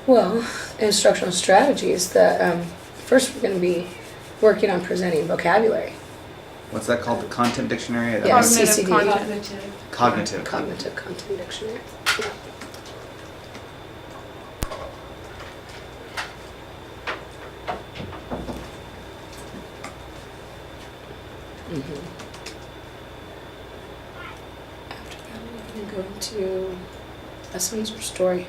B: Well, instructional strategies, first we're going to be working on presenting vocabulary.
A: What's that called? The content dictionary?
B: Yeah,
D: Cognitive
B: CCD.
D: content.
A: Cognitive.
B: Cognitive content dictionary. Yeah. Mhm. After that, we're going to go into lessons or story.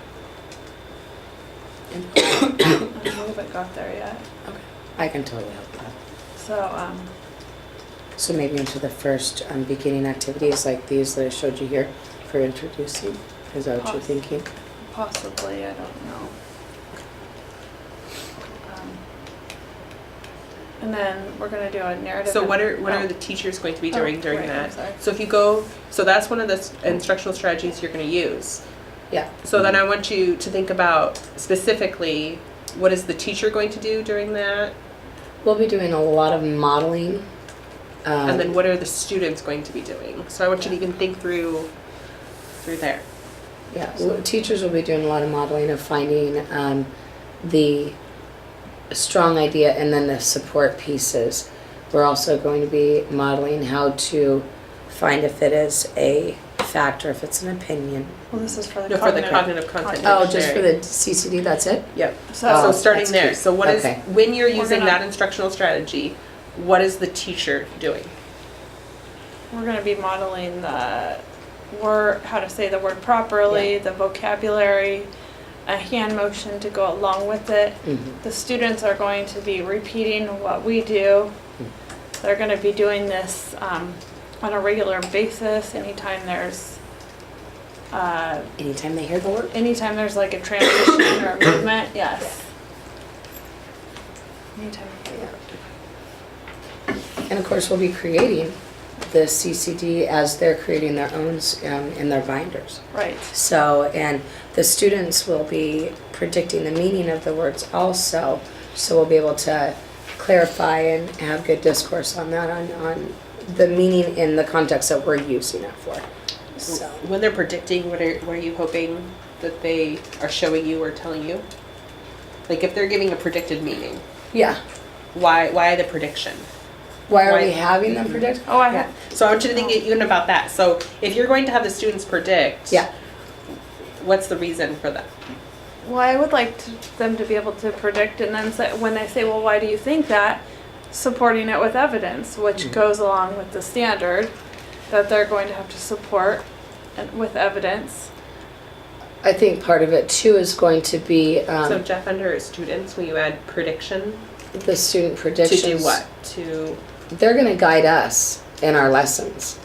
B: And
D: I haven't got there yet.
B: I can totally help that.
D: So,
B: So maybe into the first beginning activities like these that I showed you here for introducing. Is that what you're thinking?
D: possibly, I don't know. And then we're gonna do a narrative.
I: So what
D: and-
I: are the teachers going to be doing during
D: right, I'm
I: that?
D: sorry.
I: So if you go, so that's one of the instructional strategies you're going to use.
B: Yeah.
I: So then I want you to think about specifically, what is the teacher going to do during that?
B: We'll be doing a lot of modeling.
I: And then what are the students going to be doing? So I want you to even think through there.
B: Yeah, well, teachers will be doing a lot of modeling of finding the strong idea and then the support pieces. We're also going to be modeling how to find if it is a fact or if it's an opinion.
D: Well, this is for the
I: No, for the
D: cognitive.
I: cognitive content.
B: Oh, just for
I: dictionary.
B: the CCD, that's it?
I: Yep.
D: So-
I: So starting
B: that's
I: there,
B: cute.
I: so what is,
B: Okay.
I: when you're
D: We're
I: using
D: gonna-
I: that instructional strategy, what is the teacher doing?
D: We're gonna be modeling the word, how to say the word properly, the vocabulary, a hand motion to go along with it.
B: Mhm.
D: The students are going to be repeating what we do. They're gonna be doing this on a regular basis, anytime there's
B: Anytime they hear the word.
D: anytime there's like a transition or a movement, yes. Anytime.
B: And of course, we'll be creating the CCD as they're creating their own in their binders.
D: Right.
B: So, and the students will be predicting the meaning of the words also. So we'll be able to clarify and have good discourse on that, on the meaning in the context that we're using it for. So,
I: When they're predicting, what are you hoping that they are showing you or telling you? Like if they're giving a predicted meaning,
B: yeah.
I: why the prediction?
B: Why are
I: Why-
B: we having them predict?
D: Oh, I
I: Yeah. So I want you to think even about that. So if you're going to have the students predict,
B: Yeah.
I: what's the reason for that?
D: Well, I would like them to be able to predict, and then say, when they say, well, why do you think that? Supporting it with evidence, which goes along with the standard that they're going to have to support and with evidence.
B: I think part of it too is going to be
I: So Jeff, under students, will you add prediction
B: the student
I: to
B: predictions.
I: do what? To
B: They're going to guide us in our lessons.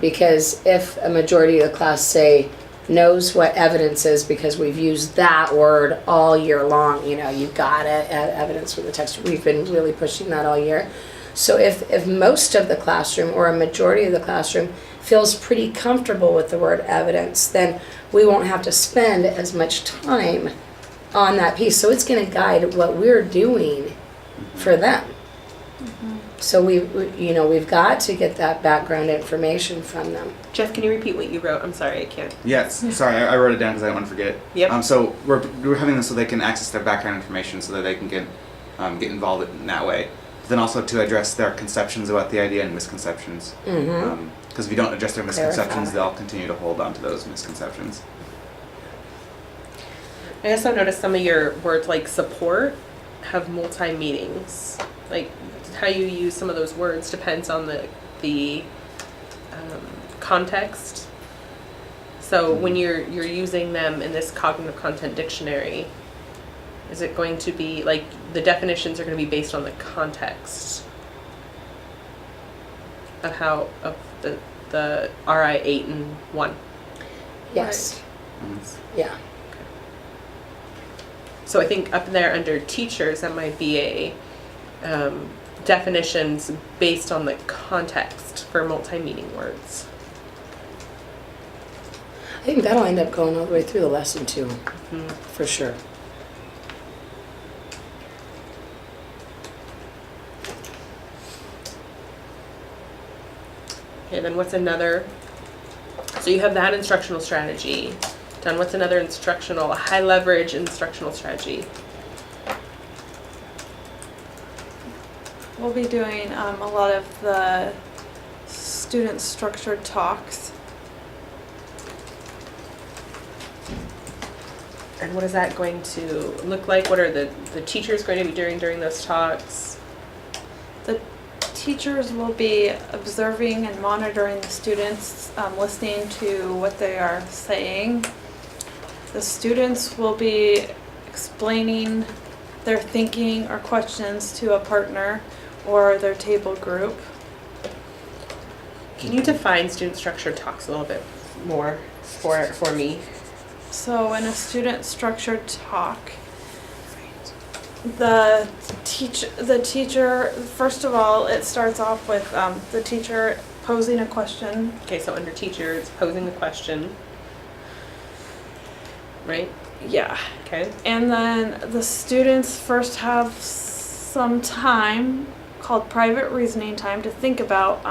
B: Because if a majority of the class, say, knows what evidence is because we've used that word all year long, you know, you gotta add evidence for the text. We've been really pushing that all year. So if most of the classroom or a majority of the classroom feels pretty comfortable with the word evidence, then we won't have to spend as much time on that piece. So it's going to guide what we're doing for them. So we've got to get that background information from them.
I: Jeff, can you repeat what you wrote? I'm sorry, I can't.
A: Yes, sorry, I wrote it down because I didn't want to forget.
I: Yep.
A: So we're having this so they can access their background information so that they can get involved in that way. But then also to address their conceptions about the idea and misconceptions.
B: Mm-hmm.
A: Because if you don't address their misconceptions,
B: Clarify.
A: they'll continue to hold on to those misconceptions.
I: I also noticed some of your words like support have multi-meanings. Like how you use some of those words depends on the context. So when you're using them in this cognitive content dictionary, is it going to be like the definitions are going to be based on the context of how of the RI 8 and 1?
B: Yes.
A: Mhm.
B: Yeah.
I: So I think up there under teachers, that might be a definitions based on the context for multi-meaning words.
B: I think that'll end up going all the way through the lesson too, for sure.
I: Okay, then what's another? So you have that instructional strategy done. What's another instructional, high leverage instructional strategy?
D: We'll be doing a lot of the student structured talks.
I: And what is that going to look like? What are the teachers going to be doing during those talks?
D: The teachers will be observing and monitoring the students, listening to what they are saying. The students will be explaining their thinking or questions to a partner or their table group.
I: Can you define student structured talks a little bit more for me?
D: So in a student structured talk, the teacher, first of all, it starts off with the teacher posing a question.
I: Okay, so under teacher, it's posing the question, right?
D: Yeah.
I: Okay.
D: And then the students first have some time called private reasoning time to think about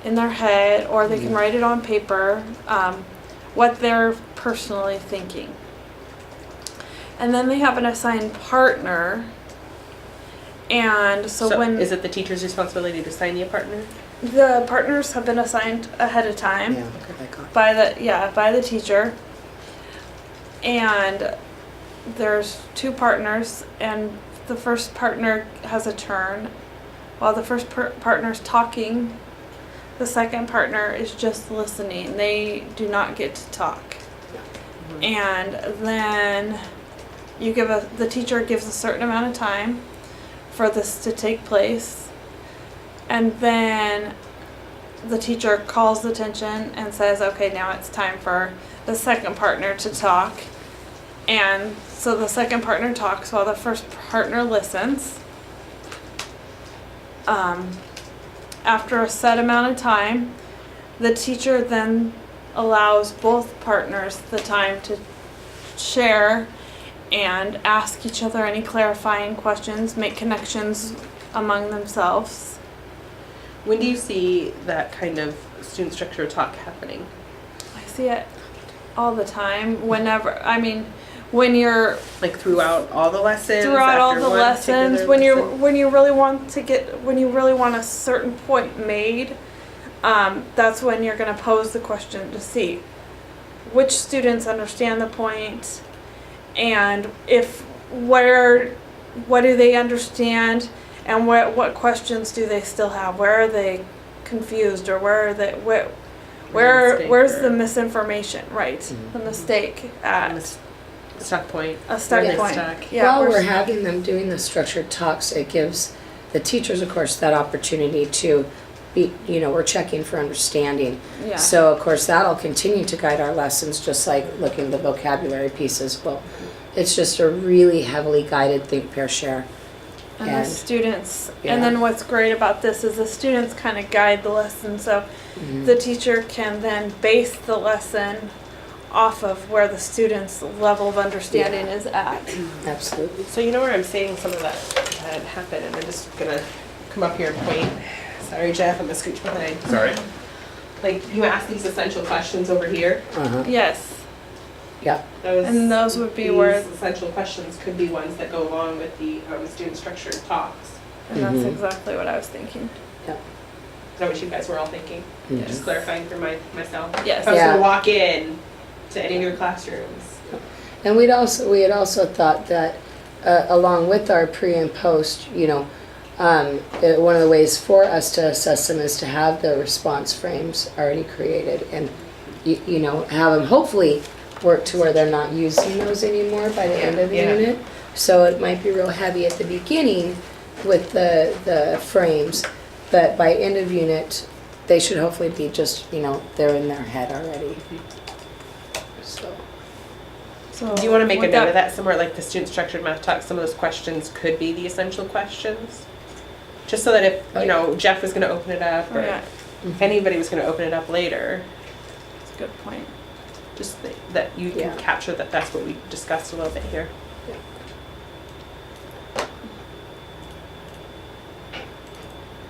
D: in their head, or they can write it on paper, what they're personally thinking. And then they have an assigned partner, And so when
I: is it the teacher's responsibility to assign you a partner?
D: the partners have been assigned ahead of time
B: Yeah, okay, I got it.
D: by the teacher, and there's 2 partners, and the first partner has a turn. While the first partner's talking, the second partner is just listening. They do not get to talk. And then the teacher gives a certain amount of time for this to take place. And then the teacher calls attention and says, okay, now it's time for the second partner to talk. And so the second partner talks while the first partner listens. After a set amount of time, the teacher then allows both partners the time to share and ask each other any clarifying questions, make connections among themselves.
I: When do you see that kind of student structure talk happening?
D: I see it all the time. When you're
I: Like throughout all the lessons?
D: throughout all
I: after
D: the
I: one
D: lessons,
I: particular lesson?
D: when you really want a certain point made, that's when you're going to pose the question to see which students understand the point, and what do they understand, and what questions do they still have? Where are they confused, or where's the misinformation? Right, the mistake at
I: Stuck point.
D: a stuck
I: Where they
D: point.
I: stuck.
D: Yeah,
B: While
D: we're
B: we're having them doing the structured talks, it gives the teachers, of course, that opportunity to be, we're checking for understanding.
D: yeah.
B: So, of course, that'll continue to guide our lessons, just like looking at the vocabulary pieces. Well, it's just a really heavily guided think, pair, share.
D: And the students,
B: Yeah.
D: and then what's great about this is the students kind of guide the lesson, so the teacher can then base the lesson off of where the student's level of understanding is at.
B: Absolutely.
I: So you know where I'm seeing some of that happen, and I'm just gonna come up here and point. Sorry, Jeff, I'm gonna scooch behind.
A: Sorry.
I: Like, you ask these essential questions over here.
B: Uh-huh.
D: Yes,
B: Yeah.
D: and those would be where,
I: These essential questions could be ones that go along with the student structured talks.
D: and that's
B: Mhm.
D: exactly what I was thinking.
I: Is that what you guys were all thinking?
B: Mhm.
I: Just clarifying for myself.
D: Yes.
I: If I was
B: Yeah.
I: gonna walk in to any of your classrooms.
B: And we had also thought that along with our pre and post, one of the ways for us to assess them is to have the response frames already created and have them hopefully work to where they're not using those anymore by the end of the
I: Yeah.
B: unit. So it might be real heavy at the beginning with the frames, but by end of unit, they should hopefully be just, they're in their head already. So.
D: So
I: Do you wanna make a
D: would
I: note of that somewhere, like the student structured math talk, some of those questions could be the essential questions? Just so that if, Jeff was gonna open it up,
D: Oh,
I: or
D: yeah,
I: if anybody was gonna open it up later,
D: that's a good point.
I: just that you can
B: Yeah.
I: capture that that's what we discussed a little bit here.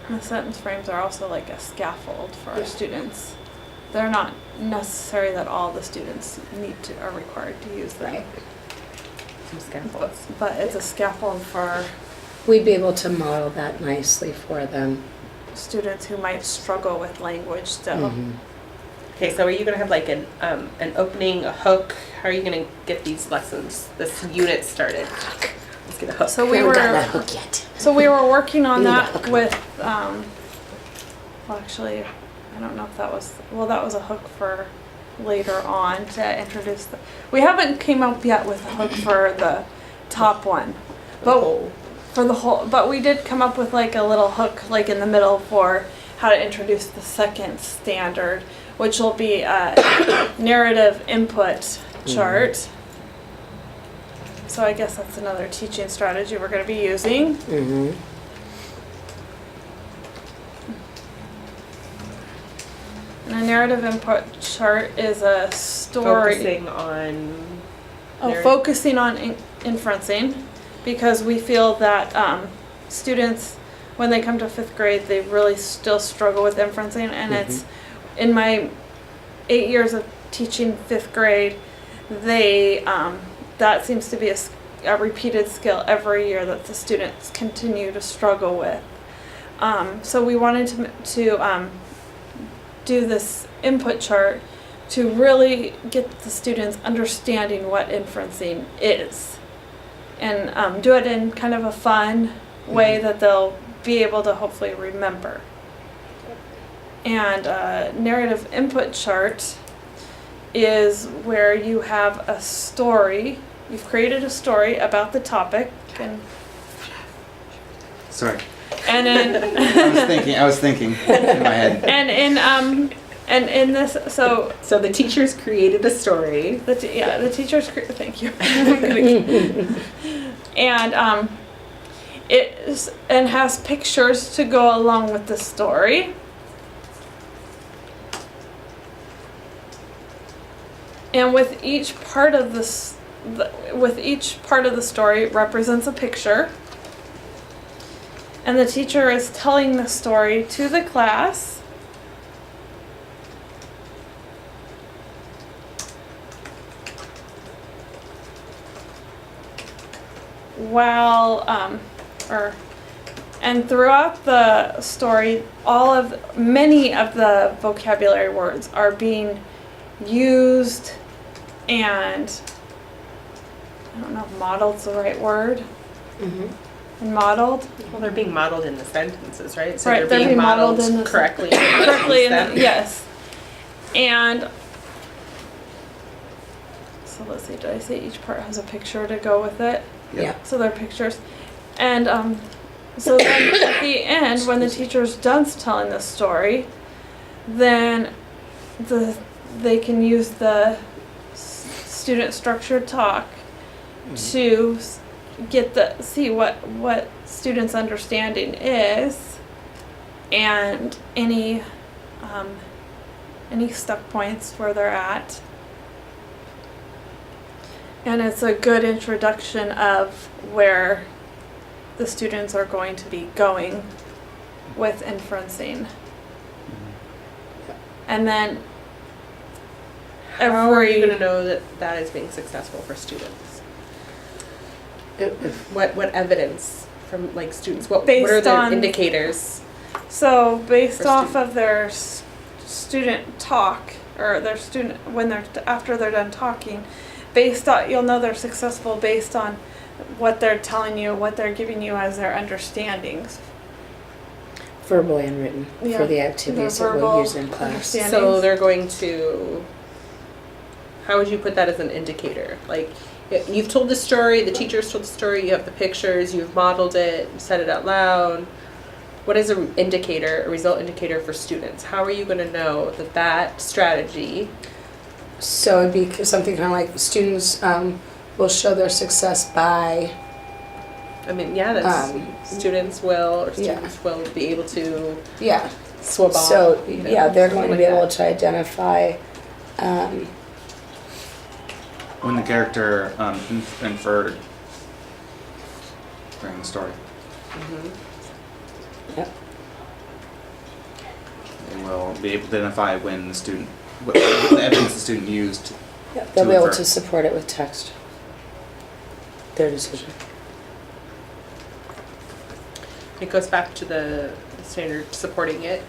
D: The sentence frames are also like a scaffold for our students. They're not necessary that all the students are required to use them.
B: Right.
I: Some scaffolds.
D: But it's a scaffold for
B: We'd be able to model that nicely for them.
D: students who might struggle with language still.
B: Mhm.
I: Okay, so are you gonna have like an opening, a hook? How are you gonna get these lessons, this unit started? Let's get a hook.
D: So
B: We haven't gotten that hook yet.
D: So we were working on
B: We need a
D: that
B: hook.
D: with, well, actually, I don't know if that was a hook for later on to introduce we haven't came up yet with a hook for the top one. But for the whole, but we did come up with like a little hook like in the middle for how to introduce the second standard, which will be a narrative input chart. So I guess that's another teaching strategy we're going to be using.
B: Mm-hmm.
D: And a narrative input chart is a story focusing on inferencing, because we feel that students, when they come to 5th grade, they really still struggle with inferencing, and it's in my 8 years of teaching 5th grade, they that seems to be a repeated skill every year that the students continue to struggle with. So we wanted to do this input chart to really get the students understanding what inferencing is, and do it in kind of a fun way that they'll be able to hopefully remember. And a narrative input chart is where you have a story. You've created a story about the topic, and
A: Sorry.
D: then
A: I was thinking in my head.
D: and in this, so
I: So the teachers created a story.
D: the teachers. Thank you. And it is, and has pictures to go along with the story. And with each part of each part of the story represents a picture. And the teacher is telling the story to the class. And throughout the story, many of the vocabulary words are being used, and I don't know if modeled's the right word. And modeled.
I: Well, they're being modeled in the sentences, right? So
D: Right,
I: they're being modeled
D: in the
I: correctly.
D: yes. And so let's see, did I say each part has a picture to go with it?
B: Yeah.
D: So they're pictures. And so then at the end, when the teacher's done telling the story, then they can use the student structured talk to see what students' understanding is, and any stuck points where they're at. And it's a good introduction of where the students are going to be going with inferencing. And then
I: How are you going to know that that is being successful for students? What evidence from like students? What are the indicators?
D: So based
I: For
D: off of their student talk, or their student after they're done talking, you'll know they're successful based on what they're telling you, what they're giving you as their understandings.
B: Verbal and written for the activities that we'll use in class.
I: So they're going to. How would you put that as an indicator? Like, you've told the story, the teacher's told the story, you have the pictures, you've modeled it, said it out loud. What is a result indicator for students? How are you going to know that strategy?
B: So it'd be something kind of like students will show their success by.
I: I mean, students will be able to swab off.
B: So they're going to be able to identify.
A: When the character inferred during the story.
B: Yep.
A: They will be able to identify when the student, what the evidence the student used.
B: They'll be able
A: infer.
B: to support it with text. Their decision.
I: It goes back to the standard supporting it.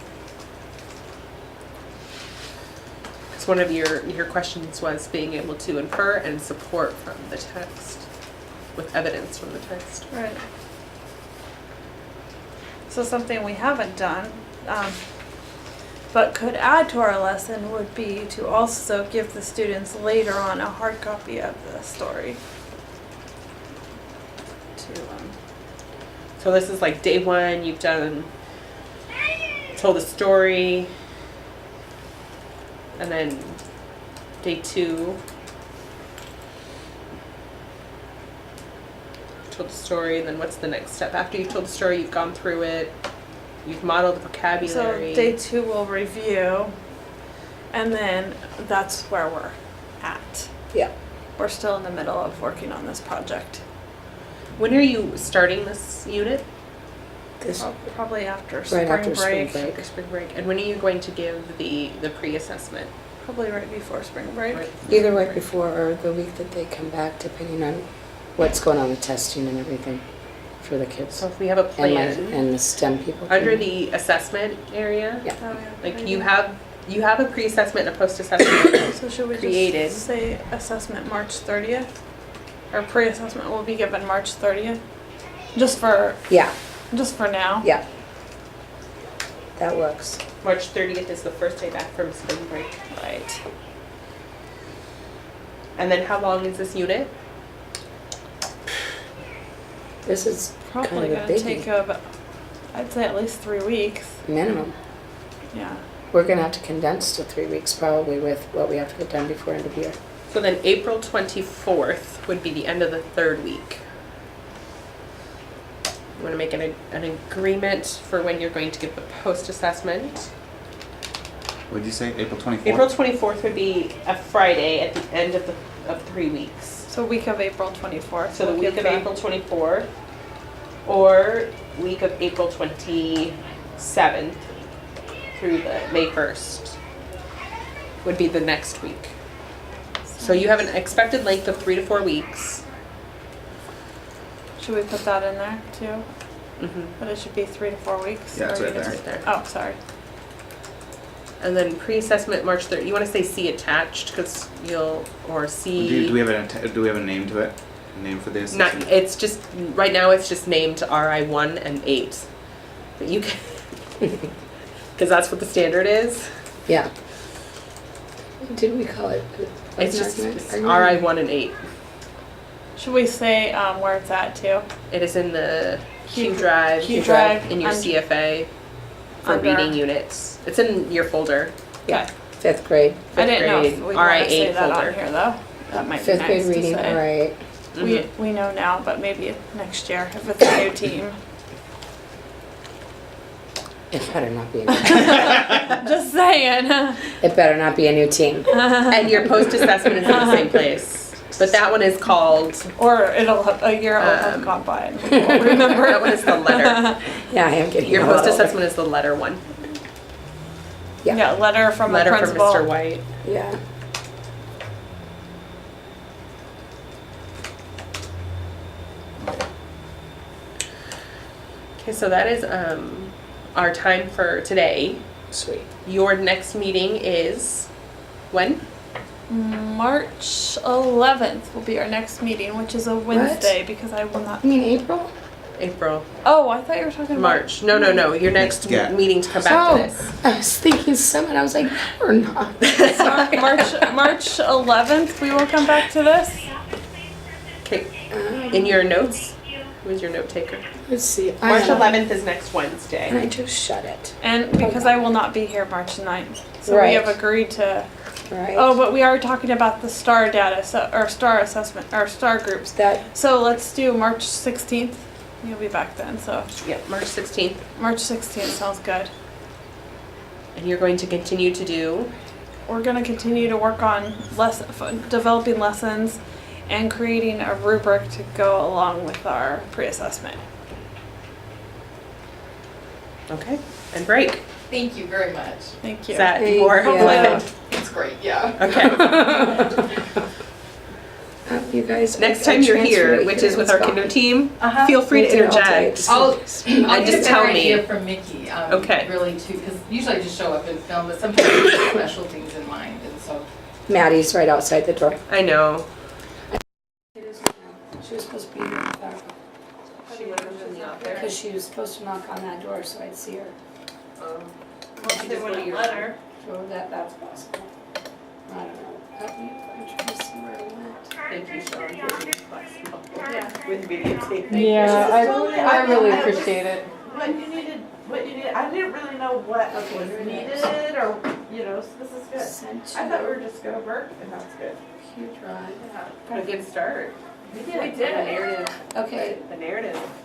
I: Because one of your questions was being able to infer and support from the text, with evidence from the text.
D: Right. So something we haven't done, but could add to our lesson would be to also give the students later on a hard copy of the story.
I: So this is like day one, you've told a story, and then day two, told the story, and then what's the next step? After you've told the story, you've gone through it, you've modeled the vocabulary.
D: So day two we'll review, and then that's where we're at.
B: Yeah.
D: We're still in the middle of working on this project.
I: When are you starting this unit?
D: Probably after
B: Right
D: spring
B: after
D: break.
B: spring break.
I: After spring break. And when are you going to give the pre-assessment?
D: Probably right before spring break.
B: Either right before or the week that they come back, depending on what's going on with testing and everything for the kids.
I: So if we have a plan
B: And the STEM people.
I: under
B: can-
I: the assessment area,
B: Yeah.
D: Oh, yeah.
I: like you have a pre-assessment and a post-assessment.
D: So should we
I: created.
D: just say assessment March 30th? Or pre-assessment will be given March 30th? Just for
B: Yeah,
D: now?
B: yeah. That works.
I: March 30th is the first day back from spring break.
D: Right.
I: And then how long is this unit?
B: This is
D: Probably
B: kind of a
D: gonna take
B: biggie.
D: about, I'd say at least 3 weeks.
B: Minimum.
D: Yeah.
B: We're gonna have to condense to 3 weeks probably with what we have to get done before end of year.
I: So then April 24th would be the end of the third week. You want to make an agreement for when you're going to give the post-assessment.
A: What'd you say, April 24th?
I: April 24th would be a Friday at the end of 3 weeks.
D: So week of April 24th.
I: So the
D: we'll
I: week
D: give
I: of April 24th or week of April 27th through the May 1st would be the next week. So you have an expected length of 3 to 4 weeks.
D: Should we put that in there too?
I: Mm-hmm.
D: But it should be 3 to 4 weeks?
A: Yeah, it's
D: or
A: right
D: you
A: there.
D: just-
I: Right there.
D: Oh, sorry.
I: And then pre-assessment March 3rd. You want to say C attached because or C.
A: Do we have do we have a name to it? A name for this?
I: Not, it's just right now. It's just named RI1 and 8. But you can because that's what the standard is.
B: Yeah. Didn't we call it?
I: It's just RI1 and 8.
D: Should we say where it's at too?
I: It is in the Q
D: Q
I: drive.
D: drive
I: in your
D: under-
I: CFA for
D: under-
I: reading units. It's in your folder.
B: Yeah, 5th grade.
D: I didn't know if
I: grade,
D: we'd want to say
I: RI8
D: that
I: folder.
D: on here though. That might be
B: 5th
D: nice
B: grade
D: to
B: reading,
D: say.
B: all right.
D: We know now, but maybe next year if it's a new team.
B: It better not be a new
D: Just saying.
B: It better not be a new team.
I: And your post-assessment is in the same place. But that one is called,
D: Or a year will have gone by and we won't remember.
I: that one is the letter.
B: Yeah, I am getting
I: Your
B: a lot older.
I: post-assessment is the letter one.
B: Yeah.
D: Yeah, letter from
I: Letter
D: the
I: from
D: principal.
I: Mr. White.
B: Yeah.
I: Okay, so that is our time for today.
B: Sweet.
I: Your next meeting is when?
D: March 11th will be our next meeting, which is a Wednesday because I will not.
B: You mean April?
I: April.
D: Oh, I thought you were talking about
I: March. No. Your next
A: Yeah.
I: meeting to come back
B: Oh,
I: to this.
B: I was thinking summit. I was like, or not. Sorry.
D: March 11th. We will come back to this.
I: Okay. In your notes, who's your note taker?
B: Let's see.
I: March
B: I
I: 11th is next
B: And I
I: Wednesday.
B: just shut it.
D: And because I will not be here March 9th. So we
B: Right.
D: have agreed to.
B: Right.
D: Oh, but we are talking about the STAR data, or STAR assessment, or STAR groups.
B: That
D: So let's do March 16th. You'll be back then. So
I: Yep, March 16th.
D: March 16th sounds good.
I: And you're going to continue to do.
D: We're going to continue to work on developing lessons and creating a rubric to go along with our pre-assessment.
I: Okay. And break.
H: Thank you very much.
D: Thank you.
I: Is that
B: Thank
I: more?
B: you.
D: Yeah.
H: It's great, yeah.
I: Okay.
B: you guys.
I: Next
B: I
I: time you're
B: transferred
I: here,
B: it
I: which
B: here,
I: is with
B: it's
I: our
B: gone.
I: Kinder team,
H: Uh-huh.
I: feel free to
B: Me too, I'll
I: interject.
B: take-
H: I'll
I: And
H: get
I: just
H: a
I: tell
H: better
I: me.
H: idea from Mickey.
I: Okay.
H: Really too, because usually I just show up and film, but sometimes I have special things in mind, and so.
B: Maddie's right outside the door.
I: I know.
B: She was supposed to be here
I: She wasn't in the office.
B: because she was supposed to knock on that door so I'd see her.
I: They wouldn't let her.
B: So that's possible. I don't know. Help me. I'm trying to see where I went.
I: Thank you, Sean, for being flexible
D: Yeah.
I: with videotaping.
E: I really
D: appreciate it.
E: What you needed, I didn't really know what
B: Okay,
E: was
B: here it
E: needed
B: is.
E: or, so this is good.
B: Sent to
E: I thought we were just gonna work and that's good.
B: Q drive.
I: Got a good start.
E: We
I: The narrative.
B: Okay,
I: The narrative.